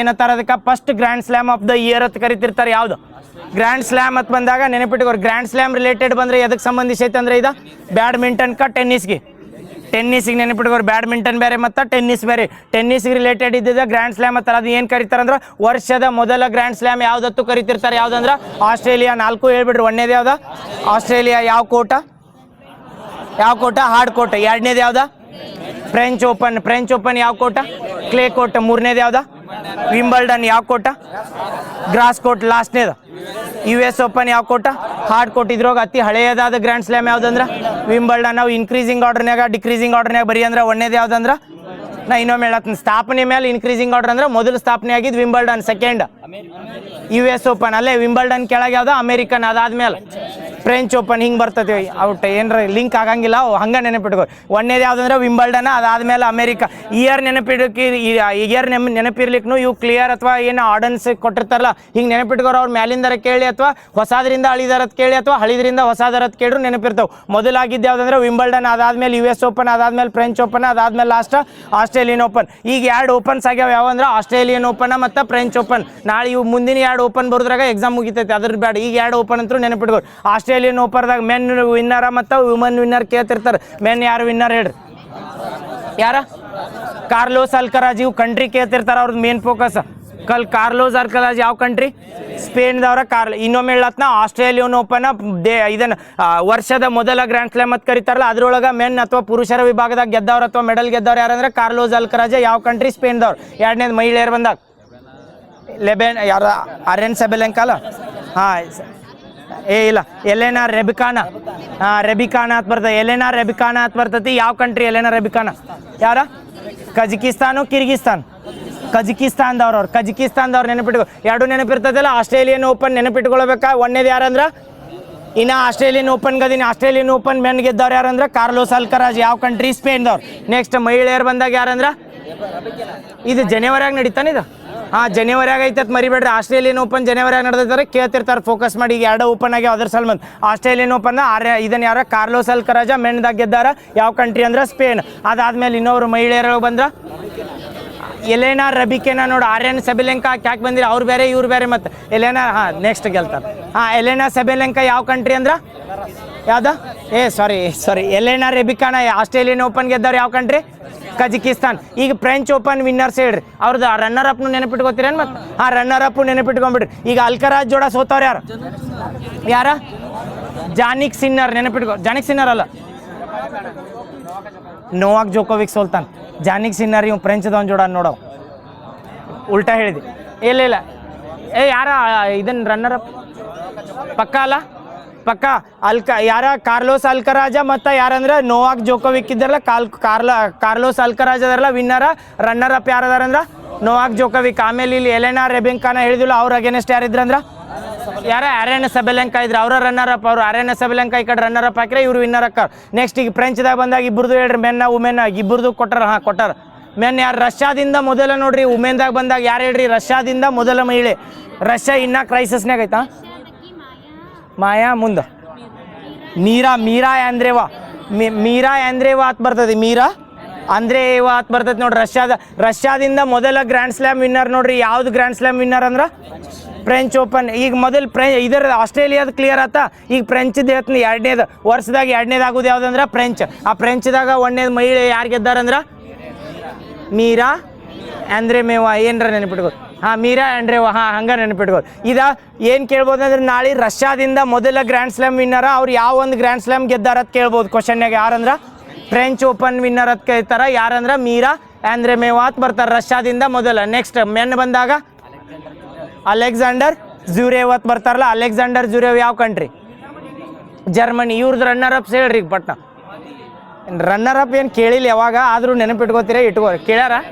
ಏನತ್ತಾರ ಅದಕ್ಕೆ first grand slam of the year ಅಂತ ಕರಿತಿರ್ತಾರೆ. ಯಾವುದು? ಗ್ರ್ಯಾಂಡ್ ಸ್ಲ್ಯಾಮ್ ಅಂತ ಬಂದಾಗ ನೆನಪಿಟ್ಕೋರಿ. ಗ್ರ್ಯಾಂಡ್ ಸ್ಲ್ಯಾಮ್ ರಿಲೇಟೆಡ್ ಬಂದರೆ ಎದಕ್ಕೆ ಸಂಬಂಧಿಸೈತೆ ಅಂದರೆ ಇದು ಬ್ಯಾಡ್ಮಿಂಟನ್ಕ ಟೆನ್ನಿಸ್ಗೆ. ಟೆನ್ನಿಸ್ಗೆ ನೆನಪಿಟ್ಕೋರಿ. ಬ್ಯಾಡ್ಮಿಂಟನ್ ಬೇರೆ ಮತ್ತು ಟೆನ್ನಿಸ್ ಬೇರೆ. ಟೆನ್ನಿಸ್ಗೆ ರಿಲೇಟೆಡ್ ಇದ್ದಿದ್ದ ಗ್ರ್ಯಾಂಡ್ ಸ್ಲ್ಯಾಮ್ ಅಂತಾರೆ. ಅದು ಏನು ಕರೀತಾರೆ ಅಂದ್ರೆ ವರ್ಷದ ಮೊದಲ ಗ್ರ್ಯಾಂಡ್ ಸ್ಲ್ಯಾಮ್ ಯಾವುದತ್ತು ಕರಿತಿರ್ತಾರೆ. ಯಾವುದಂದ್ರೆ ಆಸ್ಟ್ರೇಲಿಯಾ. 4 ಹೇಳ್ಬಿಡ್ರಿ. 1ನೇದು ಯಾವ್ದು? ಆಸ್ಟ್ರೇಲಿಯಾ. ಯಾವ ಕೋಟ? ಹಾರ್ಡ್ ಕೋಟ. 2ನೇದು ಯಾವ್ದು? French open. ಫ್ರೆಂಚ್ ಓಪನ್ ಯಾವ ಕೋಟ? ಕ್ಲೇ ಕೋಟ. 3ನೇದು ಯಾವ್ದು? ವಿಂಬಲ್ಡನ್. ಯಾವ ಕೋಟ? Grass court. ಲಾಸ್ಟ್ನೇದು US ಓಪನ್. ಯಾವ ಕೋಟ? Hard court. ಇದ್ರೊಳಗೆ ಅತಿ ಹಳೆಯದಾದ ಗ್ರ್ಯಾಂಡ್ ಸ್ಲ್ಯಾಮ್ ಯಾವುದಂದ್ರೆ ವಿಂಬಲ್ಡನ್. ನಾವು ಇನ್ಕ್ರೀಸಿಂಗ್ ಆರ್ಡರ್ನಾಗ ಡಿಕ್ರೀಸಿಂಗ್ ಆರ್ಡರ್ನಾಗ ಬರೀ ಅಂದ್ರೆ 1ನೇದು ಯಾವುದಂದ್ರೆ ನಾ ಇನ್ನೊಮ್ಮೆ ಹೇಳತ್ತೀನಿ. ಸ್ಥಾಪನೆ ಮೇಲೆ ಇನ್ಕ್ರೀಸಿಂಗ್ ಆರ್ಡರ್ ಅಂದ್ರೆ ಮೊದಲು ಸ್ಥಾಪನೆ ಆಗಿದ್ದು ವಿಂಬಲ್ಡನ್. Second US open. ಅಲ್ಲೇ ವಿಂಬಲ್ಡನ್ ಕೆಳಗೆ ಯಾವ್ದು? ಅಮೇರಿಕನ್. ಅದಾದ್ಮೇಲೆ ಫ್ರೆಂಚ್ ಓಪನ್. ಹಿಂಗೆ ಬರ್ತದೆ. ಔಟ್ ಏನ್ರ ಲಿಂಕ್ ಆಗಂಗಿಲ್ಲ, ಹಂಗೆ ನೆನಪಿಟ್ಕೋ. 1ನೇದು ಯಾವುದಂದ್ರೆ ವಿಂಬಲ್ಡನ್. ಅದಾದ್ಮೇಲೆ ಅಮೇರಿಕಾ. ಇಯರ್ ನೆನಪಿರ್ಲಿಕ್ಕೂ ಇವು ಕ್ಲಿಯರ್ ಅಥವಾ ಏನು ಆರ್ಡನ್ಸ್ ಕೊಟ್ಟಿರ್ತಾರಲ್ಲ, ಹಿಂಗೆ ನೆನಪಿಟ್ಕೋರು. ಅವ್ರು ಮ್ಯಾಲಿಂದರ ಕೇಳಿ ಅಥವಾ ಹೊಸಾದ್ರಿಂದ ಹಳಿದರತ್ ಕೇಳಿ ಅಥವಾ ಹಳಿದ್ರಿಂದ ಹೊಸಾದರತ್ ಕೇಳಿದ್ರು ನೆನಪಿರ್ತಾವೆ. ಮೊದಲಾಗಿದ್ದು ಯಾವುದಂದ್ರೆ ವಿಂಬಲ್ಡನ್. ಅದಾದ್ಮೇಲೆ US ಓಪನ್. ಅದಾದ್ಮೇಲೆ ಫ್ರೆಂಚ್ ಓಪನ್. ಅದಾದ್ಮೇಲೆ ಲಾಸ್ಟ್ ಆಸ್ಟ್ರೇಲಿಯನ್ ಓಪನ್. ಈಗ 2 ಓಪನ್ಸ್ ಆಗ್ಯಾವ. ಯಾವಂದ್ರೆ ಆಸ್ಟ್ರೇಲಿಯನ್ ಓಪನ್ ಮತ್ತು ಫ್ರೆಂಚ್ ಓಪನ್. ನಾಳೆ ಇವು ಮುಂದಿನ 2 ಓಪನ್ ಬರೋದ್ರಾಗ ಎಕ್ಸಾಮ್ ಮುಗಿತೈತೆ. ಅದ್ರ ಬೇಡ. ಈಗ 2 ಓಪನ್ ಅಂತೂ ನೆನಪಿಟ್ಕೋರು. ಆಸ್ಟ್ರೇಲಿಯನ್ ಓಪನ್ದಾಗ ಮೆನ್ ವಿನ್ನರ ಮತ್ತು ವುಮನ್ ವಿನ್ನರ್ ಕೇಳ್ತಿರ್ತಾರೆ. ಮೆನ್ ಯಾರು ವಿನ್ನರ್ ಹೇಳ್ರಿ? ಯಾರ? Carlos Alcaraz. ಇವು ಕಂಟ್ರಿ ಕೇಳ್ತಿರ್ತಾರೆ. ಅವ್ರದ್ದು ಮೇನ್ ಫೋಕಸ್ ಕಾರ್ಲೋಸ್ ಅಲ್ಕರಾಜ್ ಯಾವ ಕಂಟ್ರಿ? ಸ್ಪೇನ್ದವರ. ಇನ್ನೊಮ್ಮೆ ಹೇಳತ್ನ ಆಸ್ಟ್ರೇಲಿಯನ್ ಓಪನ್ ಇದನ್ನು ವರ್ಷದ ಮೊದಲ ಗ್ರ್ಯಾಂಡ್ ಸ್ಲ್ಯಾಮ್ ಅಂತ ಕರೀತಾರಲ್ಲ, ಅದ್ರೊಳಗೆ ಮೆನ್ ಅಥವಾ ಪುರುಷರ ವಿಭಾಗದಾಗ ಗೆದ್ದವ್ರು ಅಥವಾ ಮೆಡಲ್ ಗೆದ್ದವ್ರು ಯಾರಂದ್ರೆ ಕಾರ್ಲೋಸ್ ಅಲ್ಕರಾಜ್. ಯಾವ ಕಂಟ್ರಿ? ಸ್ಪೇನ್ದವ್ರು. 2ನೇದು ಮಹಿಳೆಯರು ಬಂದಾಗ ಯಾರು? ಅರೆನ್ ಸೆಬೆಲೆಂಕಾ ಅಲ್ಲ? ಇಲ್ಲ, ಎಲೆನಾ ರೆಬಿಕಾನಾ. ರೆಬಿಕಾನಾ ಅಂತ ಬರ್ತದೆ. ಎಲೆನಾ ರೆಬಿಕಾನಾ ಅಂತ ಬರ್ತೈತಿ. ಯಾವ ಕಂಟ್ರಿ ಎಲೆನಾ ರೆಬಿಕಾನಾ? ಯಾರ? Kazakhstan Kyrgyzstan. ಕಜಕಿಸ್ತಾನ್ದವ್ರು. ಅವ್ರು ಕಜಕಿಸ್ತಾನ್ದವ್ರು. ನೆನಪಿಟ್ಕೊ. 2 ನೆನಪಿರ್ತದಲ್ಲ. Australian open ನೆನಪಿಟ್ಕೊಳ್ಬೇಕಾ? 1ನೇದು ಯಾರಂದ್ರೆ ಇನ್ನು ಆಸ್ಟ್ರೇಲಿಯನ್ ಓಪನ್ ಗದೀನಿ. ಆಸ್ಟ್ರೇಲಿಯನ್ ಓಪನ್ ಮೆನ್ ಗೆದ್ದವ್ರು ಯಾರಂದ್ರೆ ಕಾರ್ಲೋಸ್ ಅಲ್ಕರಾಜ್. ಯಾವ ಕಂಟ್ರಿ? ಸ್ಪೇನ್ದವ್ರು. ನೆಕ್ಸ್ಟ್ ಮಹಿಳೆಯರು ಬಂದಾಗ ಯಾರಂದ್ರೆ ಇದು ಜನವರಿಯಾಗ ನಡೀತಾನೆ. ಇದು ಜನವರಿಯಾಗ ಐತತ್ ಮರಿಬೇಡ್ರಿ. ಆಸ್ಟ್ರೇಲಿಯನ್ ಓಪನ್ ಜನವರಿಯಾಗ ನಡೆದಿದ್ದಾರೆ. ಕೇಳ್ತಿರ್ತಾರೆ ಫೋಕಸ್ ಮಾಡಿ. ಈಗ 2 ಓಪನ್ ಆಗಿ ಅದ್ರ ಸಲ್ಮಂದ್ ಆಸ್ಟ್ರೇಲಿಯನ್ ಓಪನ್ ಇದನ್ನ ಯಾರ? ಕಾರ್ಲೋಸ್ ಅಲ್ಕರಾಜ ಮೆನ್ದಾಗ ಗೆದ್ದಾರ. ಯಾವ ಕಂಟ್ರಿ ಅಂದ್ರೆ ಸ್ಪೇನ್. ಅದಾದ್ಮೇಲೆ ಇನ್ನೊಬ್ರು ಮಹಿಳೆಯರು ಬಂದ್ರ ಎಲೆನಾ ರೆಬಿಕಾನಾ. ನೋಡಿ, ಅರೆನ್ ಸೆಬೆಲೆಂಕಾ ಯಾಕೆ ಬಂದಿರಿ? ಅವ್ರು ಬೇರೆ ಇವ್ರು ಬೇರೆ. ಮತ್ತು ಎಲೆನಾ ನೆಕ್ಸ್ಟ್ ಗೆಲ್ತಾರೆ. ಎಲೆನಾ ಸೆಬೆಲೆಂಕಾ ಯಾವ ಕಂಟ್ರಿ ಅಂದ್ರೆ ಯಾವ್ದು? ಸಾರಿ ಎಲೆನಾ ರೆಬಿಕಾನಾ ಆಸ್ಟ್ರೇಲಿಯನ್ ಓಪನ್ ಗೆದ್ದವ್ರು. ಯಾವ ಕಂಟ್ರಿ? ಕಜಕಿಸ್ತಾನ್. ಈಗ ಫ್ರೆಂಚ್ ಓಪನ್ ವಿನ್ನರ್ಸ್ ಹೇಳ್ರಿ. ಅವ್ರದ್ದು ರನ್ನರ್ ಅಪ್ನು ನೆನಪಿಟ್ಕೋತೀರೇನು? ಮತ್ತು ರನ್ನರ್ ಅಪ್ ನೆನಪಿಟ್ಕೊಂಡ್ಬಿಡ್ರಿ. ಈಗ ಅಲ್ಕರಾಜ್ ಜೋಡ ಸೋತವ್ರು ಯಾರ? Jannik Sinner. ನೆನಪಿಟ್ಕೋ. ಜಾನಿಕ್ ಸಿನ್ನರ್ ಅಲ್ಲ, ನೋವಾಕ್ ಜೋಕೋವಿಕ್ ಸೋಲ್ತಾನೆ. ಜಾನಿಕ್ ಸಿನ್ನರ್ ಇವ್ ಫ್ರೆಂಚ್ದವನ್ ಜೋಡ ನೋಡವ್. ಉಲ್ಟಾ ಹೇಳಿದೆ. ಇಲ್ಲ ಯಾರ ಇದನ್ನ ರನ್ನರ್ ಅಪ್ ಪಕ್ಕ ಅಲ್ಲ? ಪಕ್ಕ ಯಾರ? ಕಾರ್ಲೋಸ್ ಅಲ್ಕರಾಜ ಮತ್ತು ಯಾರಂದ್ರೆ ನೋವಾಕ್ ಜೋಕೋವಿಕ್ ಇದ್ದಾರಲ್ಲ, Carlos Alcaraz ಅದಾರಲ್ಲ Winner. Runner up ಯಾರದಾರ ಅಂದ್ರೆ ನೋವಾಕ್ ಜೋಕೋವಿಕ್. ಆಮೇಲೆ ಇಲ್ಲಿ ಎಲೆನಾ ರೆಬಿಕಾನ ಹೇಳಿದಿಲ್ಲ, ಅವ್ರ ಅಗೇನೆಸ್ಟ್ ಯಾರಿದ್ರಂದ್ರೆ ಯಾರ? ಅರೆನ್ ಸೆಬೆಲೆಂಕಾ ಇದ್ರು. ಅವರ ರನ್ನರ್ ಅಪ್. ಅವರು ಅರೆನ್ ಸೆಬೆಲೆಂಕಾ ಈ ಕಡೆ ರನ್ನರ್ ಅಪ್ ಹಾಕಿದ್ರೆ ಇವ್ರು ವಿನ್ನರ್ ಹಾಕಾರ. ನೆಕ್ಸ್ಟ್ ಈಗ ಫ್ರೆಂಚ್ದಾಗ ಬಂದಾಗ ಇಬ್ಬರದು ಹೇಳ್ರಿ. ಮೆನ್ನ ವುಮೆನ್ ಇಬ್ಬರದು ಕೊಟ್ಟಾರ. ಮೆನ್ ಯಾರು? ರಷ್ಯಾದಿಂದ ಮೊದಲ ನೋಡ್ರಿ. ವುಮೆನ್ದಾಗ ಬಂದಾಗ ಯಾರು ಹೇಳ್ರಿ? ರಷ್ಯಾದಿಂದ ಮೊದಲ ಮಹಿಳೆ. ರಷ್ಯಾ ಇನ್ನೂ ಕ್ರೈಸಿಸ್ನಾಗ ಐತಾ? ಮಾಯಾ ಮುಂದೆ ಮೀರಾ ಆಂದ್ರೇವಾ ಅಂತ ಬರ್ತದೆ. ಮೀರಾ ಅಂದ್ರೆ ಇವತ್ತು ಬರ್ತೈತೆ ನೋಡ್ರಿ ರಷ್ಯಾದಿಂದ ಮೊದಲ ಗ್ರ್ಯಾಂಡ್ ಸ್ಲಾಮ್ ವಿನ್ನರ್ ನೋಡ್ರಿ. ಯಾವ್ದು ಗ್ರ್ಯಾಂಡ್ ಸ್ಲಾಮ್ ವಿನ್ನರ್ ಅಂದ್ರೆ ಫ್ರೆಂಚ್ ಓಪನ್. ಈಗ ಮೊದಲು ಇದರ ಆಸ್ಟ್ರೇಲಿಯಾದ ಕ್ಲಿಯರ್ ಆತ. ಈಗ ಫ್ರೆಂಚ್ದು ಹೇಳ್ತೀನಿ, ಎರಡನೇದು ವರ್ಷದಾಗ ಎರಡನೇದಾಗೋದು ಯಾವುದಂದ್ರೆ ಫ್ರೆಂಚ್. ಆ ಫ್ರೆಂಚ್ದಾಗ ಒಂದನೇದು ಮಹಿಳೆ ಯಾರು ಗೆದ್ದಾರಂದ್ರೆ ಮೀರಾ ಆಂದ್ರೇಮೇವಾ. ಏನರ ನೆನಪಿಟ್ಬೋದು. ಮೀರಾ ಆಂಡ್ರೇವಾ. ಹಂಗೆ ನೆನಪಿಟ್ಬೋದು. ಏನು ಕೇಳ್ಬೋದು ಅಂದ್ರೆ ನಾಳೆ ರಷ್ಯಾದಿಂದ ಮೊದಲ ಗ್ರ್ಯಾಂಡ್ ಸ್ಲಾಮ್ ವಿನ್ನರ ಅವ್ರು ಯಾವ ಒಂದು ಗ್ರ್ಯಾಂಡ್ ಸ್ಲಾಮ್ ಗೆದ್ದಾರತ್ ಕೇಳ್ಬೋದು ಕ್ವಶನ್ಯಾಗ. ಯಾರಂದ್ರೆ ಫ್ರೆಂಚ್ ಓಪನ್ ವಿನ್ನರ್ ಅಂತ ಕೇಳ್ತಾರ. ಯಾರಂದ್ರೆ ಮೀರಾ ಆಂದ್ರೇಮೇವಾ ಅಂತ ಬರ್ತಾರೆ ರಷ್ಯಾದಿಂದ ಮೊದಲ. ನೆಕ್ಸ್ಟ್ ಮೆನ್ ಬಂದಾಗ ಅಲೆಕ್ಸಾಂಡರ್ ಜ್ಯೂರೇವ್ ಅಂತ ಬರ್ತಾರಲ್ಲ. ಅಲೆಕ್ಸಾಂಡರ್ ಜ್ಯೂರೇವ್ ಯಾವ ಕಂಟ್ರಿ? ಜರ್ಮನಿ. ಇವ್ರದ್ದು ರನ್ನರ್ ಅಪ್ಸ್ ಹೇಳ್ರಿ ಪಟ್ನ. ರನ್ನರ್ ಅಪ್ ಏನು ಕೇಳಿಲ್ಲ ಯಾವಾಗ, ಆದರೂ ನೆನಪಿಟ್ಕೋತೀರ ಇಟ್ಕೋರಿ.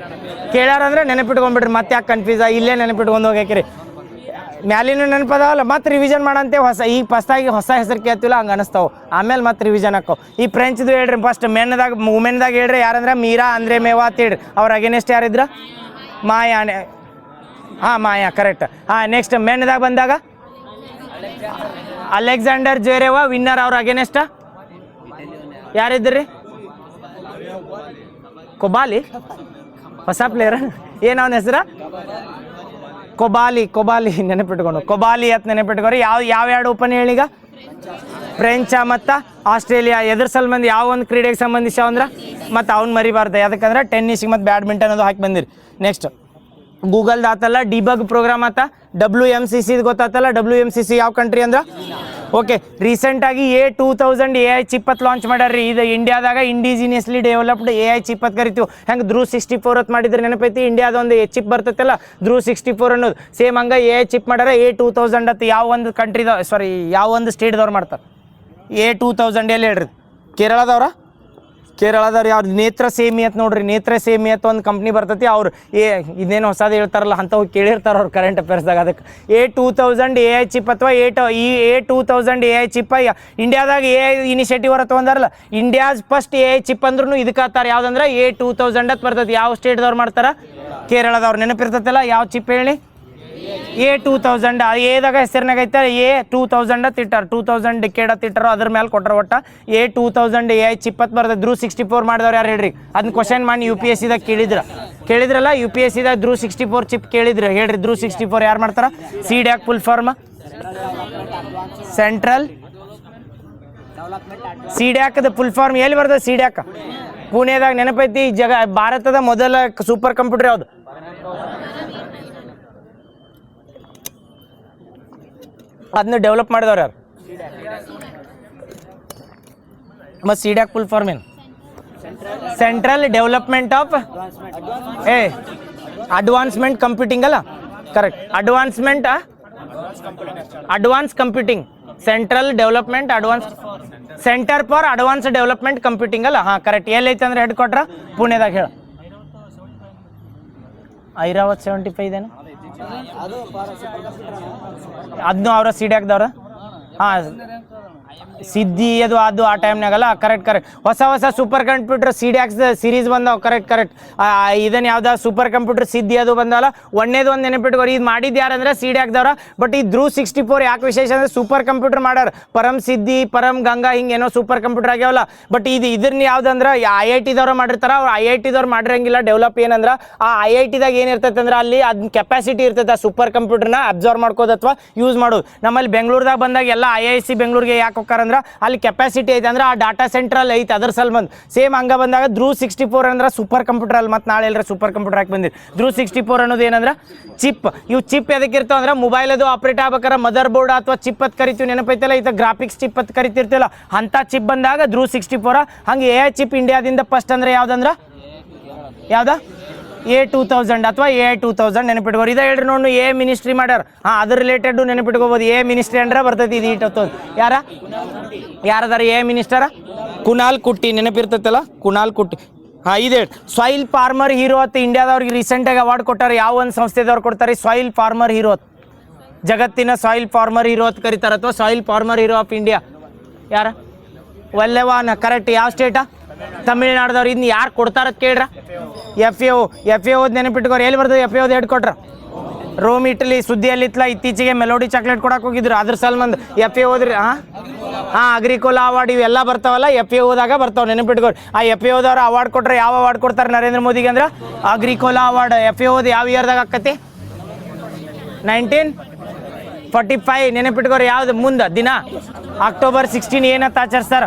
ಕೇಳ್ಯಾರ ಅಂದ್ರೆ ನೆನಪಿಟ್ಕೊಂಡ್ಬಿಡ್ರಿ. ಮತ್ತೆ ಯಾಕೆ ಕನ್ಫ್ಯೂಸ್ ಇಲ್ಲೇ ನೆನಪಿಟ್ಕೊಂಡು ಹೋಗ್ಯಾಕಿರಿ. ಮ್ಯಾಲಿನೂ ನೆನಪದಾವಲ್ಲ, ಮತ್ತೆ ರಿವಿಷನ್ ಮಾಡಂತೆ. ಈಗ ಫಸ್ಟಾಗಿ ಹೊಸ ಹೆಸರು ಕೇಳ್ತಿಲ್ಲ ಹಂಗೆ ಅನಿಸ್ತಾವೆ. ಆಮೇಲೆ ಮತ್ತೆ ರಿವಿಷನ್ ಹಾಕೋ. ಈ ಫ್ರೆಂಚ್ದು ಹೇಳ್ರಿ ಫಸ್ಟ್. ವುಮೆನ್ದಾಗ ಹೇಳ್ರಿ ಯಾರಂದ್ರೆ ಮೀರಾ ಆಂದ್ರೇಮೇವಾ ಅಂತ ಹೇಳ್ರಿ. ಅವ್ರ ಅಗೇನೆಸ್ಟ್ ಯಾರಿದ್ರ? ಮಾಯಾ. ಮಾಯಾ ಕರೆಕ್ಟ್. ನೆಕ್ಸ್ಟ್ ಮೆನ್ದಾಗ ಬಂದಾಗ ಅಲೆಕ್ಸಾಂಡರ್ ಜ್ಯೂರೇವಾ ವಿನ್ನರ್. ಅವ್ರ ಅಗೇನೆಸ್ಟ್ ಯಾರಿದ್ರಿ? ಕೊಬಾಲಿ. ಹೊಸ ಪ್ಲೇಯರ್ ಏನು ಅವನ ಹೆಸರ? ಕೊಬಾಲಿ ನೆನಪಿಟ್ಕೊಂಡು. ಕೊಬಾಲಿ ಅಂತ ನೆನಪಿಟ್ಕೊರಿ. ಯಾವ ಎರಡು ಓಪನ್ ಹೇಳೀಗ? ಫ್ರೆಂಚ ಮತ್ತು ಆಸ್ಟ್ರೇಲಿಯಾ. ಎದ್ರ ಸಲ್ಬಂದಿ ಯಾವ ಒಂದು ಕ್ರೀಡೆಗೆ ಸಂಬಂಧಿಸಿ ಅಂದ್ರೆ ಮತ್ತು ಅವ್ನು ಮರಿಬಾರ್ದು. ಯಾಕಂದ್ರೆ ಟೆನ್ನಿಸ್ಗೆ ಮತ್ತು ಬ್ಯಾಡ್ಮಿಂಟನ್ ಅದು ಹಾಕಿ ಬಂದಿರಿ. ನೆಕ್ಸ್ಟ್ ಗೂಗಲ್ದು ಆತಲ್ಲ ಡಿಬಗ್ ಪ್ರೋಗ್ರಾಮ್ ಆತ. WMCC ಗೊತ್ತಾತಲ್ಲ. WMCC ಯಾವ ಕಂಟ್ರಿ ಅಂದ್ರೆ ಓಕೆ. ರೀಸೆಂಟಾಗಿ A2000 AI ಚಿಪ್ ಅಂತ ಲಾಂಚ್ ಮಾಡ್ಯಾರ್ರಿ. ಇದು ಇಂಡಿಯಾದಾಗ ಇಂಡಿಜಿನಿಯಸ್ಲಿ ಡೆವಲಪ್ಡ್ AI ಚಿಪ್ ಅಂತ ಕರಿತೀವಿ. ಹೆಂಗೆ ಧ್ರುವ 64 ಅಂತ ಮಾಡಿದ್ರೆ ನೆನಪೈತಿ. ಇಂಡಿಯಾದ ಒಂದು ಚಿಪ್ ಬರ್ತೈತಲ್ಲ ಧ್ರುವ 64 ಅನ್ನೋದು. ಸೇಮ್ ಹಂಗೆ AI ಚಿಪ್ ಮಾಡ್ಯಾರ. A2000 ಅಂತ ಯಾವ ಒಂದು ಕಂಟ್ರಿದ ಯಾವ ಒಂದು ಸ್ಟೇಟ್ದವ್ರು ಮಾಡ್ತಾರೆ. A2000 ಎಲ್ಲಿ ಹೇಳ್ರಿ? ಕೇರಳದವ್ರು ಯಾವ್ದು? ನೇತ್ರ ಸೇಮಿ ಅಂತ ನೋಡ್ರಿ. ನೇತ್ರ ಸೇಮಿ ಅಂತ ಒಂದು ಕಂಪ್ನಿ ಬರ್ತೈತಿ. ಅವ್ರು ಇದೇನು ಹೊಸದು ಹೇಳ್ತಾರಲ್ಲ ಅಂಥವು ಕೇಳಿರ್ತಾರೆ ಅವ್ರು ಕರೆಂಟ್ ಅಫೇರ್ಸ್ದಾಗ. ಅದಕ್ಕೆ A2000 AI ಚಿಪ್ ಅಥವಾ A2000 AI ಚಿಪ್ ಇಂಡಿಯಾದಾಗ AI ಇನಿಷಿಯೇಟಿವ್ ಅವರ ತೊಗೊಂಡಾರಲ್ಲ. ಇಂಡಿಯಾಸ್ ಫಸ್ಟ್ AI ಚಿಪ್ ಅಂದ್ರೂ ಇದಕ್ಕೆ ಆತಾರೆ. ಯಾವ್ದಂದ್ರೆ A2000 ಅಂತ ಬರ್ತೈತಿ. ಯಾವ ಸ್ಟೇಟ್ದವ್ರು ಮಾಡ್ತಾರೆ? ಕೇರಳದವ್ರು. ನೆನಪಿರ್ತೈತಲ್ಲ ಯಾವ ಚಿಪ್ ಹೇಳಿ? A2000. ಏದಾಗ ಹೆಸರಿನಾಗ ಐತೆ A2000 ಅಂತ ಇಟ್ಟಾರ. 2000 ಡಿಕೇಡ್ ಅಂತ ಇಟ್ಟಾರೋ ಅದ್ರ ಮೇಲೆ ಕೊಟ್ಟರು. ಒಟ್ಟ A2000 AI ಚಿಪ್ ಅಂತ ಬರ್ತದೆ. ಧ್ರುವ 64 ಮಾಡಿದವ್ರು ಯಾರು ಹೇಳ್ರಿ? ಅದನ್ನ ಕ್ವಶನ್ ಮಾಡಿ UPSCದಾಗ ಕೇಳಿದ್ರಲ್ಲ. UPSCದಾಗ ಧ್ರುವ 64 ಚಿಪ್ ಕೇಳಿದ್ರು. ಹೇಳ್ರಿ ಧ್ರುವ 64 ಯಾರು ಮಾಡ್ತಾರ? CDAC ಫುಲ್ ಫಾರ್ಮ್ ಸೆಂಟ್ರಲ್ CDACದ ಫುಲ್ ಫಾರ್ಮ್ ಎಲ್ಲಿ ಬರ್ತದೆ? CDAC ಪುಣೆದಾಗ. ನೆನಪೈತಿ. ಭಾರತದ ಮೊದಲ ಸೂಪರ್ ಕಂಪ್ಯೂಟರ್ ಯಾವುದು? ಅದನ್ನ ಡೆವಲಪ್ ಮಾಡಿದವ್ರು ಯಾರು? ಮತ್ತು CDAC ಫುಲ್ ಫಾರ್ಮ್ ಏನು? Central development of advancement computing ಅಲ್ಲ. Correct. Advance computing. Central development centre for advance development computing ಅಲ್ಲ. ಕರೆಕ್ಟ್. ಎಲ್ಲೈತೆ ಅಂದ್ರೆ ಹೆಡ್ ಕ್ವಾರ್ಟರ್ ಪುಣೆದಾಗ. ಹೇಳ ಐರಾವತ್ 75 ಇದೇನು? ಅದನ್ನು ಅವರ CDACದವ್ರ. ಸಿದ್ಧಿ ಅದು ಆ ಟೈಮ್ನಾಗಲ್ಲ. ಕರೆಕ್ಟ್. ಹೊಸ ಸೂಪರ್ ಕಂಪ್ಯೂಟರ್ CDAC ಸೀರೀಸ್ ಬಂದಾವ. ಕರೆಕ್ಟ್. ಇದನ್ನು ಯಾವ್ದು ಸೂಪರ್ ಕಂಪ್ಯೂಟರ್ ಸಿದ್ಧಿ ಅದು ಬಂದವಲ್ಲ. ಒಂದೇದು ಒಂದು ನೆನಪಿಟ್ಕೋರಿ. ಇದು ಮಾಡಿದ್ದು ಯಾರಂದ್ರೆ CDACದವ್ರ. ಬಟ್ ಈ ಧ್ರುವ 64 ಯಾಕೆ ವಿಶೇಷ ಅಂದ್ರೆ ಸೂಪರ್ ಕಂಪ್ಯೂಟರ್ ಮಾಡ್ಯಾರ. ಪರಮ್ ಸಿದ್ಧಿ, ಪರಮ್ ಗಂಗಾ ಹಿಂಗೆ ಏನೋ ಸೂಪರ್ ಕಂಪ್ಯೂಟರ್ ಆಗ್ಯಾವಲ್ಲ. ಬಟ್ ಇದನ್ನ ಯಾವ್ದಂದ್ರೆ IITದವ್ರು ಮಾಡಿರ್ತಾರ. ಅವ್ರು IITದವ್ರು ಮಾಡಿರಂಗಿಲ್ಲ ಡೆವಲಪ್. ಏನಂದ್ರೆ ಆ IITದಾಗ ಏನಿರ್ತೈತೆ ಅಂದ್ರೆ ಅಲ್ಲಿ ಅದನ್ನ ಕೆಪಾಸಿಟಿ ಇರ್ತೈತೆ ಆ ಸೂಪರ್ ಕಂಪ್ಯೂಟರ್ನ ಅಬ್ಸರ್ವ್ ಮಾಡ್ಕೋದು ಅಥವಾ ಯೂಸ್ ಮಾಡೋದು. ನಮ್ಮಲ್ಲಿ ಬೆಂಗಳೂರದಾಗ ಬಂದಾಗ ಎಲ್ಲ IISc ಬೆಂಗಳೂರಿಗೆ ಯಾಕೆ ಹೋಗ್ತಾರಂದ್ರೆ ಅಲ್ಲಿ ಕೆಪಾಸಿಟಿ ಐತೆ ಅಂದ್ರೆ ಆ ಡಾಟಾ ಸೆಂಟ್ರಲ್ ಐತೆ. ಅದ್ರ ಸಲ್ಬಂದ್ ಸೇಮ್ ಹಂಗ ಬಂದಾಗ ಧ್ರುವ 64 ಅಂದ್ರೆ ಸೂಪರ್ ಕಂಪ್ಯೂಟರ್ ಅಲ್ಲಿ. ಮತ್ತೆ ನಾಳೆ ಎಲ್ಲರ ಸೂಪರ್ ಕಂಪ್ಯೂಟರ್ ಹಾಕಿ ಬಂದಿರಿ. ಧ್ರುವ 64 ಅನ್ನೋದು ಏನಂದ್ರೆ ಚಿಪ್. ಇವು ಚಿಪ್ ಎದಕ್ಕೆ ಇರ್ತಾವ ಅಂದ್ರೆ ಮೊಬೈಲ್ ಅದು ಆಪ್ರೇಟ್ ಆಗ್ಬೇಕಾರೆ ಮದರ್ ಬೋರ್ಡ್ ಅಥವಾ ಚಿಪ್ ಅಂತ ಕರಿತೀವಿ. ನೆನಪೈತಲ್ಲ. ಇದು ಗ್ರಾಫಿಕ್ಸ್ ಚಿಪ್ ಅಂತ ಕರಿತಿರ್ತಿಲ್ಲ. ಅಂತ ಚಿಪ್ ಬಂದಾಗ ಧ್ರುವ 64. ಹಂಗೆ AI ಚಿಪ್ ಇಂಡಿಯಾದಿಂದ ಫಸ್ಟ್ ಅಂದ್ರೆ ಯಾವ್ದಂದ್ರೆ ಯಾವ್ದ? A2000 ಅಥವಾ AI2000 ನೆನಪಿಟ್ಕೋರಿ. ಇದ ಹೇಳ್ರಿ ನೋಡು. AI ಮಿನಿಸ್ಟ್ರಿ ಮಾಡ್ಯಾರ. ಅದ್ರ ರಿಲೇಟೆಡ್ ನೆನಪಿಟ್ಕೋಬೋದು. AI ಮಿನಿಸ್ಟ್ರಿ ಅಂದ್ರೆ ಬರ್ತೈತಿ ಇದು ಇಟ್ಟೋದು. ಯಾರದಾರ AI ಮಿನಿಸ್ಟರ? ಕುನಾಲ್ ಕುಟ್ಟಿ. ನೆನಪಿರ್ತೈತಲ್ಲ ಕುನಾಲ್ ಕುಟ್ಟಿ. ಇದೆ. ಸಾಯಿಲ್ ಫಾರ್ಮರ್ ಹೀರೋ ಅಂತ ಇಂಡಿಯಾದವ್ರಿಗೆ ರೀಸೆಂಟಾಗಿ ಅವಾರ್ಡ್ ಕೊಟ್ಟಾರೆ. ಯಾವ ಒಂದು ಸಂಸ್ಥೆದವ್ರು ಕೊಡ್ತಾರೆ? Soil farmer hero. ಜಗತ್ತಿನ ಸಾಯಿಲ್ ಫಾರ್ಮರ್ ಹೀರೋ ಅಂತ ಕರೀತಾರೆ. ಅಥವಾ soil farmer hero of India ಯಾರ? ವಲ್ಲೆವಾನ್. ಕರೆಕ್ಟ್. ಯಾವ ಸ್ಟೇಟಾ? ತಮಿಳ್ನಾಡ್ದವ್ರು. ಇದನ್ನ ಯಾರು ಕೊಡ್ತಾರ ಕೇಳ್ರ? FAO ನೆನಪಿಟ್ಕೋರಿ. ಎಲ್ಲಿ ಬರ್ತದೆ FAO headquarter? Rome Italy ಸುದ್ದಿಯಲ್ಲಿತ್ತಲ್ಲ ಇತ್ತೀಚೆಗೆ ಮೆಲೋಡಿ ಚಾಕ್ಲೇಟ್ ಕೊಡಕ್ಕೆ ಹೋಗಿದ್ರು ಅದ್ರ ಸಲ್ಮಂದ್ FA ಓದ್ರಿ ಅಗ್ರಿಕೋಲಾ ಅವಾರ್ಡ್ ಇವೆಲ್ಲ ಬರ್ತಾವಲ್ಲ FA ಓದಾಗ ಬರ್ತಾವೆ ನೆನಪಿಟ್ಕೋರಿ ಆ FA ಓದವ್ರು ಅವಾರ್ಡ್ ಕೊಟ್ರೆ ಯಾವ ಅವಾರ್ಡ್ ಕೊಡ್ತಾರೆ ನರೇಂದ್ರ ಮೋದಿಗೆ ಅಂದ್ರೆ ಅಗ್ರಿಕೋಲಾ ಅವಾರ್ಡ್ FA ಓದ್ ಯಾವ ಇಯರ್ದಾಗ ಆಕತಿ 1945 ನೆನಪಿಟ್ಕೋರಿ ಯಾವ್ದು ಮುಂದೆ ದಿನ October 16 ಏನಂತ ಆಚರಿಸ್ತಾರ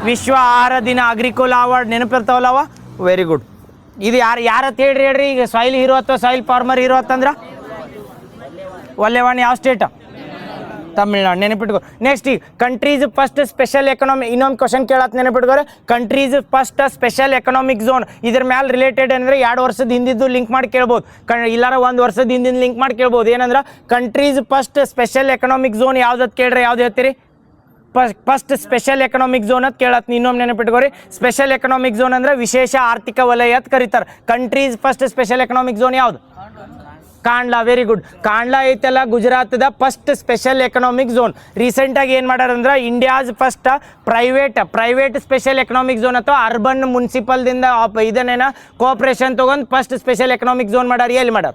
ವಿಶ್ವ ಆಹಾರ ದಿನ ಅಗ್ರಿಕೋಲಾ ಅವಾರ್ಡ್ ನೆನಪಿರ್ತಾವಲ್ಲವ ವೆರಿ ಗುಡ್ ಇದು ಯಾರತ್ ಹೇಳ್ರಿ ಈಗ ಸಾಯಿಲ್ ಹೀರೋ ಅಥವಾ ಸಾಯಿಲ್ ಫಾರ್ಮರ್ ಹೀರೋ ಅಂತಂದ್ರೆ ಒಲ್ಲೆವಾಣಿ ಯಾವ ಸ್ಟೇಟ್ ತಮಿಳ್ನಾಡು ನೆನಪಿಟ್ಕೋ ನೆಕ್ಸ್ಟ್ ಈಗ ಕಂಟ್ರೀಸ್ ಫಸ್ಟ್ ಸ್ಪೆಷಲ್ ಎಕನಾಮಿ ಇನ್ನೊಂದು ಕ್ವಶನ್ ಕೇಳತ್ ನೆನಪಿಟ್ಕೋರೆ countries first special economic zone ಇದ್ರ ಮೇಲೆ ರಿಲೇಟೆಡ್ ಅಂದರೆ 2 ವರ್ಷದ ಹಿಂದಿದ್ದು ಲಿಂಕ್ ಮಾಡಿ ಕೇಳ್ಬೋದು ಇಲ್ಲಾರ 1 ವರ್ಷದ ಹಿಂದಿನ ಲಿಂಕ್ ಮಾಡಿ ಕೇಳ್ಬೋದು ಏನಂದ್ರೆ countries first special economic zone ಯಾವ್ದು ಕೇಳ್ರಿ ಯಾವ್ದು ಹೇಳ್ತೀರಿ ಫಸ್ಟ್ ಸ್ಪೆಷಲ್ ಎಕನಾಮಿಕ್ ಝೋನ್ ಅಂತ ಕೇಳತ್ ಇನ್ನೊಮ್ಮೆ ನೆನಪಿಟ್ಕೋರಿ ಸ್ಪೆಷಲ್ ಎಕನಾಮಿಕ್ ಝೋನ್ ಅಂದ್ರೆ ವಿಶೇಷ ಆರ್ಥಿಕ ವಲಯ ಅಂತ ಕರೀತಾರೆ countries first special economic zone ಯಾವ್ದು ಕಾಂಡ್ಲಾ ವೆರಿ ಗುಡ್ ಕಾಂಡ್ಲಾ ಐತಲ್ಲ ಗುಜರಾತ್ದ ಫಸ್ಟ್ ಸ್ಪೆಷಲ್ ಎಕನಾಮಿಕ್ ಝೋನ್ ರೀಸೆಂಟಾಗಿ ಏನು ಮಾಡ್ಯಾರಂದ್ರೆ India's first private special economic zone ಅಥವಾ ಅರ್ಬನ್ ಮುನ್ಸಿಪಲ್ದಿಂದ ಇದನ್ನೇನ ಕೋಆಪ್ರೇಷನ್ ತೊಗೊಂಡು ಫಸ್ಟ್ ಸ್ಪೆಷಲ್ ಎಕನಾಮಿಕ್ ಝೋನ್ ಮಾಡ್ಯಾರ ಎಲ್ಲಿ ಮಾಡ್ಯಾರ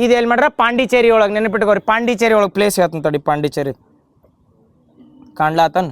ಇದು ಎಲ್ಲಿ ಮಾಡ್ಯಾರ ಪಾಂಡಿಚೇರಿ ಒಳಗೆ ನೆನಪಿಟ್ಕೋರಿ ಪಾಂಡಿಚೇರಿ ಒಳಗೆ ಪ್ಲೇಸ್ ಹೇಳ್ತೀನಿ ತಡಿ ಪಾಂಡಿಚೇರಿ ಕಾಂಡ್ಲಾ ಆತನ್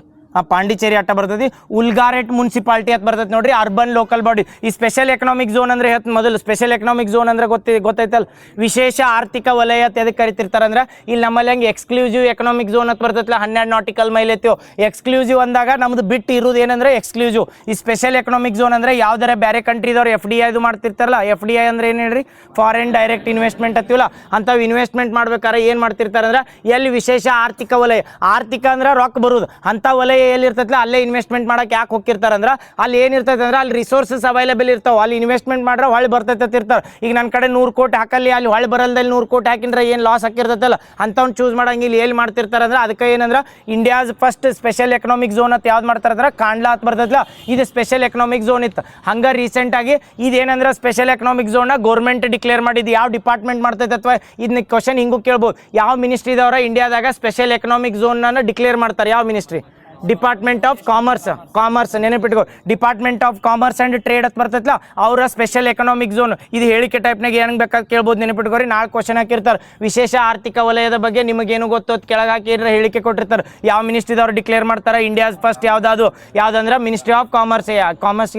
ಪಾಂಡಿಚೇರಿ ಅಟ್ಟ ಬರ್ತದೆ ಉಲ್ಗಾರೆಟ್ ಮುನ್ಸಿಪಾಲಿಟಿ ಅಂತ ಬರ್ತದೆ ನೋಡ್ರಿ ಅರ್ಬನ್ ಲೋಕಲ್ ಬಾಡಿ ಈ ಸ್ಪೆಷಲ್ ಎಕನಾಮಿಕ್ ಝೋನ್ ಅಂದ್ರೆ ಮೊದಲು ಸ್ಪೆಷಲ್ ಎಕನಾಮಿಕ್ ಝೋನ್ ಅಂದ್ರೆ ಗೊತ್ತೈತಲ್ಲ ವಿಶೇಷ ಆರ್ಥಿಕ ವಲಯ ಅಂತ ಎದಕ್ಕೆ ಕರಿತಿರ್ತಾರೆ ಅಂದ್ರೆ ಇಲ್ಲಿ ನಮ್ಮಲ್ಲಿ ಹಂಗೆ ಎಕ್ಸ್ಕ್ಲೂಸಿವ್ ಎಕನಾಮಿಕ್ ಝೋನ್ ಅಂತ ಬರ್ತೈತಲ್ಲ 12 ನಾಟಿಕಲ್ ಮೈಲ್ ಐತಿವ್ ಎಕ್ಸ್ಕ್ಲೂಸಿವ್ ಅಂದಾಗ ನಮ್ದು ಬಿಟ್ಟು ಇರೋದು ಏನಂದ್ರೆ ಎಕ್ಸ್ಕ್ಲೂಸಿವ್ ಈ ಸ್ಪೆಷಲ್ ಎಕನಾಮಿಕ್ ಝೋನ್ ಅಂದ್ರೆ ಯಾವ್ದಾರ ಬೇರೆ ಕಂಟ್ರಿದವ್ರು FDI ಇದು ಮಾಡ್ತಿರ್ತಾರಲ್ಲ FDI ಅಂದ್ರೆ ಏನು ಹೇಳ್ರಿ ಫಾರಿನ್ ಡೈರೆಕ್ಟ್ ಇನ್ವೆಸ್ಟ್ಮೆಂಟ್ ಅಂತೀವಲ್ಲ ಅಂಥವು ಇನ್ವೆಸ್ಟ್ಮೆಂಟ್ ಮಾಡ್ಬೇಕಾದ್ರೆ ಏನು ಮಾಡ್ತಿರ್ತಾರೆ ಅಂದ್ರೆ ಎಲ್ಲಿ ವಿಶೇಷ ಆರ್ಥಿಕ ವಲಯ ಆರ್ಥಿಕ ಅಂದ್ರೆ ರೊಕ್ಕ ಬರುದು ಅಂಥ ವಲಯ ಎಲ್ಲಿರ್ತೈತಲ್ಲ ಅಲ್ಲೇ ಇನ್ವೆಸ್ಟ್ಮೆಂಟ್ ಮಾಡಕ್ಕೆ ಯಾಕೆ ಹೋಗಿರ್ತಾರೆ ಅಂದ್ರೆ ಅಲ್ಲಿ ಏನಿರ್ತೈತೆ ಅಂದ್ರೆ ಅಲ್ಲಿ ರಿಸೋರ್ಸಸ್ ಅವೈಲೇಬಲ್ ಇರ್ತಾವೆ ಅಲ್ಲಿ ಇನ್ವೆಸ್ಟ್ಮೆಂಟ್ ಮಾಡ್ರೆ ಹೊಳ್ಳಿ ಬರ್ತೈತೆ ಇರ್ತಾರೆ ಈಗ ನನ್ನ ಕಡೆ 100 ಕೋಟಿ ಹಾಕಲ್ಲಿ ಅಲ್ಲಿ ಹೊಳ್ಳಿ ಬರಲ್ದಲ್ಲಿ 100 ಕೋಟಿ ಹಾಕಿದ್ರೆ ಏನು ಲಾಸ್ ಹಾಕಿರ್ತೈತಲ್ಲ ಅಂಥವ್ನು ಚೂಸ್ ಮಾಡಂಗಿಲ್ಲ ಎಲ್ಲಿ ಮಾಡ್ತಿರ್ತಾರೆ ಅಂದ್ರೆ ಅದಕ್ಕೆ ಏನಂದ್ರೆ India's first special economic zone ಅಂತ ಯಾವ್ದು ಮಾಡ್ತಾರೆ ಅಂದ್ರೆ ಕಾಂಡ್ಲಾ ಅಂತ ಬರ್ತೈತಲ್ಲ ಇದು ಸ್ಪೆಷಲ್ ಎಕನಾಮಿಕ್ ಝೋನ್ ಇತ್ತು ಹಂಗೆ ರೀಸೆಂಟಾಗಿ ಇದೇನಂದ್ರೆ ಸ್ಪೆಷಲ್ ಎಕನಾಮಿಕ್ ಝೋನ್ನ ಗೌರ್ಮೆಂಟ್ ಡಿಕ್ಲೇರ್ ಮಾಡಿದ್ದು ಯಾವ ಡಿಪಾರ್ಟ್ಮೆಂಟ್ ಮಾಡ್ತೈತೆ ಅಥವಾ ಇದನ್ನ ಕ್ವಶನ್ ಹಿಂಗೂ ಕೇಳ್ಬೋದು ಯಾವ ಮಿನಿಸ್ಟ್ರಿದವರ ಇಂಡಿಯಾದಾಗ ಸ್ಪೆಷಲ್ ಎಕನಾಮಿಕ್ ಝೋನನ್ನು ಡಿಕ್ಲೇರ್ ಮಾಡ್ತಾರೆ ಯಾವ ಮಿನಿಸ್ಟ್ರಿ ಡಿಪಾರ್ಟ್ಮೆಂಟ್ ಆಫ್ ಕಾಮರ್ಸ್ ನೆನಪಿಟ್ಕೋ department of commerce and trade ಅಂತ ಬರ್ತೈತಲ್ಲ ಅವರ ಸ್ಪೆಷಲ್ ಎಕನಾಮಿಕ್ ಝೋನ್ ಇದು ಹೇಳಿಕೆ ಟೈಪ್ನಾಗ ಏನು ಬೇಕಾದ ಕೇಳ್ಬೋದು ನೆನಪಿಟ್ಕೋರಿ ನಾಳೆ ಕ್ವಶನ್ ಹಾಕಿರ್ತಾರೆ ವಿಶೇಷ ಆರ್ಥಿಕ ವಲಯದ ಬಗ್ಗೆ ನಿಮಗೇನು ಗೊತ್ತು ಅಂತ ಕೆಳಗೆ ಹಾಕಿ ಹೇಳಿಕೆ ಕೊಟ್ಟಿರ್ತಾರೆ ಯಾವ ಮಿನಿಸ್ಟ್ರಿದವ್ರು ಡಿಕ್ಲೇರ್ ಮಾಡ್ತಾರೆ ಇಂಡಿಯಾಸ್ ಫಸ್ಟ್ ಯಾವುದಂದ್ರೆ ಮಿನಿಸ್ಟ್ರಿ ಆಫ್ ಕಾಮರ್ಸ್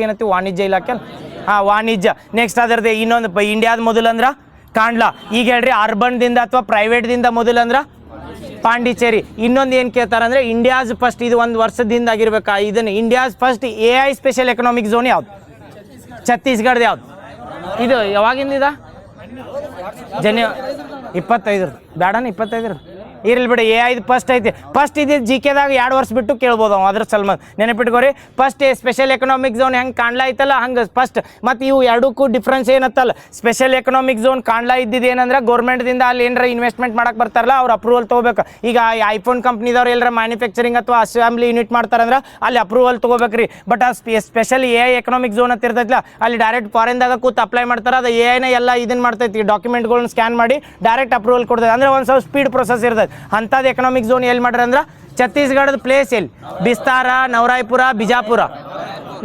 ಏನೈತಿ ವಾಣಿಜ್ಯ ಇಲಾಖೆ ವಾಣಿಜ್ಯ ನೆಕ್ಸ್ಟ್ ಅದರದ್ದು ಇನ್ನೊಂದು ಇಂಡಿಯಾದ ಮೊದಲಂದ್ರೆ ಕಾಂಡ್ಲಾ ಈಗ ಹೇಳ್ರಿ ಅರ್ಬನ್ದಿಂದ ಅಥವಾ ಪ್ರೈವೇಟ್ದಿಂದ ಮೊದಲಂದ್ರೆ ಪಾಂಡಿಚೇರಿ ಇನ್ನೊಂದು ಏನು ಕೇಳ್ತಾರೆ ಅಂದರೆ ಇಂಡಿಯಾಸ್ ಫಸ್ಟ್ ಇದು 1 ವರ್ಷದಿಂದ ಆಗಿರ್ಬೇಕಾ ಇದನ್ನು India's first AI special economic zone ಯಾವ್ದು ಛತ್ತೀಸ್ಗಢದ ಯಾವ್ದು ಇದು ಯಾವಾಗಿಂದ 25 ಬೇಡನ 25 ಇರಲಿ ಬಿಡಿ AI ಫಸ್ಟ್ ಐತಿ ಫಸ್ಟ್ ಇದು GKದಾಗ 2 ವರ್ಷ ಬಿಟ್ಟು ಕೇಳ್ಬೋದು ಅದ್ರ ಸಲ್ಮಾನ್ ನೆನಪಿಟ್ಕೋರಿ ಫಸ್ಟ್ ಸ್ಪೆಷಲ್ ಎಕನಾಮಿಕ್ ಝೋನ್ ಹೆಂಗೆ ಕಾಂಡ್ಲಾ ಐತಲ್ಲ ಹಂಗೆ ಫಸ್ಟ್ ಮತ್ತು ಇವು ಎರಡಕ್ಕೂ ಡಿಫ್ರೆನ್ಸ್ ಏನತ್ತಲ್ಲ ಸ್ಪೆಷಲ್ ಎಕನಾಮಿಕ್ ಝೋನ್ ಕಾಂಡ್ಲಾ ಇದ್ದಿದ್ದು ಏನಂದ್ರೆ ಗೌರ್ಮೆಂಟ್ದಿಂದ ಅಲ್ಲಿ ಏನಾರ ಇನ್ವೆಸ್ಟ್ಮೆಂಟ್ ಮಾಡಕ್ಕೆ ಬರ್ತಾರಲ್ಲ ಅವ್ರು ಅಪ್ರೂವಲ್ ತೊಗೋಬೇಕು ಈಗ ಐಫೋನ್ ಕಂಪ್ನಿದವ್ರು ಎಲ್ಲರ ಮ್ಯಾನುಫ್ಯಾಕ್ಚರಿಂಗ್ ಅಥವಾ ಅಸೆಂಬ್ಲಿ ಯೂನಿಟ್ ಮಾಡ್ತಾರಂದ್ರೆ ಅಲ್ಲಿ ಅಪ್ರೂವಲ್ ತೊಗೋಬೇಕ್ರಿ ಬಟ್ ಆ ಸ್ಪೆಷಲ್ AI ಎಕನಾಮಿಕ್ ಝೋನ್ ಅಂತ ಇರ್ತೈತಲ್ಲ ಅಲ್ಲಿ ಡೈರೆಕ್ಟ್ ಫಾರಿನ್ದಾಗ ಕೂತು ಅಪ್ಲೈ ಮಾಡ್ತಾರೆ ಅದು AI ಎಲ್ಲ ಇದನ್ನು ಮಾಡ್ತೈತಿ ಡಾಕ್ಯುಮೆಂಟ್ಗಳನ್ನ ಸ್ಕ್ಯಾನ್ ಮಾಡಿ ಡೈರೆಕ್ಟ್ ಅಪ್ರೂವಲ್ ಕೊಡ್ತೈತೆ ಅಂದರೆ ಒಂದು ಸ್ವಲ್ಪ ಸ್ಪೀಡ್ ಪ್ರೊಸೆಸ್ ಇರ್ತೈತೆ ಅಂಥದ್ದು ಎಕನಾಮಿಕ್ ಝೋನ್ ಎಲ್ಲಿ ಮಾಡ್ರಿ ಅಂದ್ರೆ ಛತ್ತೀಸ್ಗಢದ ಪ್ಲೇಸ್ ಎಲ್ಲಿ ಬಿಸ್ತಾರ ನವರಾಯ್ಪುರ ಬಿಜಾಪುರ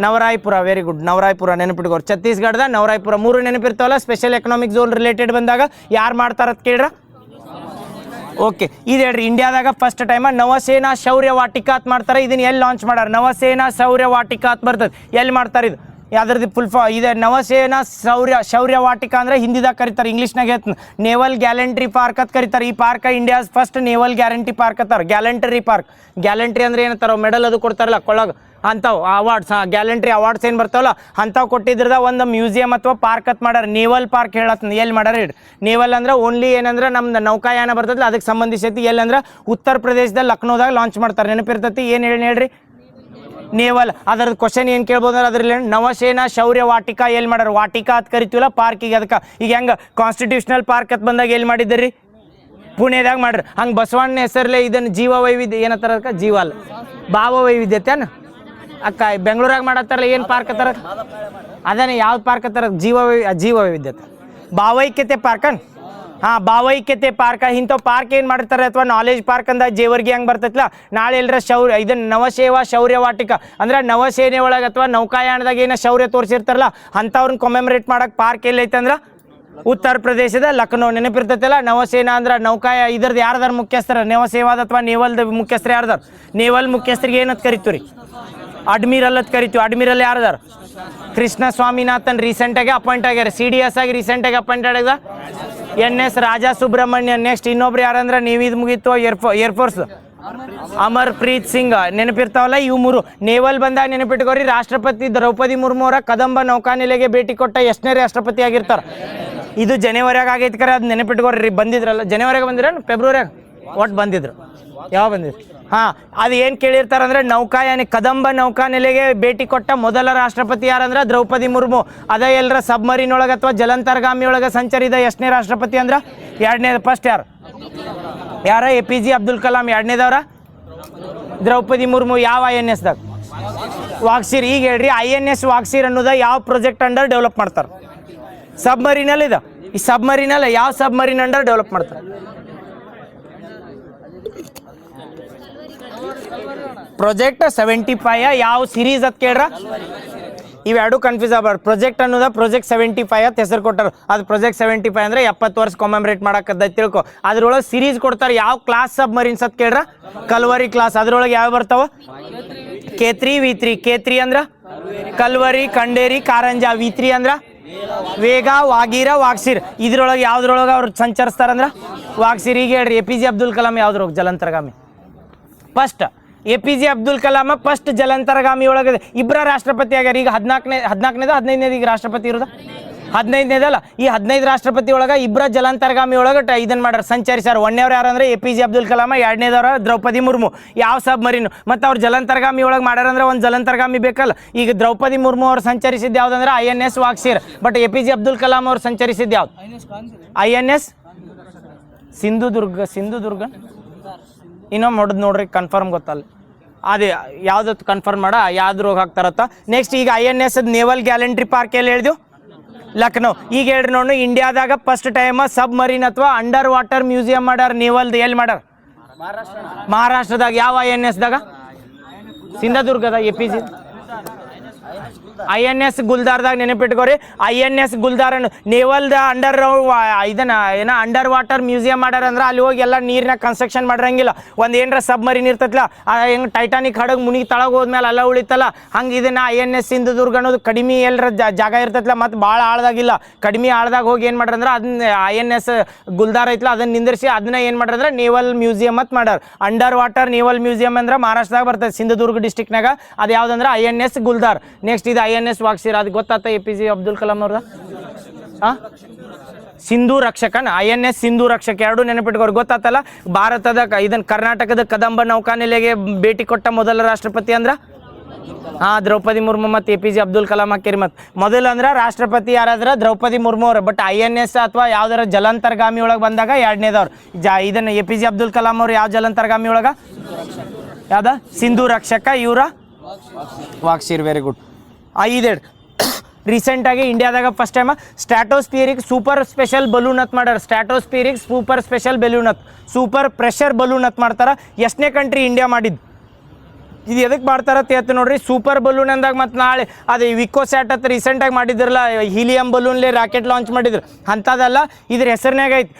ನವರಾಯ್ಪುರ ವೆರಿ ಗುಡ್ ನವರಾಯ್ಪುರ ನೆನಪಿಟ್ಕೋರು ಛತ್ತೀಸ್ಗಢದ ನವರಾಯ್ಪುರ 3 ನೆನಪಿರ್ತಾವಲ್ಲ ಸ್ಪೆಷಲ್ ಎಕನಾಮಿಕ್ ಝೋನ್ ರಿಲೇಟೆಡ್ ಬಂದಾಗ ಯಾರು ಮಾಡ್ತಾರತ್ ಕೇಳ್ರ ಓಕೆ ಇದು ಹೇಳ್ರಿ ಇಂಡಿಯಾದಾಗ ಫಸ್ಟ್ ಟೈಮ್ ನವಸೇನಾ ಶೌರ್ಯ ವಾಟಿಕಾ ಅಂತ ಮಾಡ್ತಾರೆ ಇದನ್ನ ಎಲ್ಲಿ ಲಾಂಚ್ ಮಾಡ್ಯಾರ ನವಸೇನಾ ಶೌರ್ಯ ವಾಟಿಕಾ ಅಂತ ಬರ್ತದೆ ಎಲ್ಲಿ ಮಾಡ್ತಾರೆ ಇದು ಯಾವ್ದ್ರದ್ದು ಇದೆ ನವಸೇನಾ ಶೌರ್ಯ ವಾಟಿಕಾ ಅಂದರೆ ಹಿಂದಿದಾಗ ಕರೀತಾರೆ ಇಂಗ್ಲೀಷ್ನಾಗ ನೇವಲ್ ಗ್ಯಾಲೆಂಟ್ರಿ ಪಾರ್ಕ್ ಅಂತ ಕರೀತಾರೆ ಈ park India's first naval guarantee park ಅಂತಾರೆ ಗ್ಯಾಲೆಂಟರಿ ಪಾರ್ಕ್ ಗ್ಯಾಲೆಂಟ್ರಿ ಅಂದ್ರೆ ಏನಂತಾರ ಮೆಡಲ್ ಅದು ಕೊಡ್ತಾರಲ್ಲ ಕೊಳ್ಳಾಗ ಅಂಥವು ಅವಾರ್ಡ್ಸ್ ಗ್ಯಾಲೆಂಟ್ರಿ ಅವಾರ್ಡ್ಸ್ ಏನು ಬರ್ತಾವಲ್ಲ ಅಂಥವು ಕೊಟ್ಟಿದ್ರದ ಒಂದು ಮ್ಯೂಸಿಯಂ ಅಥವಾ ಪಾರ್ಕ್ ಅಂತ ಮಾಡ್ಯಾರ ನೇವಲ್ ಪಾರ್ಕ್ ಹೇಳತ್ತ ಎಲ್ಲಿ ಮಾಡ್ಯಾರ ಇಡ್ ನೇವಲ್ ಅಂದ್ರೆ ಓನ್ಲಿ ಏನಂದ್ರೆ ನಮ್ದು ನೌಕಾಯಾನ ಬರ್ತದಲ್ಲ ಅದಕ್ಕೆ ಸಂಬಂಧಿಸೈತಿ ಎಲ್ಲಿ ಅಂದ್ರೆ ಉತ್ತರ ಪ್ರದೇಶದಲ್ಲಿ ಲಕ್ನೋದಾಗ ಲಾಂಚ್ ಮಾಡ್ತಾರೆ ನೆನಪಿರ್ತೈತಿ ಏನು ಹೇಳ್ರಿ ನೇವಲ್ ಅದರದ್ದು ಕ್ವಶನ್ ಏನು ಕೇಳ್ಬೋದು ಅಂದ್ರೆ ಅದ್ರಲ್ಲಿ ನವಸೇನಾ ಶೌರ್ಯ ವಾಟಿಕಾ ಎಲ್ಲಿ ಮಾಡ್ಯಾರ ವಾಟಿಕಾ ಅಂತ ಕರಿತೀವಲ್ಲ ಪಾರ್ಕಿಗೆ ಅದಕ್ಕೆ ಈಗ ಹೆಂಗೆ ಕಾನ್ಸ್ಟಿಟ್ಯೂಷನಲ್ ಪಾರ್ಕ್ ಅಂತ ಬಂದಾಗ ಎಲ್ಲಿ ಮಾಡಿದ್ದೀರಿ ಪುಣೆದಾಗ ಮಾಡ್ರಿ ಹಂಗೆ ಬಸವಣ್ಣ ಹೆಸರಲ್ಲೇ ಇದನ್ನು ಜೀವ ವೈವಿಧ್ಯ ಏನತ್ತಾರ ಅದಕ್ಕೆ ಜೀವಾಲ್ ಭಾವ ವೈವಿಧ್ಯತೆನ ಅಕ್ಕ ಬೆಂಗಳೂರಾಗ ಮಾಡತ್ತಾರಲ್ಲ ಏನು ಪಾರ್ಕ್ ಅತ್ತಾರ ಅದೇನೆ ಯಾವ್ದು ಪಾರ್ಕ್ ಅತ್ತಾರ ಜೀವ ವೈವಿಧ್ಯತೆ ಭಾವೈಕ್ಯತೆ ಪಾರ್ಕನ್ ಭಾವೈಕ್ಯತೆ ಪಾರ್ಕ್ ಇಂಥವು ಪಾರ್ಕ್ ಏನು ಮಾಡ್ತಾರೆ ಅಥವಾ ನಾಲೆಜ್ ಪಾರ್ಕ್ ಅಂದ ಜೇವರ್ಗಿ ಹಂಗೆ ಬರ್ತೈತಲ್ಲ ನಾಳೆ ಎಲ್ಲರ ಇದನ್ನು ನವಸೇವಾ ಶೌರ್ಯ ವಾಟಿಕಾ ಅಂದ್ರೆ ನವಸೇನೆ ಒಳಗೆ ಅಥವಾ ನೌಕಾಯಾನದಾಗ ಏನೋ ಶೌರ್ಯ ತೋರಿಸಿರ್ತಾರಲ್ಲ ಅಂಥವ್ರನ್ನ ಕೊಮೆಮರೇಟ್ ಮಾಡೋಕೆ ಪಾರ್ಕ್ ಎಲ್ಲೈತೆ ಅಂದ್ರೆ ಉತ್ತರ ಪ್ರದೇಶದ ಲಕ್ನೋ. ನೆನಪಿರ್ತೈತಲ್ಲ, ನೌಸೇನಾ ಅಂದ್ರೆ ನೌಕಾಯ ಇದ್ರದ್ದು ಯಾರ್ದಾರ ಮುಖ್ಯಸ್ಥರ, ನೌಸೇವಾದ ಅಥವಾ ನೇವಲ್ದ ಮುಖ್ಯಸ್ಥರು ಯಾರ್ದಾರ? ನೇವಲ್ ಮುಖ್ಯಸ್ಥರಿಗೆ ಏನಂತ ಕರಿತೀವಿ? ಅಡ್ಮಿರಲ್ ಅಂತ ಕರಿತೀವಿ. ಅಡ್ಮಿರಲ್ ಯಾರ್ದಾರ? ಕೃಷ್ಣ ಸ್ವಾಮಿನಾಥನ್ ರೀಸೆಂಟಾಗಿ ಅಪಾಯಿಂಟ್ ಆಗ್ಯಾರ. CDS ಆಗಿ ರೀಸೆಂಟಾಗಿ ಅಪಾಯಿಂಟ್ ಆಗ್ಯದ NS ರಾಜಾ ಸುಬ್ರಹ್ಮಣ್ಯನ್. ನೆಕ್ಸ್ಟ್ ಇನ್ನೊಬ್ರು ಯಾರಂದ್ರೆ ನೀವು ಇದು ಮುಗೀತು ಏರ್ಫೋರ್ಸ್ ಅಮರ್ಪ್ರೀತ್ ಸಿಂಗ್. ನೆನಪಿರ್ತಾವಲ್ಲ ಇವು ಮೂರು. ನೇವಲ್ ಬಂದಾಗ ನೆನಪಿಟ್ಕೋರಿ, ರಾಷ್ಟ್ರಪತಿ ದ್ರೌಪದಿ ಮುರ್ಮು ಅವರ ಕದಂಬ ನೌಕಾನೆಲೆಗೆ ಭೇಟಿ ಕೊಟ್ಟ ಎಷ್ಟನೇ ರಾಷ್ಟ್ರಪತಿ ಆಗಿರ್ತಾರೆ? ಇದು ಜನವರಿಯಾಗ ಆಗೈತೆ ಕರೆ, ಅದು ನೆನಪಿಟ್ಕೋರಿ. ಬಂದಿದ್ರಲ್ಲ ಜನವರಿಯಾಗ ಬಂದಿರ ಫೆಬ್ರವರಿಯಾಗ ಒಟ್ಟು ಬಂದಿದ್ರು. ಯಾವ ಬಂದಿದ್ರು? ಹಾಂ, ಅದು ಏನು ಕೇಳಿರ್ತಾರಂದ್ರೆ ನೌಕಾಯಾನಿ ಕದಂಬ ನೌಕಾನೆಲೆಗೆ ಭೇಟಿ ಕೊಟ್ಟ ಮೊದಲ ರಾಷ್ಟ್ರಪತಿ ಯಾರಂದ್ರೆ ದ್ರೌಪದಿ ಮುರ್ಮು. ಅದೇ ಎಲ್ಲರ ಸಬ್ಮರೀನ್ ಒಳಗೆ ಅಥವಾ ಜಲಾಂತರ್ಗಾಮಿ ಒಳಗೆ ಸಂಚರಿದ ಎಷ್ಟನೇ ರಾಷ್ಟ್ರಪತಿ ಅಂದ್ರೆ? ಎರಡನೇದು. ಫಸ್ಟ್ ಯಾರು? APJ ಅಬ್ದುಲ್ ಕಲಾಂ. ಎರಡನೇದವ್ರ ದ್ರೌಪದಿ ಮುರ್ಮು. ಯಾವ INS ದಾಗ? ವಾಗ್ಸಿರ್. ಈಗ ಹೇಳ್ರಿ, INS ವಾಗ್ಸಿರ್ ಅನ್ನೋದ ಯಾವ ಪ್ರಾಜೆಕ್ಟ್ ಅಂಡರ್ ಡೆವಲಪ್ ಮಾಡ್ತಾರೆ? ಸಬ್ಮರೀನಲ್ಲಿ ಇದೆ. ಈ ಸಬ್ಮರೀನಲ್ಲಿ ಯಾವ ಸಬ್ಮರೀನ್ ಅಂಡರ್ ಡೆವಲಪ್ ಮಾಡ್ತಾರೆ? ಪ್ರಾಜೆಕ್ಟ್ 75 ಯಾವ ಸೀರೀಸ್ ಅಂತ ಕೇಳ್ರ? ಇವೆರಡು ಕನ್ಫ್ಯೂಸ್ ಆಗಬಾರ್ದು. ಪ್ರಾಜೆಕ್ಟ್ ಅನ್ನೋದ ಪ್ರಾಜೆಕ್ಟ್ 75 ಅಂತ ಹೆಸರು ಕೊಟ್ಟಾರ. ಅದು ಪ್ರಾಜೆಕ್ಟ್ 75 ಅಂದ್ರೆ 70 ವರ್ಷ ಕಾಮೆಮರೇಟ್ ಮಾಡಕ್ಕದ ತಿಳ್ಕೊ. ಅದ್ರೊಳಗೆ ಸೀರೀಸ್ ಕೊಡ್ತಾರೆ. ಯಾವ ಕ್ಲಾಸ್ ಸಬ್ಮರೀನ್ಸ್ ಅಂತ ಕೇಳ್ರ? Calvary class. ಅದ್ರೊಳಗೆ ಯಾವ ಬರ್ತಾವ? K3 V3. K3 ಅಂದ್ರ ಕಲ್ವರಿ, ಖಂಡೇರಿ, ಕಾರಂಜಾ. V3 ಅಂದ್ರ ವೇಗ, ವಾಗೀರ, ವಾಗ್ಸಿರ್. ಇದ್ರೊಳಗೆ ಯಾವ್ದ್ರೊಳಗೆ ಅವ್ರು ಸಂಚರಿಸ್ತಾರಂದ್ರ ವಾಗ್ಸಿರ್. ಈಗ ಹೇಳ್ರಿ, APJ ಅಬ್ದುಲ್ ಕಲಾಂ ಯಾವ್ದ್ರೊಳಗೆ ಜಲಾಂತರ್ಗಾಮಿ? First APJ Abdul Kalam first ಜಲಾಂತರ್ಗಾಮಿ ಒಳಗೆ ಇಬ್ಬರ ರಾಷ್ಟ್ರಪತಿ ಆಗ್ಯಾರ. ಈಗ 15ನೇದು ಈಗ ರಾಷ್ಟ್ರಪತಿ ಇರೋದ 15ನೇದಲ್ಲ. ಈ 15 ರಾಷ್ಟ್ರಪತಿ ಒಳಗೆ ಇಬ್ಬರ ಜಲಾಂತರ್ಗಾಮಿ ಒಳಗೆ ಇದನ್ನ ಮಾಡ್ಯಾರ, ಸಂಚರಿಸ್ಯಾರ. ಒಂದನೇವ್ರು ಯಾರಂದ್ರೆ APJ ಅಬ್ದುಲ್ ಕಲಾಂ, ಎರಡನೇದವ್ರ ದ್ರೌಪದಿ ಮುರ್ಮು. ಯಾವ ಸಬ್ಮರೀನು ಮತ್ತು ಅವ್ರು ಜಲಾಂತರ್ಗಾಮಿ ಒಳಗೆ ಮಾಡ್ಯಾರಂದ್ರೆ ಒಂದು ಜಲಾಂತರ್ಗಾಮಿ ಬೇಕಲ್ಲ. ಈಗ ದ್ರೌಪದಿ ಮುರ್ಮು ಅವ್ರು ಸಂಚರಿಸಿದ್ದು ಯಾವ್ದಂದ್ರೆ INS Vagsheer. But APJ Abdul Kalam ಅವ್ರು ಸಂಚರಿಸಿದ್ದು ಯಾವ್ದು? INS ಸಿಂಧುದುರ್ಗ. ಇನ್ನೊಮ್ಮೆ ಹೊಡೆದು ನೋಡ್ರಿ, ಕನ್ಫರ್ಮ್ ಗೊತ್ತಲ್ಲ. ಅದೇ ಯಾವ್ದತ್ತು ಕನ್ಫರ್ಮ್ ಮಾಡ, ಯಾವ್ದ್ರೋಗ ಹಾಕ್ತಾರತ್ತ. ನೆಕ್ಸ್ಟ್ ಈಗ INS ನೇವಲ್ ಗ್ಯಾಲೆಂಟ್ರಿ ಪಾರ್ಕ್ ಎಲ್ಲಿ ಹೇಳಿದ್ವು? ಲಕ್ನೋ. ಈಗ ಹೇಳ್ರಿ ನೋಡು, ಇಂಡಿಯಾದಾಗ ಫಸ್ಟ್ ಟೈಮ್ ಸಬ್ಮರೀನ್ ಅಥವಾ ಅಂಡರ್ ವಾಟರ್ ಮ್ಯೂಸಿಯಂ ಮಾಡ್ಯಾರ ನೇವಲ್ದು. ಎಲ್ಲಿ ಮಾಡ್ಯಾರ? ಮಹಾರಾಷ್ಟ್ರದಾಗ. ಯಾವ INS ದಾಗ? ಸಿಂಧುದುರ್ಗದ. APJ INS ಗುಲ್ದಾರ್ದಾಗ. ನೆನಪಿಟ್ಕೋರಿ, INS ಗುಲ್ದಾರ್ ನೇವಲ್ದ ಅಂಡರ್ ಇದನ್ನ ಏನ ಅಂಡರ್ ವಾಟರ್ ಮ್ಯೂಸಿಯಂ ಮಾಡ್ಯಾರ ಅಂದ್ರೆ ಅಲ್ಲಿ ಹೋಗಿ ಎಲ್ಲ ನೀರಿನ ಕನ್ಸ್ಟ್ರಕ್ಷನ್ ಮಾಡಿರಂಗಿಲ್ಲ. ಒಂದು ಏನರ ಸಬ್ಮರೀನ್ ಇರ್ತೈತಲ್ಲ, ಹೆಂಗೆ ಟೈಟಾನಿಕ್ ಹಡಗ್ ಮುನಿಗೆ ತಳಗ ಹೋದ್ಮೇಲೆ ಎಲ್ಲ ಉಳಿತಲ್ಲ, ಹಂಗೆ ಇದನ್ನ INS ಸಿಂಧುದುರ್ಗ ಅನ್ನೋದು ಕಡಿಮೆ ಎಲ್ಲರ ಜಾಗ ಇರ್ತೈತಲ್ಲ, ಮತ್ತು ಭಾಳ ಆಳ್ದಾಗಿಲ್ಲ, ಕಡಿಮೆ ಆಳ್ದಾಗ ಹೋಗಿ ಏನು ಮಾಡ್ರಂದ್ರೆ ಅದನ್ನ INS ಗುಲ್ದಾರ್ ಐತಲ್ಲ ಅದನ್ನ ನಿಂದಿರಿಸಿ ಅದನ್ನ ಏನು ಮಾಡ್ರಂದ್ರೆ ನೇವಲ್ ಮ್ಯೂಸಿಯಂ ಅಂತ ಮಾಡ್ಯಾರ. ಅಂಡರ್ ವಾಟರ್ ನೇವಲ್ ಮ್ಯೂಸಿಯಂ ಅಂದ್ರೆ ಮಹಾರಾಷ್ಟ್ರದಾಗ ಬರ್ತದೆ, ಸಿಂಧುದುರ್ಗ ಡಿಸ್ಟಿಕ್ನಾಗ. ಅದು ಯಾವ್ದಂದ್ರೆ INS ಗುಲ್ದಾರ್. ನೆಕ್ಸ್ಟ್ ಇದು INS ವಾಗ್ಸಿರ್. ಅದು ಗೊತ್ತಾತ APJ ಅಬ್ದುಲ್ ಕಲಾಂ ಅವ್ರದ? ಸಿಂಧು ರಕ್ಷಕನ. INS ಸಿಂಧು ರಕ್ಷಕ. ಎರಡು ನೆನಪಿಟ್ಕೋರು. ಗೊತ್ತಾತಲ್ಲ, ಭಾರತದ ಇದನ್ನ ಕರ್ನಾಟಕದ ಕದಂಬ ನೌಕಾನೆಲೆಗೆ ಭೇಟಿ ಕೊಟ್ಟ ಮೊದಲ ರಾಷ್ಟ್ರಪತಿ ಅಂದ್ರ ದ್ರೌಪದಿ ಮುರ್ಮು ಮತ್ತು APJ ಅಬ್ದುಲ್ ಕಲಾಂ ಹಾಕಿರಿ. ಮತ್ತು ಮೊದಲು ಅಂದ್ರೆ ರಾಷ್ಟ್ರಪತಿ ಯಾರಾದ್ರ ದ್ರೌಪದಿ ಮುರ್ಮು ಅವ್ರು. ಬಟ್ INS ಅಥವಾ ಯಾವ್ದಾರ ಜಲಾಂತರ್ಗಾಮಿ ಒಳಗೆ ಬಂದಾಗ ಎರಡನೇದವ್ರು. ಇದನ್ನ APJ ಅಬ್ದುಲ್ ಕಲಾಂ ಅವ್ರು ಯಾವ ಜಲಾಂತರ್ಗಾಮಿ ಒಳಗ? ಯಾವ್ದ? ಸಿಂಧು ರಕ್ಷಕ. ಇವರ ವಾಗ್ಸಿರ್. Very good. ಇದೇಳು ರೀಸೆಂಟಾಗಿ ಇಂಡಿಯಾದಾಗ first time stratospheric super special balloon ಅಂತ ಮಾಡ್ಯಾರ. ಸ್ಟ್ರಾಟೋಸ್ಫಿಯರಿಕ್ ಸೂಪರ್ ಸ್ಪೆಷಲ್ ಬಲೂನ್ ಅಂತ, ಸೂಪರ್ ಪ್ರೆಷರ್ ಬಲೂನ್ ಅಂತ ಮಾಡ್ತಾರೆ. ಎಷ್ಟನೇ ಕಂಟ್ರಿ? ಇಂಡಿಯಾ ಮಾಡಿದ್ದು. ಇದು ಎದಕ್ಕೆ ಮಾಡ್ತಾರತ್ತ ಹೇಳ್ತು ನೋಡ್ರಿ. ಸೂಪರ್ ಬಲೂನ್ ಅಂದಾಗ ಮತ್ತು ನಾಳೆ ಅದು ವಿಕೋಸ್ಯಾಟ್ ಅಂತ ರೀಸೆಂಟಾಗಿ ಮಾಡಿದ್ರಲ್ಲ, ಹೀಲಿಯಂ ಬಲೂನ್ಲಿ ರಾಕೆಟ್ ಲಾಂಚ್ ಮಾಡಿದ್ರು, ಅಂಥದ್ದಲ್ಲ. ಇದ್ರ ಹೆಸರಿನಾಗ ಐತಿ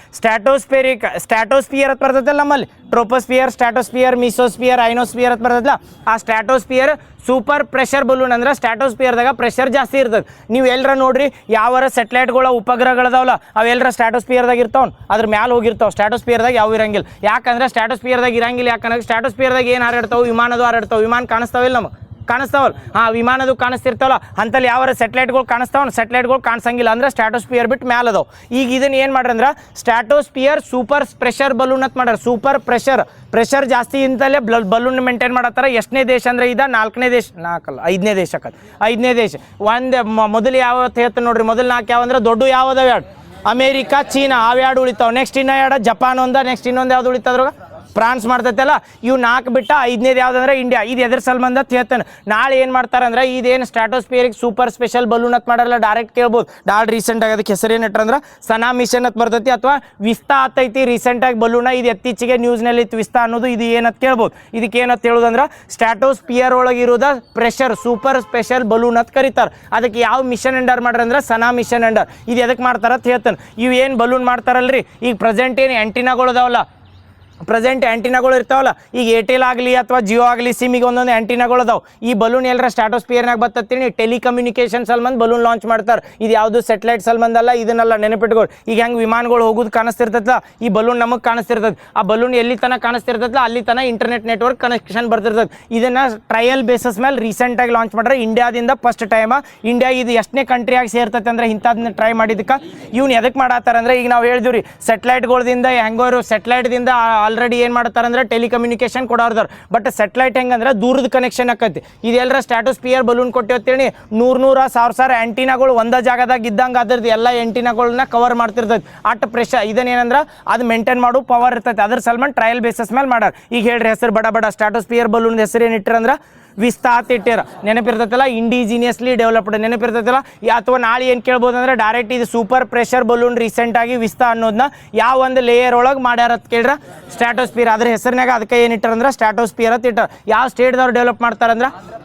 ಸ್ಟ್ರಾಟೋಸ್ಫಿಯರ್ ಅಂತ ಬರ್ತೈತಲ್ಲ ನಮ್ಮಲ್ಲಿ. ಟ್ರೋಪೋಸ್ಫಿಯರ್, ಸ್ಟ್ರಾಟೋಸ್ಫಿಯರ್, ಮಿಸೋಸ್ಫಿಯರ್, ಐನೋಸ್ಫಿಯರ್ ಅಂತ ಬರ್ತೈತಲ್ಲ. ಆ ಸ್ಟ್ರಾಟೋಸ್ಫಿಯರ್ ಸೂಪರ್ ಪ್ರೆಷರ್ ಬಲೂನ್ ಅಂದ್ರೆ ಸ್ಟ್ರಾಟೋಸ್ಫಿಯರ್ದಾಗ ಪ್ರೆಷರ್ ಜಾಸ್ತಿ ಇರ್ತದೆ. ನೀವು ಎಲ್ಲರ ನೋಡ್ರಿ, ಯಾವಾರ ಸೆಟಲೈಟ್ಗಳ ಉಪಗ್ರಹಗಳದಾವಲ್ಲ ಅವೆಲ್ಲರ ಸ್ಟ್ರಾಟೋಸ್ಫಿಯರ್ದಾಗ ಇರ್ತಾವ, ಅದ್ರ ಮ್ಯಾಲೆ ಹೋಗಿರ್ತಾವೆ. ಸ್ಟ್ರಾಟೋಸ್ಫಿಯರ್ದಾಗ ಯಾವ ಇರಂಗಿಲ್ಲ. ಯಾಕಂದ್ರೆ ಸ್ಟ್ರಾಟೋಸ್ಫಿಯರ್ದಾಗ ಇರಂಗಿಲ್ಲ. ಯಾಕಂದ್ರೆ ಸ್ಟ್ರಾಟೋಸ್ಫಿಯರ್ದಾಗ ಏನು ಹಾರಾಡ್ತಾವೆ? ವಿಮಾನದು ಹಾರಾಡ್ತಾವೆ. ವಿಮಾನ ಕಾಣಿಸ್ತಾವಿಲ್ಲ ನಮಗೆ? ಕಾಣಿಸ್ತಾವಲ್ಲ. ವಿಮಾನದು ಕಾಣಿಸ್ತಿರ್ತಾವಲ್ಲ, ಅಂತಲ್ಲಿ ಯಾವಾರ ಸೆಟಲೈಟ್ಗಳು ಕಾಣಿಸ್ತಾವ? ಸೆಟಲೈಟ್ಗಳು ಕಾಣಿಸಂಗಿಲ್ಲ. ಅಂದ್ರೆ ಸ್ಟ್ರಾಟೋಸ್ಫಿಯರ್ ಬಿಟ್ಟು ಮ್ಯಾಲೆ ಅದಾವೆ. ಈಗ ಇದನ್ನ ಏನು ಮಾಡ್ರಂದ್ರೆ ಸ್ಟ್ರಾಟೋಸ್ಫಿಯರ್ ಸೂಪರ್ ಪ್ರೆಷರ್ ಬಲೂನ್ ಅಂತ ಮಾಡ್ಯಾರ. ಸೂಪರ್ ಪ್ರೆಷರ್ ಜಾಸ್ತಿ ಇಂತಲೇ ಬಲೂನ್ ಮೇಂಟೈನ್ ಮಾಡತ್ತಾರ. ಎಷ್ಟನೇ ದೇಶ ಅಂದ್ರೆ ಇದು? 4ನೇ ದೇಶ. 5ನೇ ದೇಶಕ್ಕೆ 5ನೇ ದೇಶ. ಒಂದು ಮೊದಲು ಯಾವತ್ತು ಹೇಳ್ತಾನೆ ನೋಡ್ರಿ. ಮೊದಲು 4 ಯಾವಂದ್ರೆ ದೊಡ್ಡ ಯಾವ್ದಾವ? ಎರಡು ಅಮೇರಿಕಾ, ಚೀನಾ. ಅವು ಎರಡು ಉಳಿತಾವೆ. ನೆಕ್ಸ್ಟ್ ಇನ್ನೂ ಎರಡು ಜಪಾನ್ ಒಂದ. ನೆಕ್ಸ್ಟ್ ಇನ್ನೊಂದು ಯಾವ್ದು ಉಳಿತದ್ರಾಗ? ಫ್ರಾನ್ಸ್ ಮಾಡ್ತೈತಲ್ಲ, ಇವು 4 ಬಿಟ್ಟ 5ನೇದು ಯಾವ್ದಂದ್ರೆ ಇಂಡಿಯಾ. ಇದು ಎದ್ರ ಸಂಬಂಧ ಅಂತ ಹೇಳ್ತಾನೆ. ನಾಳೆ ಏನು ಮಾಡ್ತಾರಂದ್ರೆ ಇದೇನು ಸ್ಟ್ರಾಟೋಸ್ಫಿಯರಿಗೆ ಸೂಪರ್ ಸ್ಪೆಷಲ್ ಬಲೂನ್ ಅಂತ ಮಾಡಲ್ಲ, ಡೈರೆಕ್ಟ್ ಕೇಳ್ಬೋದು. ರೀಸೆಂಟಾಗಿ ಅದಕ್ಕೆ ಹೆಸರೇನು ಇಟ್ಟಂದ್ರೆ ಸನಾ ಮಿಷನ್ ಅಂತ ಬರ್ತೈತಿ, ಅಥವಾ ವಿಸ್ತಾ ಆತೈತಿ ರೀಸೆಂಟಾಗಿ ಬಲೂನ. ಇದು ಇತ್ತೀಚೆಗೆ ನ್ಯೂಸ್ನಲ್ಲಿ ಇತ್ತು ವಿಸ್ತಾ ಅನ್ನೋದು. ಇದು ಏನಂತ ಕೇಳ್ಬೋದು. ಇದಕ್ಕೆ ಏನಂತ ಹೇಳೋದಂದ್ರೆ ಸ್ಟ್ರಾಟೋಸ್ಫಿಯರ್ ಒಳಗಿರೋದ ಪ್ರೆಷರ್ ಸೂಪರ್ ಸ್ಪೆಷಲ್ ಬಲೂನ್ ಅಂತ ಕರೀತಾರೆ. ಅದಕ್ಕೆ ಯಾವ ಮಿಷನ್ ಅಂಡರ್ ಮಾಡ್ರಂದ್ರೆ ಸನಾ ಮಿಷನ್ ಅಂಡರ್. ಇದು ಎದಕ್ಕೆ ಮಾಡ್ತಾರ ಅಂತ ಹೇಳ್ತಾನೆ. ಇವು ಏನು ಬಲೂನ್ ಮಾಡ್ತಾರಲ್ರಿ, ಈಗ ಪ್ರೆಸೆಂಟ್ ಏನು ಆ್ಯಂಟಿನಾಗಳು ಅದಾವಲ್ಲ, ಪ್ರೆಸೆಂಟ್ ಆ್ಯಂಟಿನಾಗಳು ಇರ್ತಾವಲ್ಲ, ಈಗ ಏರ್ಟೆಲ್ ಆಗಲಿ ಅಥವಾ ಜಿಯೋ ಆಗಲಿ ಸಿಮ್ಮಿಗೆ ಒಂದೊಂದು ಆ್ಯಂಟಿನಾಗಳು ಅದಾವೆ. ಈ ಬಲೂನ್ ಎಲ್ಲರ ಸ್ಟ್ರಾಟೋಸ್ಫಿಯರ್ನಾಗ ಬರ್ತತೀನಿ ಟೆಲಿಕಮ್ಯುನಿಕೇಷನ್ ಸಲ್ಮಂದ್ ಬಲೂನ್ ಲಾಂಚ್ ಮಾಡ್ತಾರೆ. ಇದು ಯಾವುದು ಸೆಟಲೈಟ್ ಸಲ್ಮಂದ್ ಅಲ್ಲ, ಇದನ್ನೆಲ್ಲ ನೆನಪಿಟ್ಕೊಳ್ಳಿ. ಈಗ ಹೆಂಗೆ ವಿಮಾನಗಳು ಹೋಗೋದು ಕಾಣಿಸ್ತಿರ್ತೈತಲ್ಲ, ಈ ಬಲೂನ್ ನಮಗೆ ಕಾಣಿಸ್ತಿರ್ತದೆ. ಆ ಬಲೂನ್ ಎಲ್ಲಿ ತನಕ ಕಾಣಿಸ್ತಿರ್ತೈತಲ್ಲ ಅಲ್ಲಿ ತನಕ ಇಂಟರ್ನೆಟ್ ನೆಟ್ವರ್ಕ್ ಕನೆಕ್ಷನ್ ಬರ್ತಿರ್ತದೆ. ಇದನ್ನು ಟ್ರಯಲ್ ಬೇಸಸ್ ಮೇಲೆ ರೀಸೆಂಟಾಗಿ ಲಾಂಚ್ ಮಾಡ್ರೆ ಇಂಡಿಯಾದಿಂದ ಫಸ್ಟ್ ಟೈಮ್. ಇಂಡಿಯಾ ಇದು ಎಷ್ಟನೇ ಕಂಟ್ರಿಯಾಗಿ ಸೇರ್ತೈತೆ ಅಂದ್ರೆ ಇಂಥದನ್ನ ಟ್ರೈ ಮಾಡಿದ್ದಕ್ಕೆ. ಇವ್ನು ಎದಕ್ಕೆ ಮಾಡತ್ತಾರ ಅಂದ್ರೆ, ಈಗ ನಾವು ಹೇಳಿದ್ವಿ ರೀ ಸೆಟಲೈಟ್ಗಳದಿಂದ ಹೆಂಗೋರು ಸೆಟಲೈಟ್ದಿಂದ ಆಲ್ರೆಡಿ ಏನು ಮಾಡ್ತಾರಂದ್ರೆ ಟೆಲಿಕಮ್ಯುನಿಕೇಷನ್ ಕೊಡೋರ್ದಾರ. ಬಟ್ ಸೆಟಲೈಟ್ ಹೆಂಗಂದ್ರೆ ದೂರದ ಕನೆಕ್ಷನ್ ಆಕತಿ. ಇದೆಲ್ಲರ ಸ್ಟ್ರಾಟೋಸ್ಫಿಯರ್ ಬಲೂನ್ ಕೊಟ್ಟಿರ್ತೀನಿ 100,000 ಆ್ಯಂಟಿನಾಗಳು ಒಂದೇ ಜಾಗದಾಗ ಇದ್ದಂಗೆ ಅದ್ರದ್ದು ಎಲ್ಲ ಆ್ಯಂಟಿನಾಗಳನ್ನ ಕವರ್ ಮಾಡ್ತಿರ್ತೈತಿ. ಅಟ್ ಪ್ರೆಷರ್ ಇದನ್ನೇನಂದ್ರೆ ಅದು ಮೇಂಟೈನ್ ಮಾಡೋ ಪವರ್ ಇರ್ತೈತಿ. ಅದ್ರ ಸಲ್ಮನ್ ಟ್ರಯಲ್ ಬೇಸಸ್ ಮೇಲೆ ಮಾಡ್ಯಾರ. ಈಗ ಹೇಳ್ರಿ ಹೆಸರು ಬಡ ಸ್ಟ್ರಾಟೋಸ್ಫಿಯರ್ ಬಲೂನ್ ಹೆಸರು ಏನು ಇಟ್ಟಿರಂದ್ರೆ ವಿಸ್ತಾ ಅಂತ ಇಟ್ಟಿರ. ನೆನಪಿರ್ತೈತಲ್ಲ, ಇಂಡಿಜಿನಿಯಸ್ಲಿ ಡೆವಲಪ್ಡ್ ನೆನಪಿರ್ತೈತಲ್ಲ. ಅಥವಾ ನಾಳೆ ಏನು ಕೇಳ್ಬೋದು ಅಂದ್ರೆ ಡೈರೆಕ್ಟ್ ಇದು ಸೂಪರ್ ಪ್ರೆಷರ್ ಬಲೂನ್ ರೀಸೆಂಟಾಗಿ ವಿಸ್ತಾ ಅನ್ನೋದನ್ನ ಯಾವ ಒಂದು ಲೇಯರ್ ಒಳಗೆ ಮಾಡ್ಯಾರ ಅಂತ ಕೇಳ್ರ ಸ್ಟ್ರಾಟೋಸ್ಫಿಯರ್. ಅದ್ರ ಹೆಸರಿನಾಗ ಅದಕ್ಕೆ ಏನು ಇಟ್ಟಾರಂದ್ರೆ ಸ್ಟ್ರಾಟೋಸ್ಫಿಯರ್ ಅಂತ ಇಟ್ಟಾರ. ಯಾವ ಸ್ಟೇಟ್ದವ್ರು ಡೆವಲಪ್ ಮಾಡ್ತಾರಂದ್ರೆ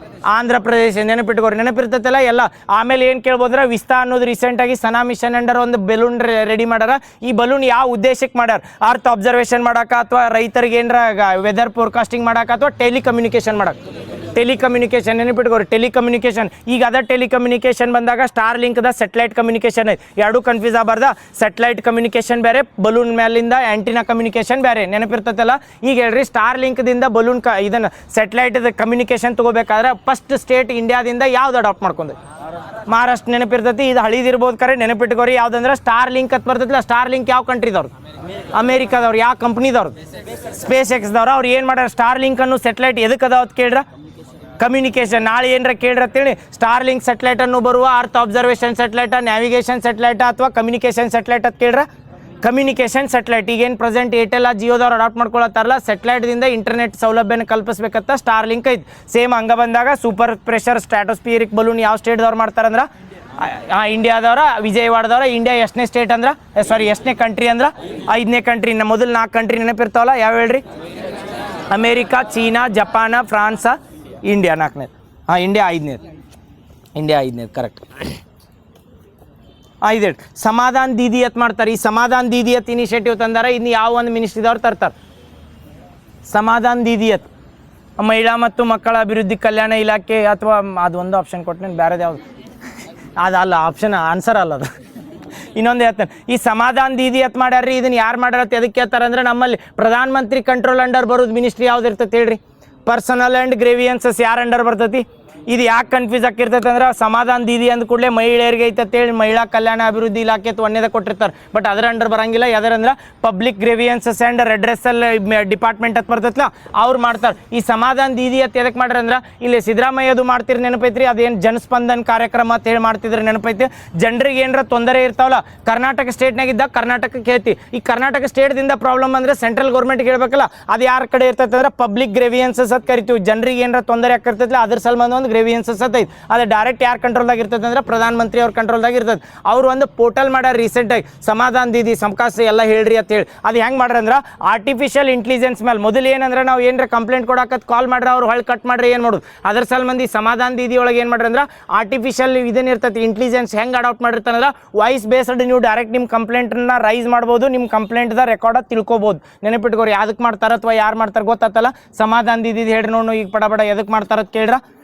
ಆಂಧ್ರ ಪ್ರದೇಶ. ನೆನಪಿಟ್ಕೋರಿ, ನೆನಪಿರ್ತೈತಲ್ಲ ಎಲ್ಲ. ಆಮೇಲೆ ಏನು ಕೇಳ್ಬೋದ್ರೆ ವಿಸ್ತಾ ಅನ್ನೋದು ರೀಸೆಂಟಾಗಿ ಸನಾ ಮಿಷನ್ ಅಂಡರ್ ಒಂದು ಬಲೂನ್ ರೆಡಿ ಮಾಡ್ಯಾರ. ಈ ಬಲೂನ್ ಯಾವ ಉದ್ದೇಶಕ್ಕೆ ಮಾಡ್ಯಾರ? ಅರ್ತ್ ಅಬ್ಸರ್ವೇಷನ್ ಮಾಡಕ್ಕೆ, ಅಥವಾ ರೈತರಿಗೆ ಏನರ ವೆದರ್ ಫೋರ್ಕಾಸ್ಟಿಂಗ್ ಮಾಡಕ್ಕೆ, ಅಥವಾ ಟೆಲಿಕಮ್ಯುನಿಕೇಷನ್ ಮಾಡಕ್ಕೆ. ಟೆಲಿಕಮ್ಯುನಿಕೇಷನ್ ನೆನಪಿಟ್ಕೋರಿ, ಟೆಲಿಕಮ್ಯುನಿಕೇಷನ್. ಈಗ ಅದ ಟೆಲಿಕಮ್ಯುನಿಕೇಷನ್ ಬಂದಾಗ ಸ್ಟಾರ್ ಲಿಂಕ್ದ ಸೆಟಲೈಟ್ ಕಮ್ಯುನಿಕೇಷನ್ ಐತಿ. ಎರಡೂ ಕನ್ಫ್ಯೂಸ್ ಆಗಬಾರ್ದ. ಸೆಟಲೈಟ್ ಕಮ್ಯುನಿಕೇಷನ್ ಬೇರೆ, ಬಲೂನ್ ಮೇಲಿಂದ ಆ್ಯಂಟಿನಾ ಕಮ್ಯುನಿಕೇಷನ್ ಬೇರೆ. ನೆನಪಿರ್ತೈತಲ್ಲ. ಈಗ ಹೇಳ್ರಿ ಸ್ಟಾರ್ ಲಿಂಕ್ದಿಂದ ಬಲೂನ್ ಇದನ್ನು ಸೆಟಲೈಟ್ ಕಮ್ಯುನಿಕೇಷನ್ ತೊಗೋಬೇಕಾದ್ರೆ ಫಸ್ಟ್ ಸ್ಟೇಟ್ ಇಂಡಿಯಾದಿಂದ ಯಾವ್ದು ಅಡಾಪ್ಟ್ ಮಾಡ್ಕೊಂಡು? ಮಹಾರಾಷ್ಟ್ರ. ನೆನಪಿರ್ತೈತಿ. ಇದು ಹಳಿದಿರ್ಬೋದು ಕರೆ, ನೆನಪಿಟ್ಕೋರಿ. ಯಾವ್ದಂದ್ರೆ ಸ್ಟಾರ್ ಲಿಂಕ್ ಅಂತ ಬರ್ತೈತಿಲ್ಲ. ಸ್ಟಾರ್ ಲಿಂಕ್ ಯಾವ ಕಂಟ್ರಿದವ್ರು? ಅಮೇರಿಕಾದವ್ರು. ಯಾವ ಕಂಪ್ನಿದವ್ರು? ಸ್ಪೇಸ್ ಎಕ್ಸ್ದವ್ರು. ಅವ್ರು ಏನು ಮಾಡ್ಯಾರ? ಸ್ಟಾರ್ ಲಿಂಕ್ ಅನ್ನು ಸೆಟಲೈಟ್ ಎದಕ್ಕೆ ಅದಾವ ಅಂತ ಕೇಳ್ರ ಕಮ್ಯುನಿಕೇಷನ್. ನಾಳೆ ಏನರ ಕೇಳ್ರ ಅಂತೇಳಿ ಸ್ಟಾರ್ ಲಿಂಕ್ ಸೆಟಲೈಟ್ ಅನ್ನು ಬರುವ ಅರ್ತ್ ಅಬ್ಸರ್ವೇಷನ್ ಸೆಟಲೈಟ, ನ್ಯಾವಿಗೇಷನ್ ಸೆಟಲೈಟ, ಅಥವಾ ಕಮ್ಯುನಿಕೇಷನ್ ಸೆಟಲೈಟ್ ಅಂತ ಕೇಳ್ರ ಕಮ್ಯುನಿಕೇಷನ್ ಸೆಟಲೈಟ್. ಈಗೇನು ಪ್ರೆಸೆಂಟ್ ಏರ್ಟೆಲ್ ಜಿಯೋದವ್ರು ಅಡಾಪ್ಟ್ ಮಾಡ್ಕೊಳತ್ತಾರಲ್ಲ, ಸೆಟಲೈಟ್ದಿಂದ ಇಂಟರ್ನೆಟ್ ಸೌಲಭ್ಯನ ಕಲ್ಪಿಸ್ಬೇಕಂತ ಸ್ಟಾರ್ ಲಿಂಕ್ ಐತಿ. ಸೇಮ್ ಹಂಗ ಬಂದಾಗ ಸೂಪರ್ ಪ್ರೆಷರ್ ಸ್ಟ್ರಾಟೋಸ್ಫಿಯರಿಕ್ ಬಲೂನ್ ಯಾವ ಸ್ಟೇಟ್ದವ್ರು ಮಾಡ್ತಾರಂದ್ರೆ ಇಂಡಿಯಾದವ್ರ, ವಿಜಯವಾಡದವ್ರ. ಇಂಡಿಯಾ ಎಷ್ಟನೇ ಸ್ಟೇಟ್ ಅಂದ್ರೆ ಎಷ್ಟನೇ ಕಂಟ್ರಿ ಅಂದ್ರೆ 5ನೇ ಕಂಟ್ರಿ. ಮೊದಲು 4 ಕಂಟ್ರಿ ನೆನಪಿರ್ತಾವಲ್ಲ, ಯಾವ ಹೇಳ್ರಿ? ಅಮೇರಿಕಾ, ಚೀನಾ, ಜಪಾನ, ಫ್ರಾನ್ಸ, ಇಂಡಿಯಾ 4ನೇದು. ಇಂಡಿಯಾ 5ನೇದು. ಇಂಡಿಯಾ 5ನೇದು ಕರೆಕ್ಟ್. 5 ಸಮಾಧಾನ್ ದೀದಿ ಅಂತ ಮಾಡ್ತಾರೆ. ಈ ಸಮಾಧಾನ್ ದೀದಿ ಅಂತ ಇನಿಷಿಯೇಟಿವ್ ತಂದಾರ. ಇನ್ನು ಯಾವ ಒಂದು ಮಿನಿಸ್ಟ್ರಿದವ್ರು ತರ್ತಾರೆ ಸಮಾಧಾನ್ ದೀದಿ ಅಂತ? ಮಹಿಳಾ ಮತ್ತು ಮಕ್ಕಳ ಅಭಿವೃದ್ಧಿ ಕಲ್ಯಾಣ ಇಲಾಖೆ, ಅಥವಾ ಅದು ಒಂದು ಆಪ್ಷನ್ ಕೊಟ್ಟು ಬೇರೆದು ಯಾವುದು? ಅದಲ್ಲ ಆಪ್ಷನ್, ಆನ್ಸರ್ ಅಲ್ಲ ಅದು. ಇನ್ನೊಂದು ಹೇಳ್ತಾನೆ, ಈ ಸಮಾಧಾನ್ ದೀದಿ ಅಂತ ಮಾಡ್ಯಾರ್ರಿ. ಇದನ್ನು ಯಾರು ಮಾಡ್ಯಾರತ್ತೆ ಎದಕ್ಕೆ ಹೇಳ್ತಾರೆ ಅಂದ್ರೆ, ನಮ್ಮಲ್ಲಿ ಪ್ರಧಾನ ಮಂತ್ರಿ ಕಂಟ್ರೋಲ್ ಅಂಡರ್ ಬರೋದು ಮಿನಿಸ್ಟ್ರಿ ಯಾವ್ದು ಇರ್ತೈತೆ ಹೇಳ್ರಿ? ಪರ್ಸನಲ್ ಆ್ಯಂಡ್ ಗ್ರೇವಿಯನ್ಸಸ್ ಯಾರು ಅಂಡರ್ ಬರ್ತೈತಿ? ಇದು ಯಾಕೆ ಕನ್ಫ್ಯೂಸ್ ಆಗಿರ್ತೈತೆ ಅಂದ್ರೆ, ಸಮಾಧಾನ ದೀದಿ ಅಂದ ಕೂಡಲೇ ಮಹಿಳೆಯರಿಗೆ ಐತಂತೇಳಿ ಮಹಿಳಾ ಕಲ್ಯಾಣ ಅಭಿವೃದ್ಧಿ ಇಲಾಖೆ ಅಥವಾ ಒಂದೇದ ಕೊಟ್ಟಿರ್ತಾರೆ. ಬಟ್ ಅದರ ಅಂಡರ್ ಬರಂಗಿಲ್ಲ. ಯಾವ್ದಂದ್ರೆ ಪಬ್ಲಿಕ್ ಗ್ರೇವಿಯನ್ಸಸ್ ಆ್ಯಂಡ್ ರೆಡ್ರೆಸಲ್ ಡಿಪಾರ್ಟ್ಮೆಂಟ್ ಅಂತ ಬರ್ತೈತಲ್ಲ, ಅವ್ರು ಮಾಡ್ತಾರೆ. ಈ ಸಮಾಧಾನ ದೀದಿ ಅಂತ ಎದಕ್ಕೆ ಮಾಡ್ಯಾರ ಅಂದ್ರೆ, ಇಲ್ಲಿ ಸಿದ್ದರಾಮಯ್ಯದು ಮಾಡ್ತಿರಿ ನೆನಪೈತ್ರಿ. ಅದೇನು ಜನಸ್ಪಂದನ್ ಕಾರ್ಯಕ್ರಮ ಅಂತ ಹೇಳಿ ಮಾಡ್ತಿದ್ರೆ ನೆನಪೈತಿ. ಜನರಿಗೆ ಏನರ ತೊಂದರೆ ಇರ್ತಾವಲ್ಲ, ಕರ್ನಾಟಕ ಸ್ಟೇಟ್ನಾಗಿದ್ದಾಗ ಕರ್ನಾಟಕಕ್ಕೆ ಹೇಳ್ತಿ. ಈ ಕರ್ನಾಟಕ ಸ್ಟೇಟ್ದಿಂದ ಪ್ರಾಬ್ಲಮ್ ಅಂದರೆ ಸೆಂಟ್ರಲ್ ಗೌರ್ಮೆಂಟ್ಗೆ ಹೇಳ್ಬೇಕಲ್ಲ, ಅದು ಯಾರ ಕಡೆ ಇರ್ತೈತೆ ಅಂದ್ರೆ ಪಬ್ಲಿಕ್ ಗ್ರೇವಿಯನ್ಸಸ್ ಅಂತ ಕರಿತೀವಿ. ಜನರಿಗೆ ಏನರ ತೊಂದರೆ ಆಗಿರ್ತೈತಿಲ್ಲ ಅದ್ರ ಸಲ್ಬಂಧ ಒಂದು ಗ್ರೇವಿಯನ್ಸಸ್ ಐತಿ. ಅದು ಡೈರೆಕ್ಟ್ ಯಾರು ಕಂಟ್ರೋಲ್ದಾಗ ಇರ್ತದೆ ಅಂದ್ರೆ ಪ್ರಧಾನ ಮಂತ್ರಿ ಅವ್ರ ಕಂಟ್ರೋಲ್ದಾಗ ಇರ್ತದೆ. ಅವ್ರು ಒಂದು ಪೋರ್ಟಲ್ ಮಾಡ್ಯಾರ ರೀಸೆಂಟಾಗಿ, ಸಮಾಧಾನ ದೀದಿ ಸಮಕಾಸ ಎಲ್ಲ ಹೇಳ್ರಿ ಅಂತ ಹೇಳಿ. ಅದು ಹೆಂಗೆ ಮಾಡ್ರಿ ಅಂದ್ರೆ ಆರ್ಟಿಫಿಷಿಯಲ್ ಇಂಟೆಲಿಜೆನ್ಸ್ ಮೇಲೆ. ಮೊದಲು ಏನಂದ್ರೆ ನಾವು ಏನರ ಕಂಪ್ಲೇಂಟ್ ಕೊಡಾಕತ್ ಕಾಲ್ ಮಾಡ್ರೆ ಅವ್ರು ಹೊಳ್ಳಿ ಕಟ್ ಮಾಡ್ರಿ ಏನು ಮಾಡೋದು. ಅದ್ರ ಸಲ್ಬಂದಿ ಸಮಾಧಾನ ದೀದಿ ಒಳಗೆ ಏನು ಮಾಡ್ರಿ ಅಂದ್ರೆ ಆರ್ಟಿಫಿಷಿಯಲ್ ಇದೇನಿರ್ತೈತಿ ಇಂಟೆಲಿಜೆನ್ಸ್ ಹೆಂಗೆ ಅಡಾಪ್ಟ್ ಮಾಡಿರ್ತಾನಂದ್ರೆ ವಾಯ್ಸ್ ಬೇಸ್ಡ್ ನೀವು ಡೈರೆಕ್ಟ್ ನಿಮ್ಮ ಕಂಪ್ಲೇಂಟನ್ನ ರೈಸ್ ಮಾಡ್ಬೋದು, ನಿಮ್ಮ ಕಂಪ್ಲೇಂಟ್ದ ರೆಕಾರ್ಡ್ ತಿಳ್ಕೊಬೋದು. ನೆನಪಿಟ್ಕೋರಿ. ಅದಕ್ಕೆ ಮಾಡ್ತಾರ ಅಥವಾ ಯಾರು ಮಾಡ್ತಾರೆ ಗೊತ್ತಾತಲ್ಲ, ಸಮಾಧಾನ ದೀದಿ ಹೇಳ್ರಿ ನೋಡು. ಈಗ ಪಡ ಎದಕ್ಕೆ ಮಾಡ್ತಾರತ್ ಕೇಳ್ರ?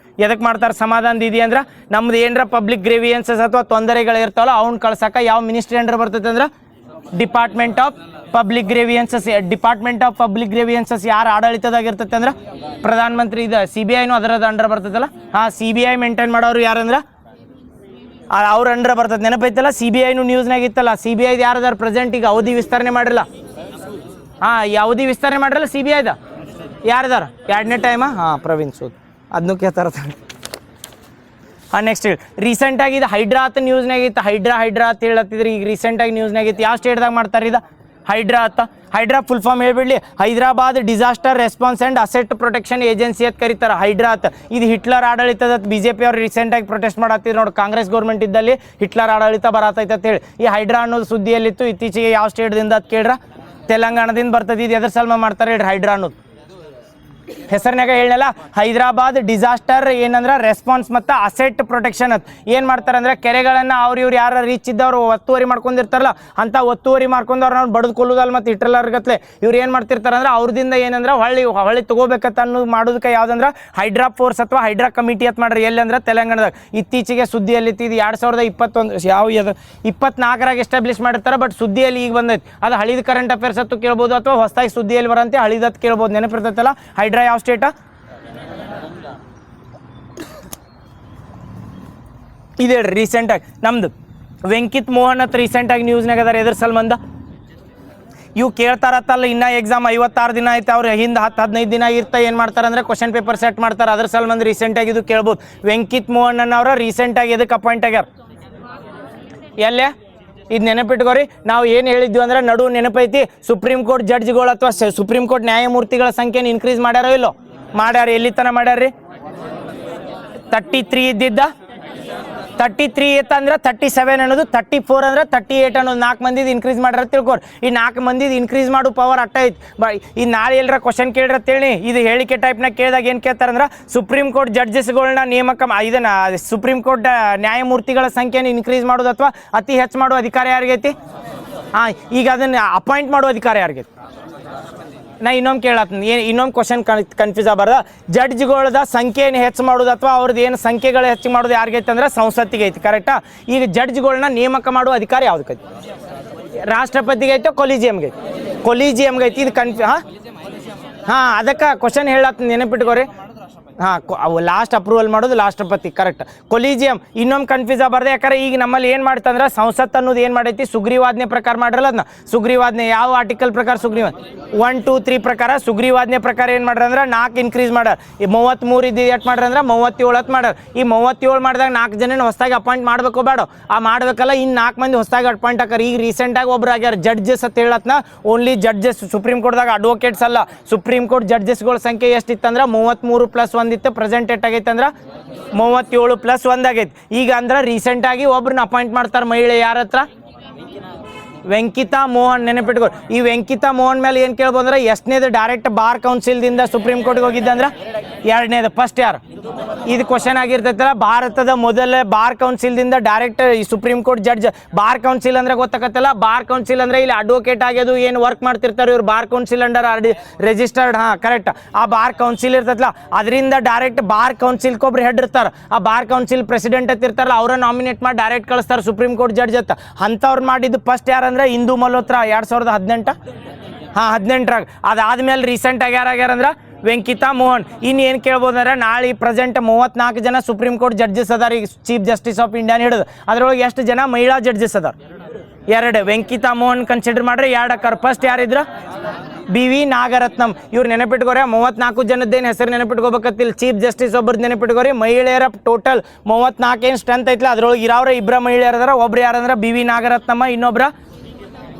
ಎದಕ್ಕೆ ಮಾಡ್ತಾರೆ ಸಮಾಧಾನ ದೀದಿ ಅಂದ್ರೆ, ನಮ್ದು ಏನರ ಪಬ್ಲಿಕ್ ಗ್ರೇವಿಯನ್ಸಸ್ ಅಥವಾ ತೊಂದರೆಗಳು ಇರ್ತಾವಲ್ಲ ಅವ್ನ ಕಳ್ಸಕ ಯಾವ ಮಿನಿಸ್ಟ್ರಿ ಅಂಡರ್ ಬರ್ತೈತೆ ಅಂದ್ರೆ department of public grievances. Department of public grievances ಯಾರು ಆಡಳಿತದಾಗಿರ್ತೈತೆ ಅಂದ್ರೆ ಪ್ರಧಾನ ಮಂತ್ರಿ. ಇದು CBI ಅದರದ ಅಂಡರ್ ಬರ್ತೈತಲ್ಲ. CBI ಮೇಂಟೈನ್ ಮಾಡೋರು ಯಾರಂದ್ರೆ ಅವ್ರ ಅಂಡರ್ ಬರ್ತದೆ. ನೆನಪೈತಲ್ಲ, CBI ನ್ಯೂಸ್ನಾಗ ಇತ್ತಲ್ಲ. CBI ಯಾರದಾರ ಪ್ರೆಸೆಂಟ್ ಈಗ ಅವಧಿ ವಿಸ್ತರಣೆ ಮಾಡಿರಲ್ಲ. ಅವಧಿ ವಿಸ್ತರಣೆ ಮಾಡಿರಲ್ಲ CBIದ ಯಾರದಾರ 2ನೇ ಟೈಮ? ಪ್ರವೀಣ್ ಸೂದ್. ಅದನ್ನು ಕೇಳ್ತಾರ. ನೆಕ್ಸ್ಟ್ ರೀಸೆಂಟಾಗಿ ಇದು ಹೈಡ್ರಾ ಅಂತ ನ್ಯೂಸ್ನಾಗ ಇತ್ತು. ಹೈಡ್ರಾ ಅಂತ ಹೇಳತ್ತಿದ್ರಿ. ಈಗ ರೀಸೆಂಟಾಗಿ ನ್ಯೂಸ್ನಾಗ ಇತ್ತು. ಯಾವ ಸ್ಟೇಟ್ದಾಗ ಮಾಡ್ತಾರೆ ಇದು? ಹೈಡ್ರಾ ಅಂತ. ಹೈಡ್ರಾ ಫುಲ್ ಫಾರ್ಮ್ ಹೇಳ್ಬಿಡ್ಲಿ, Hyderabad disaster response and asset protection agency ಅಂತ ಕರೀತಾರೆ ಹೈಡ್ರಾ ಅಂತ. ಇದು ಹಿಟ್ಲರ್ ಆಡಳಿತದ BJP ಅವ್ರು ರೀಸೆಂಟಾಗಿ ಪ್ರೊಟೆಸ್ಟ್ ಮಾಡತ್ತಿದ್ರು ನೋಡಿ, ಕಾಂಗ್ರೆಸ್ ಗೌರ್ಮೆಂಟ್ ಇದ್ದಲ್ಲಿ ಹಿಟ್ಲರ್ ಆಡಳಿತ ಬರತೈತೆ ಅಂತ ಹೇಳಿ. ಈ ಹೈಡ್ರಾ ಅನ್ನೋದು ಸುದ್ದಿಯಲ್ಲಿತ್ತು ಇತ್ತೀಚೆಗೆ. ಯಾವ ಸ್ಟೇಟ್ದಿಂದ ಅಂತ ಕೇಳ್ರ, ತೆಲಂಗಾಣದಿಂದ ಬರ್ತದೆ. ಇದು ಎದ್ರ ಸಲ್ಮ ಮಾಡ್ತಾರೆ ಹೇಳ್ರಿ ಹೈಡ್ರಾ ಅನ್ನೋದು? ಹೆಸರಿನಾಗ ಹೇಳಲ್ಲ, ಹೈದರಾಬಾದ್ ಡಿಸಾಸ್ಟರ್ ಏನಂದ್ರೆ ರೆಸ್ಪಾನ್ಸ್ ಮತ್ತು ಅಸೆಟ್ ಪ್ರೊಟೆಕ್ಷನ್ ಅಂತ. ಏನು ಮಾಡ್ತಾರೆ ಅಂದ್ರೆ ಕೆರೆಗಳನ್ನು ಇವ್ರು ಯಾರು ರೀಚ್ ಇದ್ದವ್ರು ಒತ್ತುವರಿ ಮಾಡ್ಕೊಂಡಿರ್ತಾರಲ್ಲ, ಅಂತ ಒತ್ತುವರಿ ಮಾಡ್ಕೊಂಡವ್ರು ನಾವು ಬಡ್ದು ಕೊಲ್ಲೋದಲ್ಲ ಮತ್ತು ಇಟ್ಟರ್ಲಾರ್ಗತ್ಲೆ ಇವ್ರು ಏನು ಮಾಡ್ತಿರ್ತಾರೆ ಅಂದ್ರೆ ಅವ್ರದಿಂದ ಏನಂದ್ರೆ ಹೊಳ್ಳಿ ತಗೋಬೇಕಂತ ಅನ್ನೋ ಮಾಡೋದಕ್ಕೆ ಯಾವುದಂದ್ರೆ ಹೈಡ್ರಾ ಫೋರ್ಸ್ ಅಥವಾ ಹೈಡ್ರಾ ಕಮಿಟಿ ಅಂತ ಮಾಡ್ರಿ. ಎಲ್ಲಿ ಅಂದ್ರೆ ತೆಲಂಗಾಣದಾಗ ಇತ್ತೀಚೆಗೆ ಸುದ್ದಿಯಲ್ಲಿ ಇದು 2021 24ರಾಗ ಎಸ್ಟಾಬ್ಲಿಷ್ ಮಾಡಿರ್ತಾರೆ. ಬಟ್ ಸುದ್ದಿಯಲ್ಲಿ ಈಗ ಬಂದೈತಿ. ಅದು ಹಳಿದ ಕರೆಂಟ್ ಅಫೇರ್ಸ್ ಹತ್ತು ಕೇಳ್ಬೋದು ಅಥವಾ ಹೊಸದಾಗಿ ಸುದ್ದಿಯಲ್ಲಿ ಬರಂತೆ ಹಳಿದತ್ತು ಕೇಳ್ಬೋದು. ನೆನಪಿರ್ತೈತಲ್ಲ ಹೈಡ್ರಾ ಯಾವ ಸ್ಟೇಟ? ಇದೆ ರೀಸೆಂಟಾಗಿ ನಮ್ದು ವೆಂಕಿತ್ ಮೋಹನ್ ಅಂತ ರೀಸೆಂಟಾಗಿ ನ್ಯೂಸ್ನಾಗ ಅದಾರ. ಎದ್ರ ಸಲ್ಮಂದ ಇವು ಕೇಳ್ತಾರತ್ತಲ್ಲ, ಇನ್ನೂ ಎಕ್ಸಾಮ್ 56 ದಿನ ಆಯ್ತು, ಅವ್ರು ಹಿಂದೆ 10-15 ದಿನ ಇರ್ತಾ ಏನು ಮಾಡ್ತಾರೆ ಅಂದರೆ ಕ್ವಶನ್ ಪೇಪರ್ ಸೆಟ್ ಮಾಡ್ತಾರೆ. ಅದ್ರ ಸಲ್ಮಂದು ರೀಸೆಂಟಾಗಿ ಇದು ಕೇಳ್ಬೋದು. ವೆಂಕಿತ್ ಮೋಹನ್ ಅನ್ನೋರ ರೀಸೆಂಟಾಗಿ ಎದಕ್ಕೆ ಅಪಾಯಿಂಟ್ ಆಗ್ಯಾರ? ಎಲ್ಲೇ ಇದು ನೆನಪಿಟ್ಕೋರಿ. ನಾವು ಏನು ಹೇಳಿದ್ವಿ ಅಂದ್ರೆ ನಡು ನೆನಪೈತಿ, ಸುಪ್ರೀಂ ಕೋರ್ಟ್ ಜಡ್ಜ್ಗಳು ಅಥವಾ ಸುಪ್ರೀಂ ಕೋರ್ಟ್ ನ್ಯಾಯಮೂರ್ತಿಗಳ ಸಂಖ್ಯೆನ ಇನ್ಕ್ರೀಸ್ ಮಾಡ್ಯಾರೋ ಇಲ್ಲೋ? ಮಾಡ್ಯಾರ. ಎಲ್ಲಿ ತನಕ ಮಾಡ್ಯಾರ್ರಿ? 33 ಇದ್ದಿದ್ದ 33 ಇತ್ತಂದ್ರೆ 37 ಅನ್ನೋದು, 34 ಅಂದ್ರೆ 38 ಅನ್ನೋದು 4 ಮಂದಿದು ಇನ್ಕ್ರೀಸ್ ಮಾಡ್ಯಾರ ತಿಳ್ಕೊರಿ. ಈ 4 ಮಂದಿದು ಇನ್ಕ್ರೀಸ್ ಮಾಡೋ ಪವರ್ ಅಟ್ಟ ಐತಿ. ಈ ನಾಳೆ ಎಲ್ಲರ ಕ್ವಶನ್ ಕೇಳಿರತ್ತೇಳಿ ಇದು ಹೇಳಿಕೆ ಟೈಪ್ನಾಗ ಕೇಳಿದಾಗ ಏನು ಕೇಳ್ತಾರಂದ್ರೆ ಸುಪ್ರೀಂ ಕೋರ್ಟ್ ಜಡ್ಜಸ್ಗಳನ್ನ ನೇಮಕ ಇದನ್ನ ಸುಪ್ರೀಂ ಕೋರ್ಟ್ ನ್ಯಾಯಮೂರ್ತಿಗಳ ಸಂಖ್ಯೆನ ಇನ್ಕ್ರೀಸ್ ಮಾಡೋದು ಅಥವಾ ಅತಿ ಹೆಚ್ಚು ಮಾಡೋ ಅಧಿಕಾರ ಯಾರಿಗೈತಿ? ಈಗ ಅದನ್ನು ಅಪಾಯಿಂಟ್ ಮಾಡೋ ಅಧಿಕಾರ ಯಾರಿಗೈತಿ? ನಾ ಇನ್ನೊಮ್ಮೆ ಕೇಳತ್ತೀನಿ, ಇನ್ನೊಂದು ಕ್ವಶನ್ ಕನ್ಫ್ಯೂಸ್ ಆಗಬಾರ್ದ. ಜಡ್ಜ್ಗಳದ ಸಂಖ್ಯೆಯನ್ನು ಹೆಚ್ಚು ಮಾಡೋದು ಅಥವಾ ಅವ್ರದ್ದು ಏನು ಸಂಖ್ಯೆಗಳು ಹೆಚ್ಚು ಮಾಡೋದು ಯಾರಿಗೈತೆ ಅಂದ್ರೆ ಸಂಸತ್ತಿಗೆ ಐತಿ. ಕರೆಕ್ಟಾ? ಈಗ ಜಡ್ಜ್ಗಳನ್ನ ನೇಮಕ ಮಾಡುವ ಅಧಿಕಾರ ಯಾವುದಕ್ಕೈತಿ? ರಾಷ್ಟ್ರಪತಿಗೆ ಐತೆ, ಕೊಲಿಜಿಯಮ್ಗೆ ಐತಿ? ಕೊಲಿಜಿಯಮ್ಗೆ ಐತಿ. ಇದು ಹಾಂ ಅದಕ್ಕೆ ಕ್ವಶನ್ ಹೇಳತ್ತೀನಿ, ನೆನಪಿಟ್ಕೋರಿ. ಅವು ಲಾಸ್ಟ್ ಅಪ್ರೂವಲ್ ಮಾಡೋದು ರಾಷ್ಟ್ರಪತಿ. ಕರೆಕ್ಟ್. ಕೊಲಿಜಿಯಂ ಇನ್ನೊಮ್ಮೆ ಕನ್ಫ್ಯೂಸ್ ಆಗಬಾರ್ದು. ಯಾಕಂದ್ರೆ ಈಗ ನಮ್ಮಲ್ಲಿ ಏನು ಮಾಡ್ತಂದ್ರೆ ಸಂಸತ್ ಅನ್ನೋದು ಏನು ಮಾಡೈತಿ, ಸುಗ್ರೀವಾಜ್ಞೆ ಪ್ರಕಾರ ಮಾಡಿರಲ್ಲ ಅದನ್ನ. ಸುಗ್ರೀವಾಜ್ಞೆ ಯಾವ ಆರ್ಟಿಕಲ್ ಪ್ರಕಾರ? ಸುಗ್ರೀವಾಜ್ಞೆ 1, 2, 3 ಪ್ರಕಾರ ಸುಗ್ರೀವಾಜ್ಞೆ ಪ್ರಕಾರ ಏನು ಮಾಡ್ರ ಅಂದ್ರೆ 4 ಇನ್ಕ್ರೀಸ್ ಮಾಡ್ಯಾರ. ಈ 33 ಇದ್ದು ಎಷ್ಟು ಮಾಡ್ರ ಅಂದ್ರೆ 37 ಅಂತ ಮಾಡ್ಯಾರ. ಈ 37 ಮಾಡಿದಾಗ 4 ಜನ ಹೊಸದಾಗಿ ಅಪಾಯಿಂಟ್ ಮಾಡಬೇಕು ಬೇಡ? ಮಾಡ್ಬೇಕಲ್ಲ. ಇನ್ನು 4 ಮಂದಿ ಹೊಸದಾಗಿ ಅಪಾಯಿಂಟ್ ಹಾಕಾರ. ಈಗ ರೀಸೆಂಟಾಗಿ ಒಬ್ರು ಆಗ್ಯಾರ ಜಡ್ಜಸ್ ಅಂತ ಹೇಳತ್ನ. ಓನ್ಲಿ ಜಡ್ಜಸ್, ಸುಪ್ರೀಂ ಕೋರ್ಟ್ದಾಗ ಅಡ್ವೊಕೇಟ್ಸ್ ಅಲ್ಲ. ಸುಪ್ರೀಂ ಕೋರ್ಟ್ ಜಡ್ಜಸ್ಗಳ ಸಂಖ್ಯೆ ಎಷ್ಟಿತ್ತಂದ್ರೆ 33+1 ಇತ್ತು. ಪ್ರೆಸೆಂಟ್ ಎಷ್ಟಾಗೈತೆ ಅಂದ್ರೆ 37+1 ಆಗೈತಿ. ಈಗ ಅಂದ್ರೆ ರೀಸೆಂಟಾಗಿ ಒಬ್ರನ್ನ ಅಪಾಯಿಂಟ್ ಮಾಡ್ತಾರೆ ಮಹಿಳೆ. ಯಾರ ಹತ್ರ? ವೆಂಕಿತಾ ಮೋಹನ್. ನೆನಪಿಟ್ಕೋ. ಈ ವೆಂಕಿತಾ ಮೋಹನ್ ಮೇಲೆ ಏನು ಕೇಳ್ಬೋದು ಅಂದ್ರೆ ಎಷ್ಟನೇದು ಡೈರೆಕ್ಟ್ ಬಾರ್ ಕೌನ್ಸಿಲ್ದಿಂದ ಸುಪ್ರೀಂ ಕೋರ್ಟ್ಗೆ ಹೋಗಿದ್ದಂದ್ರೆ 2ನೇದು. ಫಸ್ಟ್ ಯಾರು? ಇದು ಕ್ವಶನ್ ಆಗಿರ್ತೈತಲ್ಲ, ಭಾರತದ ಮೊದಲ ಬಾರ್ ಕೌನ್ಸಿಲ್ದಿಂದ ಡೈರೆಕ್ಟ್ ಈ supreme court judge. Bar council ಅಂದ್ರೆ ಗೊತ್ತಾಗತ್ತಲ್ಲ, ಬಾರ್ ಕೌನ್ಸಿಲ್ ಅಂದ್ರೆ ಇಲ್ಲಿ ಅಡ್ವೊಕೇಟ್ ಆಗ್ಯದು ಏನು ವರ್ಕ್ ಮಾಡ್ತಿರ್ತಾರೆ ಇವ್ರು bar council under registered. Correct. ಆ ಬಾರ್ ಕೌನ್ಸಿಲ್ ಇರ್ತೈತಲ್ಲ, ಅದರಿಂದ ಡೈರೆಕ್ಟ್ ಬಾರ್ ಕೌನ್ಸಿಲ್ಗೆ ಒಬ್ರು ಹೆಡ್ ಇರ್ತಾರೆ. ಆ ಬಾರ್ ಕೌನ್ಸಿಲ್ ಪ್ರೆಸಿಡೆಂಟ್ ಅಂತ ಇರ್ತಾರಲ್ಲ, ಅವರ ನಾಮಿನೇಟ್ ಮಾಡಿ ಡೈರೆಕ್ಟ್ ಕಳಿಸ್ತಾರೆ ಸುಪ್ರೀಂ ಕೋರ್ಟ್ ಜಡ್ಜ್ ಅಂತ. ಅಂಥವ್ರು ಮಾಡಿದ್ದು ಫಸ್ಟ್ ಯಾರಂದ್ರೆ ಇಂದು ಮಲ್ಹೋತ್ರಾ 2018. 18ರಾಗ. ಅದಾದ್ಮೇಲೆ ರೀಸೆಂಟಾಗಿ ಯಾರಾಗ್ಯಾರ ಅಂದ್ರೆ ವೆಂಕಿತಾ ಮೋಹನ್. ಇನ್ನು ಏನು ಕೇಳ್ಬೋದಂದ್ರೆ ನಾಳೆ ಪ್ರೆಸೆಂಟ್ 34 ಜನ ಸುಪ್ರೀಂ ಕೋರ್ಟ್ ಜಡ್ಜಸ್ ಅದಾರ. ಈಗ ಚೀಫ್ ಜಸ್ಟಿಸ್ ಆಫ್ ಇಂಡಿಯಾನ ಹಿಡಿದು ಅದರೊಳಗೆ ಎಷ್ಟು ಜನ ಮಹಿಳಾ ಜಡ್ಜಸ್ ಅದಾರ? 2. ವೆಂಕಿತಾ ಮೋಹನ್ ಕನ್ಸಿಡರ್ ಮಾಡ್ರೆ 2 ಅಕ್ಕಾರ. ಫಸ್ಟ್ ಯಾರಿದ್ರ? BV ನಾಗರತ್ನಂ. ಇವ್ರು ನೆನಪಿಟ್ಕೋರಿ. 34 ಜನದ್ದೇನು ಹೆಸರು ನೆನಪಿಟ್ಕೋಬೇಕತ್ತಿಲ್ಲ. ಚೀಫ್ ಜಸ್ಟಿಸ್ ಒಬ್ಬರು ನೆನಪಿಟ್ಕೋರಿ. ಮಹಿಳೆಯರ ಟೋಟಲ್ 34 ಏನು ಸ್ಟ್ರೆಂತ್ ಐತಿಲ್ಲ, ಅದ್ರೊಳಗೆ ಇರೋರು 2 ಮಹಿಳೆಯರು ಅದಾರ. ಒಬ್ರು ಯಾರಂದ್ರೆ BV ನಾಗರತ್ನಮ್ಮ, ಇನ್ನೊಬ್ರ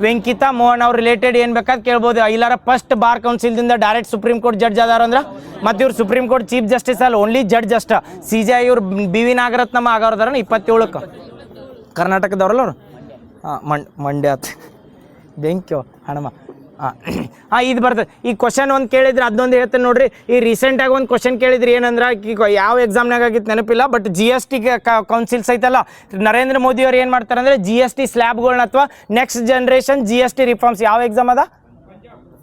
ವೆಂಕಿತಾ ಮೋಹನ್. ಅವ್ರು ರಿಲೇಟೆಡ್ ಏನು ಬೇಕಾದ್ ಕೇಳ್ಬೋದು. ಇಲ್ಲಾರ ಫಸ್ಟ್ ಬಾರ್ ಕೌನ್ಸಿಲ್ದಿಂದ ಡೈರೆಕ್ಟ್ ಸುಪ್ರೀಂ ಕೋರ್ಟ್ ಜಡ್ಜ್ ಅದಾರ ಅಂದ್ರೆ. ಮತ್ತು ಇವ್ರು ಸುಪ್ರೀಂ ಕೋರ್ಟ್ ಚೀಫ್ ಜಸ್ಟಿಸ್ ಅಲ್ಲ, ಓನ್ಲಿ ಜಡ್ಜ್ ಅಷ್ಟ. CJI ಇವ್ರು BV ನಾಗರತ್ನಮ್ಮ ಆಗೋರ್ದಾರ 27ಕ್ಕೆ. ಕರ್ನಾಟಕದವ್ರಲ್ಲ ಅವರು. ಮಂಡ್ಯ ಬೆಂಕ್ಯೋ ಹಣಮ್ಮ. ಇದು ಬರ್ತದೆ. ಈ ಕ್ವಶನ್ ಒಂದು ಕೇಳಿದ್ರೆ ಅದೊಂದು ಹೇಳ್ತೇನೆ ನೋಡ್ರಿ. ಈ ರೀಸೆಂಟಾಗಿ ಒಂದು ಕ್ವಶನ್ ಕೇಳಿದ್ರಿ ಏನಂದ್ರೆ ಯಾವ ಎಕ್ಸಾಮ್ನಾಗ ಆಗಿತ್ತು ನೆನಪಿಲ್ಲ, ಬಟ್ GST ಕೌನ್ಸಿಲ್ಸ್ ಐತಲ್ಲ, ನರೇಂದ್ರ ಮೋದಿ ಅವ್ರು ಏನು ಮಾಡ್ತಾರೆ ಅಂದರೆ GST ಸ್ಲ್ಯಾಬ್ಗಳನ್ನ ಅಥವಾ ನೆಕ್ಸ್ಟ್ ಜನರೇಷನ್ GST ರಿಫಾರ್ಮ್ಸ್. ಯಾವ ಎಕ್ಸಾಮ್ ಅದ?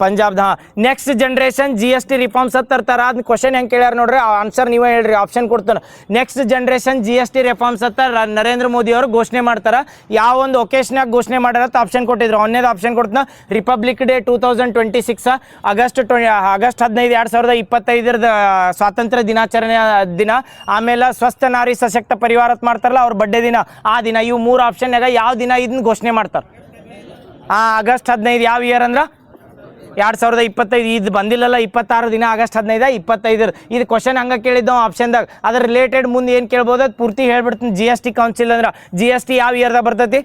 ಪಂಜಾಬ್ದ. ನೆಕ್ಸ್ಟ್ ಜನರೇಷನ್ GST ರಿಫಾರ್ಮ್ಸ್ ಅಂತ ತರ್ತಾರೆ. ಅದನ್ನ ಕ್ವಶನ್ ಹೆಂಗೆ ಕೇಳ್ಯಾರ ನೋಡ್ರಿ, ಆನ್ಸರ್ ನೀವೇ ಹೇಳ್ರಿ, ಆಪ್ಷನ್ ಕೊಡ್ತಾನೆ. ನೆಕ್ಸ್ಟ್ ಜನರೇಷನ್ GST ರಿಫಾರ್ಮ್ಸ್ ಅಂತ ನರೇಂದ್ರ ಮೋದಿ ಅವರು ಘೋಷಣೆ ಮಾಡ್ತಾರೆ. ಯಾವ ಒಂದು ಒಕೇಶನಾಗ ಘೋಷಣೆ ಮಾಡ್ಯಾರ ಅಂತ ಆಪ್ಷನ್ ಕೊಟ್ಟಿದ್ರು. ಒಂದೇದು ಆಪ್ಷನ್ ಕೊಡ್ತಾನೆ, ರಿಪಬ್ಲಿಕ್ ಡೇ 2026, ಆಗಸ್ಟ್ 15, 2025 ಸ್ವಾತಂತ್ರ್ಯ ದಿನಾಚರಣೆ ದಿನ. ಆಮೇಲೆ ಸ್ವಸ್ಥ ನಾರಿ ಸಶಕ್ತ ಪರಿವಾರ ಅಂತ ಮಾಡ್ತಾರಲ್ಲ, ಅವ್ರ ಬರ್ಡೇ ದಿನ, ಆ ದಿನ. ಇವು 3 ಆಪ್ಷನ್ಯಾಗ ಯಾವ ದಿನ ಇದನ್ನ ಘೋಷಣೆ ಮಾಡ್ತಾರೆ? ಆಗಸ್ಟ್ 15. ಯಾವ ಇಯರ್ ಅಂದ್ರೆ 2025. ಇದು ಬಂದಿಲ್ಲಲ್ಲ 26 ದಿನ, ಆಗಸ್ಟ್ 15, 25. ಇದು ಕ್ವಶನ್ ಹಂಗೆ ಕೇಳಿದ್ದೋ ಆಪ್ಷನ್ದಾಗ. ಅದ್ರ ರಿಲೇಟೆಡ್ ಮುಂದೆ ಏನು ಕೇಳ್ಬೋದು ಅದು ಪೂರ್ತಿ ಹೇಳ್ಬಿಡ್ತೀನಿ. GST ಕೌನ್ಸಿಲ್ ಅಂದ್ರೆ GST ಯಾವ ಇಯರ್ದಾಗ ಬರ್ತೈತಿ?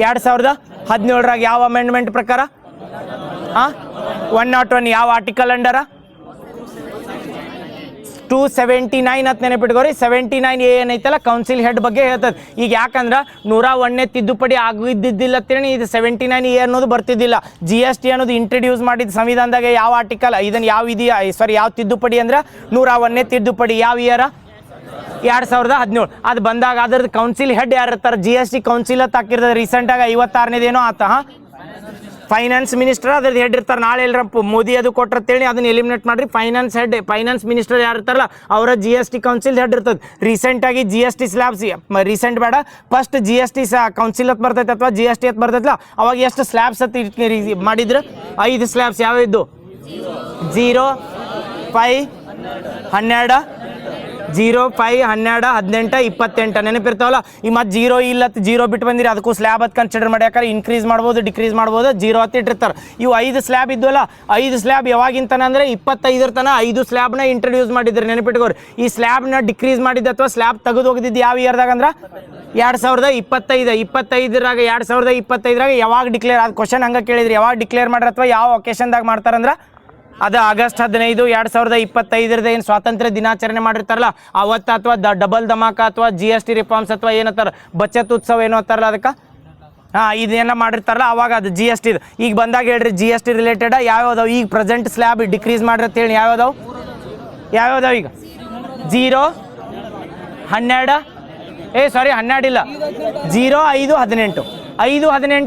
2017ರಾಗ. ಯಾವ ಅಮೆಂಡ್ಮೆಂಟ್ ಪ್ರಕಾರ? ಹಾಂ 101 ಯಾವ ಆರ್ಟಿಕಲ್ ಅಂಡರ 279 ಅಂತ ನೆನಪಿಟ್ಕೋರಿ. 79A ಏನೈತಲ್ಲ ಕೌನ್ಸಿಲ್ ಹೆಡ್ ಬಗ್ಗೆ ಹೇಳ್ತದೆ. ಈಗ ಯಾಕಂದ್ರೆ 101ನೇ ತಿದ್ದುಪಡಿ ಆಗಿದ್ದಿದ್ದಿಲ್ಲ ಅಂತೇಳಿ ಇದು 79A ಅನ್ನೋದು ಬರ್ತಿದ್ದಿಲ್ಲ. GST ಅನ್ನೋದು ಇಂಟ್ರಡ್ಯೂಸ್ ಮಾಡಿದ ಸಂವಿಧಾನದಾಗ ಯಾವ ಆರ್ಟಿಕಲ್ ಇದನ್ನು ಯಾವ ವಿಧಿ ಯಾವ ತಿದ್ದುಪಡಿ ಅಂದ್ರೆ 101ನೇ ತಿದ್ದುಪಡಿ ಯಾವ ಇಯರ 2017. ಅದು ಬಂದಾಗ ಅದ್ರದ್ದು ಕೌನ್ಸಿಲ್ ಹೆಡ್ ಯಾರು ಇರ್ತಾರೆ GST ಕೌನ್ಸಿಲ್ ಅಂತ ಹಾಕಿರ್ತದೆ. ರೀಸೆಂಟಾಗಿ 56ನೇದೇನೋ ಆತ ಫೈನಾನ್ಸ್ ಮಿನಿಸ್ಟರ್ ಅದ್ರದ್ದು ಹೆಡ್ ಇರ್ತಾರೆ. ನಾಳೆ ಎಲ್ಲರ ಮೋದಿ ಅದು ಕೊಟ್ಟರ್ತೇಳಿ ಅದನ್ನ ಎಲಿಮಿನೇಟ್ ಮಾಡಿರಿ. ಫೈನಾನ್ಸ್ ಮಿನಿಸ್ಟರ್ ಯಾರು ಇರ್ತಾರಲ್ಲ ಅವರ GST ಕೌನ್ಸಿಲ್ ಹೆಡ್ ಇರ್ತದೆ. ರೀಸೆಂಟಾಗಿ GST ಸ್ಲ್ಯಾಬ್ಸ್ ರೀಸೆಂಟ್ ಬೇಡ ಫಸ್ಟ್ GST ಕೌನ್ಸಿಲ್ ಅಂತ ಬರ್ತೈತೆ ಅಥವಾ GST ಅಂತ ಬರ್ತೈತಲ್ಲ ಅವಾಗ ಎಷ್ಟು ಸ್ಲ್ಯಾಬ್ಸ್ ಅಂತ ಮಾಡಿದ್ರು 5 ಸ್ಲ್ಯಾಬ್ಸ್ ಯಾವಿದ್ದು 0, 5, 12, 0, 5, 12, 18, 28 ನೆನಪಿರ್ತಾವಲ್ಲ. ಈ ಮತ್ತೆ 0 ಇಲ್ಲ 0 ಬಿಟ್ಟು ಬಂದಿರಿ ಅದಕ್ಕೂ ಸ್ಲ್ಯಾಬ್ ಅದು ಕನ್ಸಿಡರ್ ಮಾಡ್ಯಾಕಾರ ಇನ್ಕ್ರೀಸ್ ಮಾಡ್ಬೋದು ಡಿಕ್ರೀಸ್ ಮಾಡ್ಬೋದು 0 ಅಂತ ಇಟ್ಟಿರ್ತಾರೆ. ಇವು 5 ಸ್ಲ್ಯಾಬ್ ಇದ್ವಲ್ಲ 5 ಸ್ಲ್ಯಾಬ್ ಯಾವಾಗಿಂತನ ಅಂದರೆ 25 ತನ 5 ಸ್ಲ್ಯಾಬ್ನ ಇಂಟ್ರಡ್ಯೂಸ್ ಮಾಡಿದ್ರು ನೆನಪಿಟ್ಕೋರಿ. ಈ ಸ್ಲ್ಯಾಬ್ನ ಡಿಕ್ರೀಸ್ ಮಾಡಿದ್ದು ಅಥವಾ ಸ್ಲ್ಯಾಬ್ ತೆಗೆದು ಹೋಗಿದ್ದು ಯಾವ ಇಯರ್ದಾಗ ಅಂದ್ರೆ 2025. 25ರಾಗ 2025ರಾಗ ಯಾವಾಗ ಡಿಕ್ಲೇರ್ ಅದು ಕ್ವಶನ್ ಹಂಗೆ ಕೇಳಿದ್ರಿ ಯಾವಾಗ ಡಿಕ್ಲೇರ್ ಮಾಡ್ರಿ ಅಥವಾ ಯಾವ ಒಕೇಶನ್ದಾಗ ಮಾಡ್ತಾರಂದ್ರೆ ಅದು ಆಗಸ್ಟ್ 15, 2025 ಏನು ಸ್ವಾತಂತ್ರ್ಯ ದಿನಾಚರಣೆ ಮಾಡಿರ್ತಾರಲ್ಲ ಅವತ್ತು ಅಥವಾ ಡಬಲ್ ಧಮಾಕ ಅಥವಾ GST ರಿಫಾರ್ಮ್ಸ್ ಅಥವಾ ಏನಂತಾರೆ ಬಚತ್ ಉತ್ಸವ ಏನೋ ಅಂತಾರಲ್ಲ ಅದಕ್ಕೆ ಇದೇನ ಮಾಡಿರ್ತಾರಲ್ಲ ಅವಾಗ ಅದು GST ಇದು. ಈಗ ಬಂದಾಗ ಹೇಳ್ರಿ GST ರಿಲೇಟೆಡ್ ಯಾವ್ಯಾವ್ದಾವು ಈಗ ಪ್ರೆಸೆಂಟ್ ಸ್ಲ್ಯಾಬ್ ಡಿಕ್ರೀಸ್ ಮಾಡಿರತ್ತೆ ಹೇಳಿ ಯಾವ್ಯಾವ್ದಾವು ಈಗ 0, 12 12 ಇಲ್ಲ 0, 5, 18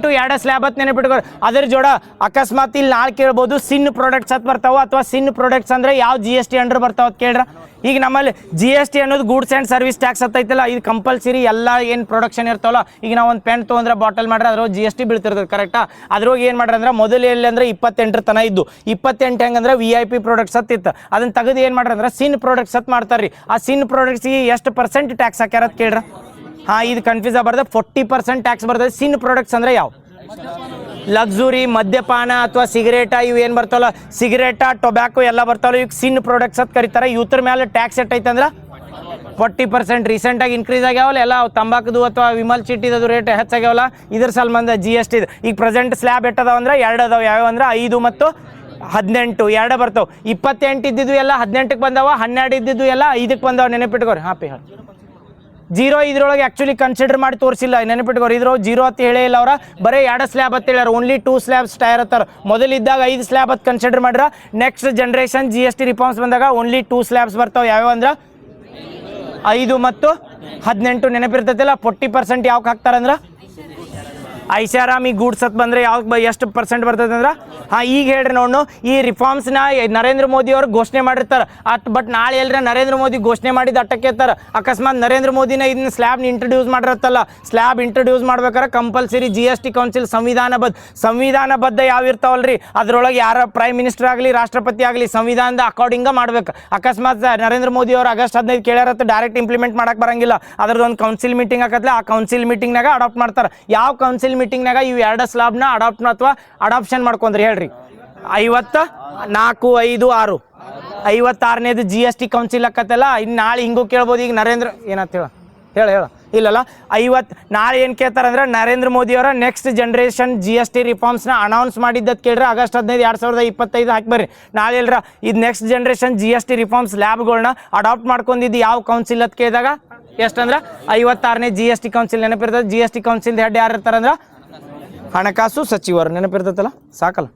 2 ಸ್ಲ್ಯಾಬ್ ಹತ್ತು ನೆನಪಿಟ್ಕೋರಿ. ಅದ್ರ ಜೋಡ ಅಕಸ್ಮಾತ್ ಇಲ್ಲಿ ನಾಳೆ ಕೇಳ್ಬೋದು ಸಿನ್ ಪ್ರಾಡಕ್ಟ್ಸ್ ಹತ್ತು ಬರ್ತಾವ ಅಥವಾ ಸಿನ್ ಪ್ರಾಡಕ್ಟ್ಸ್ ಅಂದ್ರೆ ಯಾವ GST ಅಂಡರ್ ಬರ್ತಾವ ಅಂತ ಕೇಳ್ರ. ಈಗ ನಮ್ಮಲ್ಲಿ GST ಅನ್ನೋದು ಗೂಡ್ಸ್ ಆ್ಯಂಡ್ ಸರ್ವಿಸ್ ಟ್ಯಾಕ್ಸ್ ಹತ್ತೈತಲ್ಲ ಇದು ಕಂಪಲ್ಸರಿ ಎಲ್ಲ ಏನು ಪ್ರೊಡಕ್ಷನ್ ಇರ್ತಾವಲ್ಲ. ಈಗ ನಾವು ಒಂದು ಪೆನ್ ತೊಗೊಂಡ್ರೆ ಬಾಟಲ್ ಮಾಡ್ರೆ ಅದ್ರೊಳಗೆ GST ಬೀಳ್ತಿರ್ತದೆ ಕರೆಕ್ಟಾ. ಅದ್ರೊಳಗೆ ಏನು ಮಾಡ್ರಿ ಅಂದ್ರೆ ಮೊದಲು ಎಲ್ಲಿ ಅಂದ್ರೆ 28 ತನ ಇದ್ದು 28 ಹೆಂಗಂದ್ರೆ VIP ಪ್ರಾಡಕ್ಟ್ಸ್ ಹತ್ತಿತ್ತು ಅದನ್ನ ತೆಗೆದು ಏನು ಮಾಡ್ರಿ ಅಂದ್ರೆ ಸಿನ್ ಪ್ರಾಡಕ್ಟ್ಸ್ ಹತ್ತು ಮಾಡ್ತಾರ್ರಿ. ಆ ಸಿನ್ ಪ್ರಾಡಕ್ಟ್ಸ್ಗೆ ಎಷ್ಟು % ಟ್ಯಾಕ್ಸ್ ಹಾಕ್ಯಾರ ಅಂತ ಕೇಳ್ರ. ಇದು ಕನ್ಫ್ಯೂಸ್ ಆಗ್ಬಾರ್ದು 40% ಟ್ಯಾಕ್ಸ್ ಬರ್ತದೆ. ಸಿನ್ ಪ್ರಾಡಕ್ಟ್ಸ್ ಅಂದ್ರೆ ಯಾವ ಲಕ್ಸುರಿ ಮದ್ಯಪಾನ ಅಥವಾ ಸಿಗರೇಟ ಇವು ಏನು ಬರ್ತಾವಲ್ಲ ಸಿಗರೇಟ ಟೊಬ್ಯಾಕೋ ಎಲ್ಲ ಬರ್ತಾವಲ್ಲ ಈಗ ಸಿನ್ ಪ್ರಾಡಕ್ಟ್ಸ್ ಅಂತ ಕರೀತಾರೆ. ಇವ್ರ ಮೇಲೆ ಟ್ಯಾಕ್ಸ್ ಎಟ್ಟೈತೆ ಅಂದ್ರೆ 40%. ರೀಸೆಂಟಾಗಿ ಇನ್ಕ್ರೀಸ್ ಆಗ್ಯಾವಲ್ಲ ಎಲ್ಲ ತಂಬಾಕದು ಅಥವಾ ವಿಮಲ್ ಚಿಟ್ಟಿದು ರೇಟ್ ಹೆಚ್ಚಾಗ್ಯಾವಲ್ಲ ಇದ್ರ ಸಂಬಂಧ GST ಇದು. ಈಗ ಪ್ರೆಸೆಂಟ್ ಸ್ಲ್ಯಾಬ್ ಎಟ್ಟದಾವ ಅಂದ್ರೆ 2 ಅದಾವ ಯಾವ್ಯಾವ ಅಂದ್ರೆ 5 ಮತ್ತು 18 2 ಬರ್ತಾವೆ. 28 ಇದ್ದಿದ್ದು ಎಲ್ಲ 18ಕ್ಕೆ ಬಂದಾವ 12 ಇದ್ದಿದ್ದು ಎಲ್ಲ 5ಕ್ಕೆ ಬಂದಾವ ನೆನಪಿಟ್ಕೋರಿ. ಹಾಪಿ 0 ಇದ್ರೊಳಗೆ ಆ್ಯಕ್ಚುಲಿ ಕನ್ಸಿಡರ್ ಮಾಡಿ ತೋರಿಸಿಲ್ಲ ನೆನಪಿಟ್ಕೋರಿ. ಇದ್ರೊಳಗೆ 0 ಅಂತ ಹೇಳೇ ಇಲ್ಲ ಅವ್ರ ಬರೀ 2 ಸ್ಲ್ಯಾಬ್ ಅಂತ ಹೇಳ್ಯಾರ. ಓನ್ಲಿ 2 ಸ್ಲ್ಯಾಬ್ಸ್ ಟೈರ್ ಹತ್ತಾರ. ಮೊದಲಿದ್ದಾಗ 5 ಸ್ಲ್ಯಾಬ್ ಅಂತ ಕನ್ಸಿಡರ್ ಮಾಡ್ರ. ನೆಕ್ಸ್ಟ್ ಜನರೇಷನ್ GST ರಿಫಾರ್ಮ್ಸ್ ಬಂದಾಗ ಓನ್ಲಿ 2 ಸ್ಲ್ಯಾಬ್ಸ್ ಬರ್ತಾವೆ ಯಾವ್ಯಾವ ಅಂದ್ರೆ 5 ಮತ್ತು 18 ನೆನಪಿರ್ತೈತಿಲ್ಲ. 40% ಯಾವ್ಕೆ ಹಾಕ್ತಾರಂದ್ರೆ ಐಷಾರಾಮಿ ಗೂಡ್ಸ್ ಹತ್ ಬಂದರೆ ಯಾವಾಗ ಎಷ್ಟು % ಬರ್ತದೆ ಅಂದ್ರೆ ಈಗ ಹೇಳ್ರಿ ನೋಡು ಈ ರಿಫಾರ್ಮ್ಸ್ನ ನರೇಂದ್ರ ಮೋದಿ ಅವರು ಘೋಷಣೆ ಮಾಡಿರ್ತಾರೆ ಬಟ್ ನಾಳೆ ಎಲ್ಲರ ನರೇಂದ್ರ ಮೋದಿ ಘೋಷಣೆ ಮಾಡಿದ ಅಟ್ಟಕ್ಕೆ ಇರ್ತಾರೆ. ಅಕಸ್ಮಾತ್ ನರೇಂದ್ರ ಮೋದಿನ ಇದನ್ನ ಸ್ಲ್ಯಾಬ್ನ ಇಂಟ್ರಡ್ಯೂಸ್ ಮಾಡಿರತ್ತಲ್ಲ ಸ್ಲ್ಯಾಬ್ ಇಂಟ್ರಡ್ಯೂಸ್ ಮಾಡ್ಬೇಕಾದ್ರೆ ಕಂಪಲ್ಸರಿ GST ಕೌನ್ಸಿಲ್ ಸಂವಿಧಾನಬದ್ಧ ಯಾವ ಇರ್ತಾವಲ್ರಿ ಅದ್ರೊಳಗೆ ಯಾರ ಪ್ರೈಮ್ ಮಿನಿಸ್ಟರ್ ಆಗಲಿ ರಾಷ್ಟ್ರಪತಿ ಆಗಲಿ ಸಂವಿಧಾನದ ಅಕಾರ್ಡಿಂಗ ಮಾಡ್ಬೇಕು. ಅಕಸ್ಮಾತ್ ನರೇಂದ್ರ ಮೋದಿ ಅವರು ಆಗಸ್ಟ್ 15 ಕೇಳ್ಯಾರತ್ತ ಡೈರೆಕ್ಟ್ ಇಂಪ್ಲಿಮೆಂಟ್ ಮಾಡಕ್ಕೆ ಬರಂಗಿಲ್ಲ. ಅದ್ರದ್ದೊಂದು ಕೌನ್ಸಿಲ್ ಮೀಟಿಂಗ್ ಆಗತ್ತಲ್ಲ ಆ ಕೌನ್ಸಿಲ್ ಮೀಟಿಂಗ್ನಾಗ ಅಡಾಪ್ಟ್ ಮಾಡ್ತಾರೆ. ಯಾವ ಕೌನ್ಸಿಲ್ ಮೀಟಿಂಗ್ನಾಗ ಇವು 2 ಸ್ಲ್ಯಾಬ್ನ ಅಥವಾ ಅಡಾಪ್ಷನ್ ಮಾಡ್ಕೊಂಡ್ರಿ ಹೇಳ್ರಿ. 54, 5, 6 56ನೇದು GST ಕೌನ್ಸಿಲ್ ಆಕತ್ತಲ್ಲ. ಇನ್ನು ನಾಳೆ ಹಿಂಗೂ ಕೇಳ್ಬೋದು. ಈಗ ನರೇಂದ್ರ ಏನಂತ ಹೇಳ ಇಲ್ಲಲ್ಲ 50 ನಾಳೆ ಏನು ಕೇಳ್ತಾರಂದ್ರೆ ನರೇಂದ್ರ ಮೋದಿ ಅವರ ನೆಕ್ಸ್ಟ್ ಜನರೇಷನ್ GST ರಿಫಾರ್ಮ್ಸ್ನ ಅನೌನ್ಸ್ ಮಾಡಿದ್ದಕ್ಕೆ ಕೇಳ್ರಿ ಆಗಸ್ಟ್ 15 2025 ಹಾಕಿ ಬರ್ರಿ. ನಾಳೆ ಎಲ್ಲರ ಇದು ನೆಕ್ಸ್ಟ್ ಜನರೇಷನ್ GST ರಿಫಾರ್ಮ್ಸ್ ಲ್ಯಾಬ್ಗಳನ್ನ ಅಡಾಪ್ಟ್ ಮಾಡ್ಕೊಂಡಿದ್ದು ಯಾವ ಕೌನ್ಸಿಲ್ ಅಂತ ಕೇಳಿದಾಗ ಎಷ್ಟಂದ್ರೆ 56ನೇ GST ಕೌನ್ಸಿಲ್ ನೆನಪಿರ್ತದೆ. GST ಕೌನ್ಸಿಲ್ ಹೆಡ್ ಯಾರು ಇರ್ತಾರಂದ್ರೆ ಹಣಕಾಸು ಸಚಿವರು ನೆನಪಿರ್ತೈತಲ್ಲ ಸಾಕಲ್ಲ.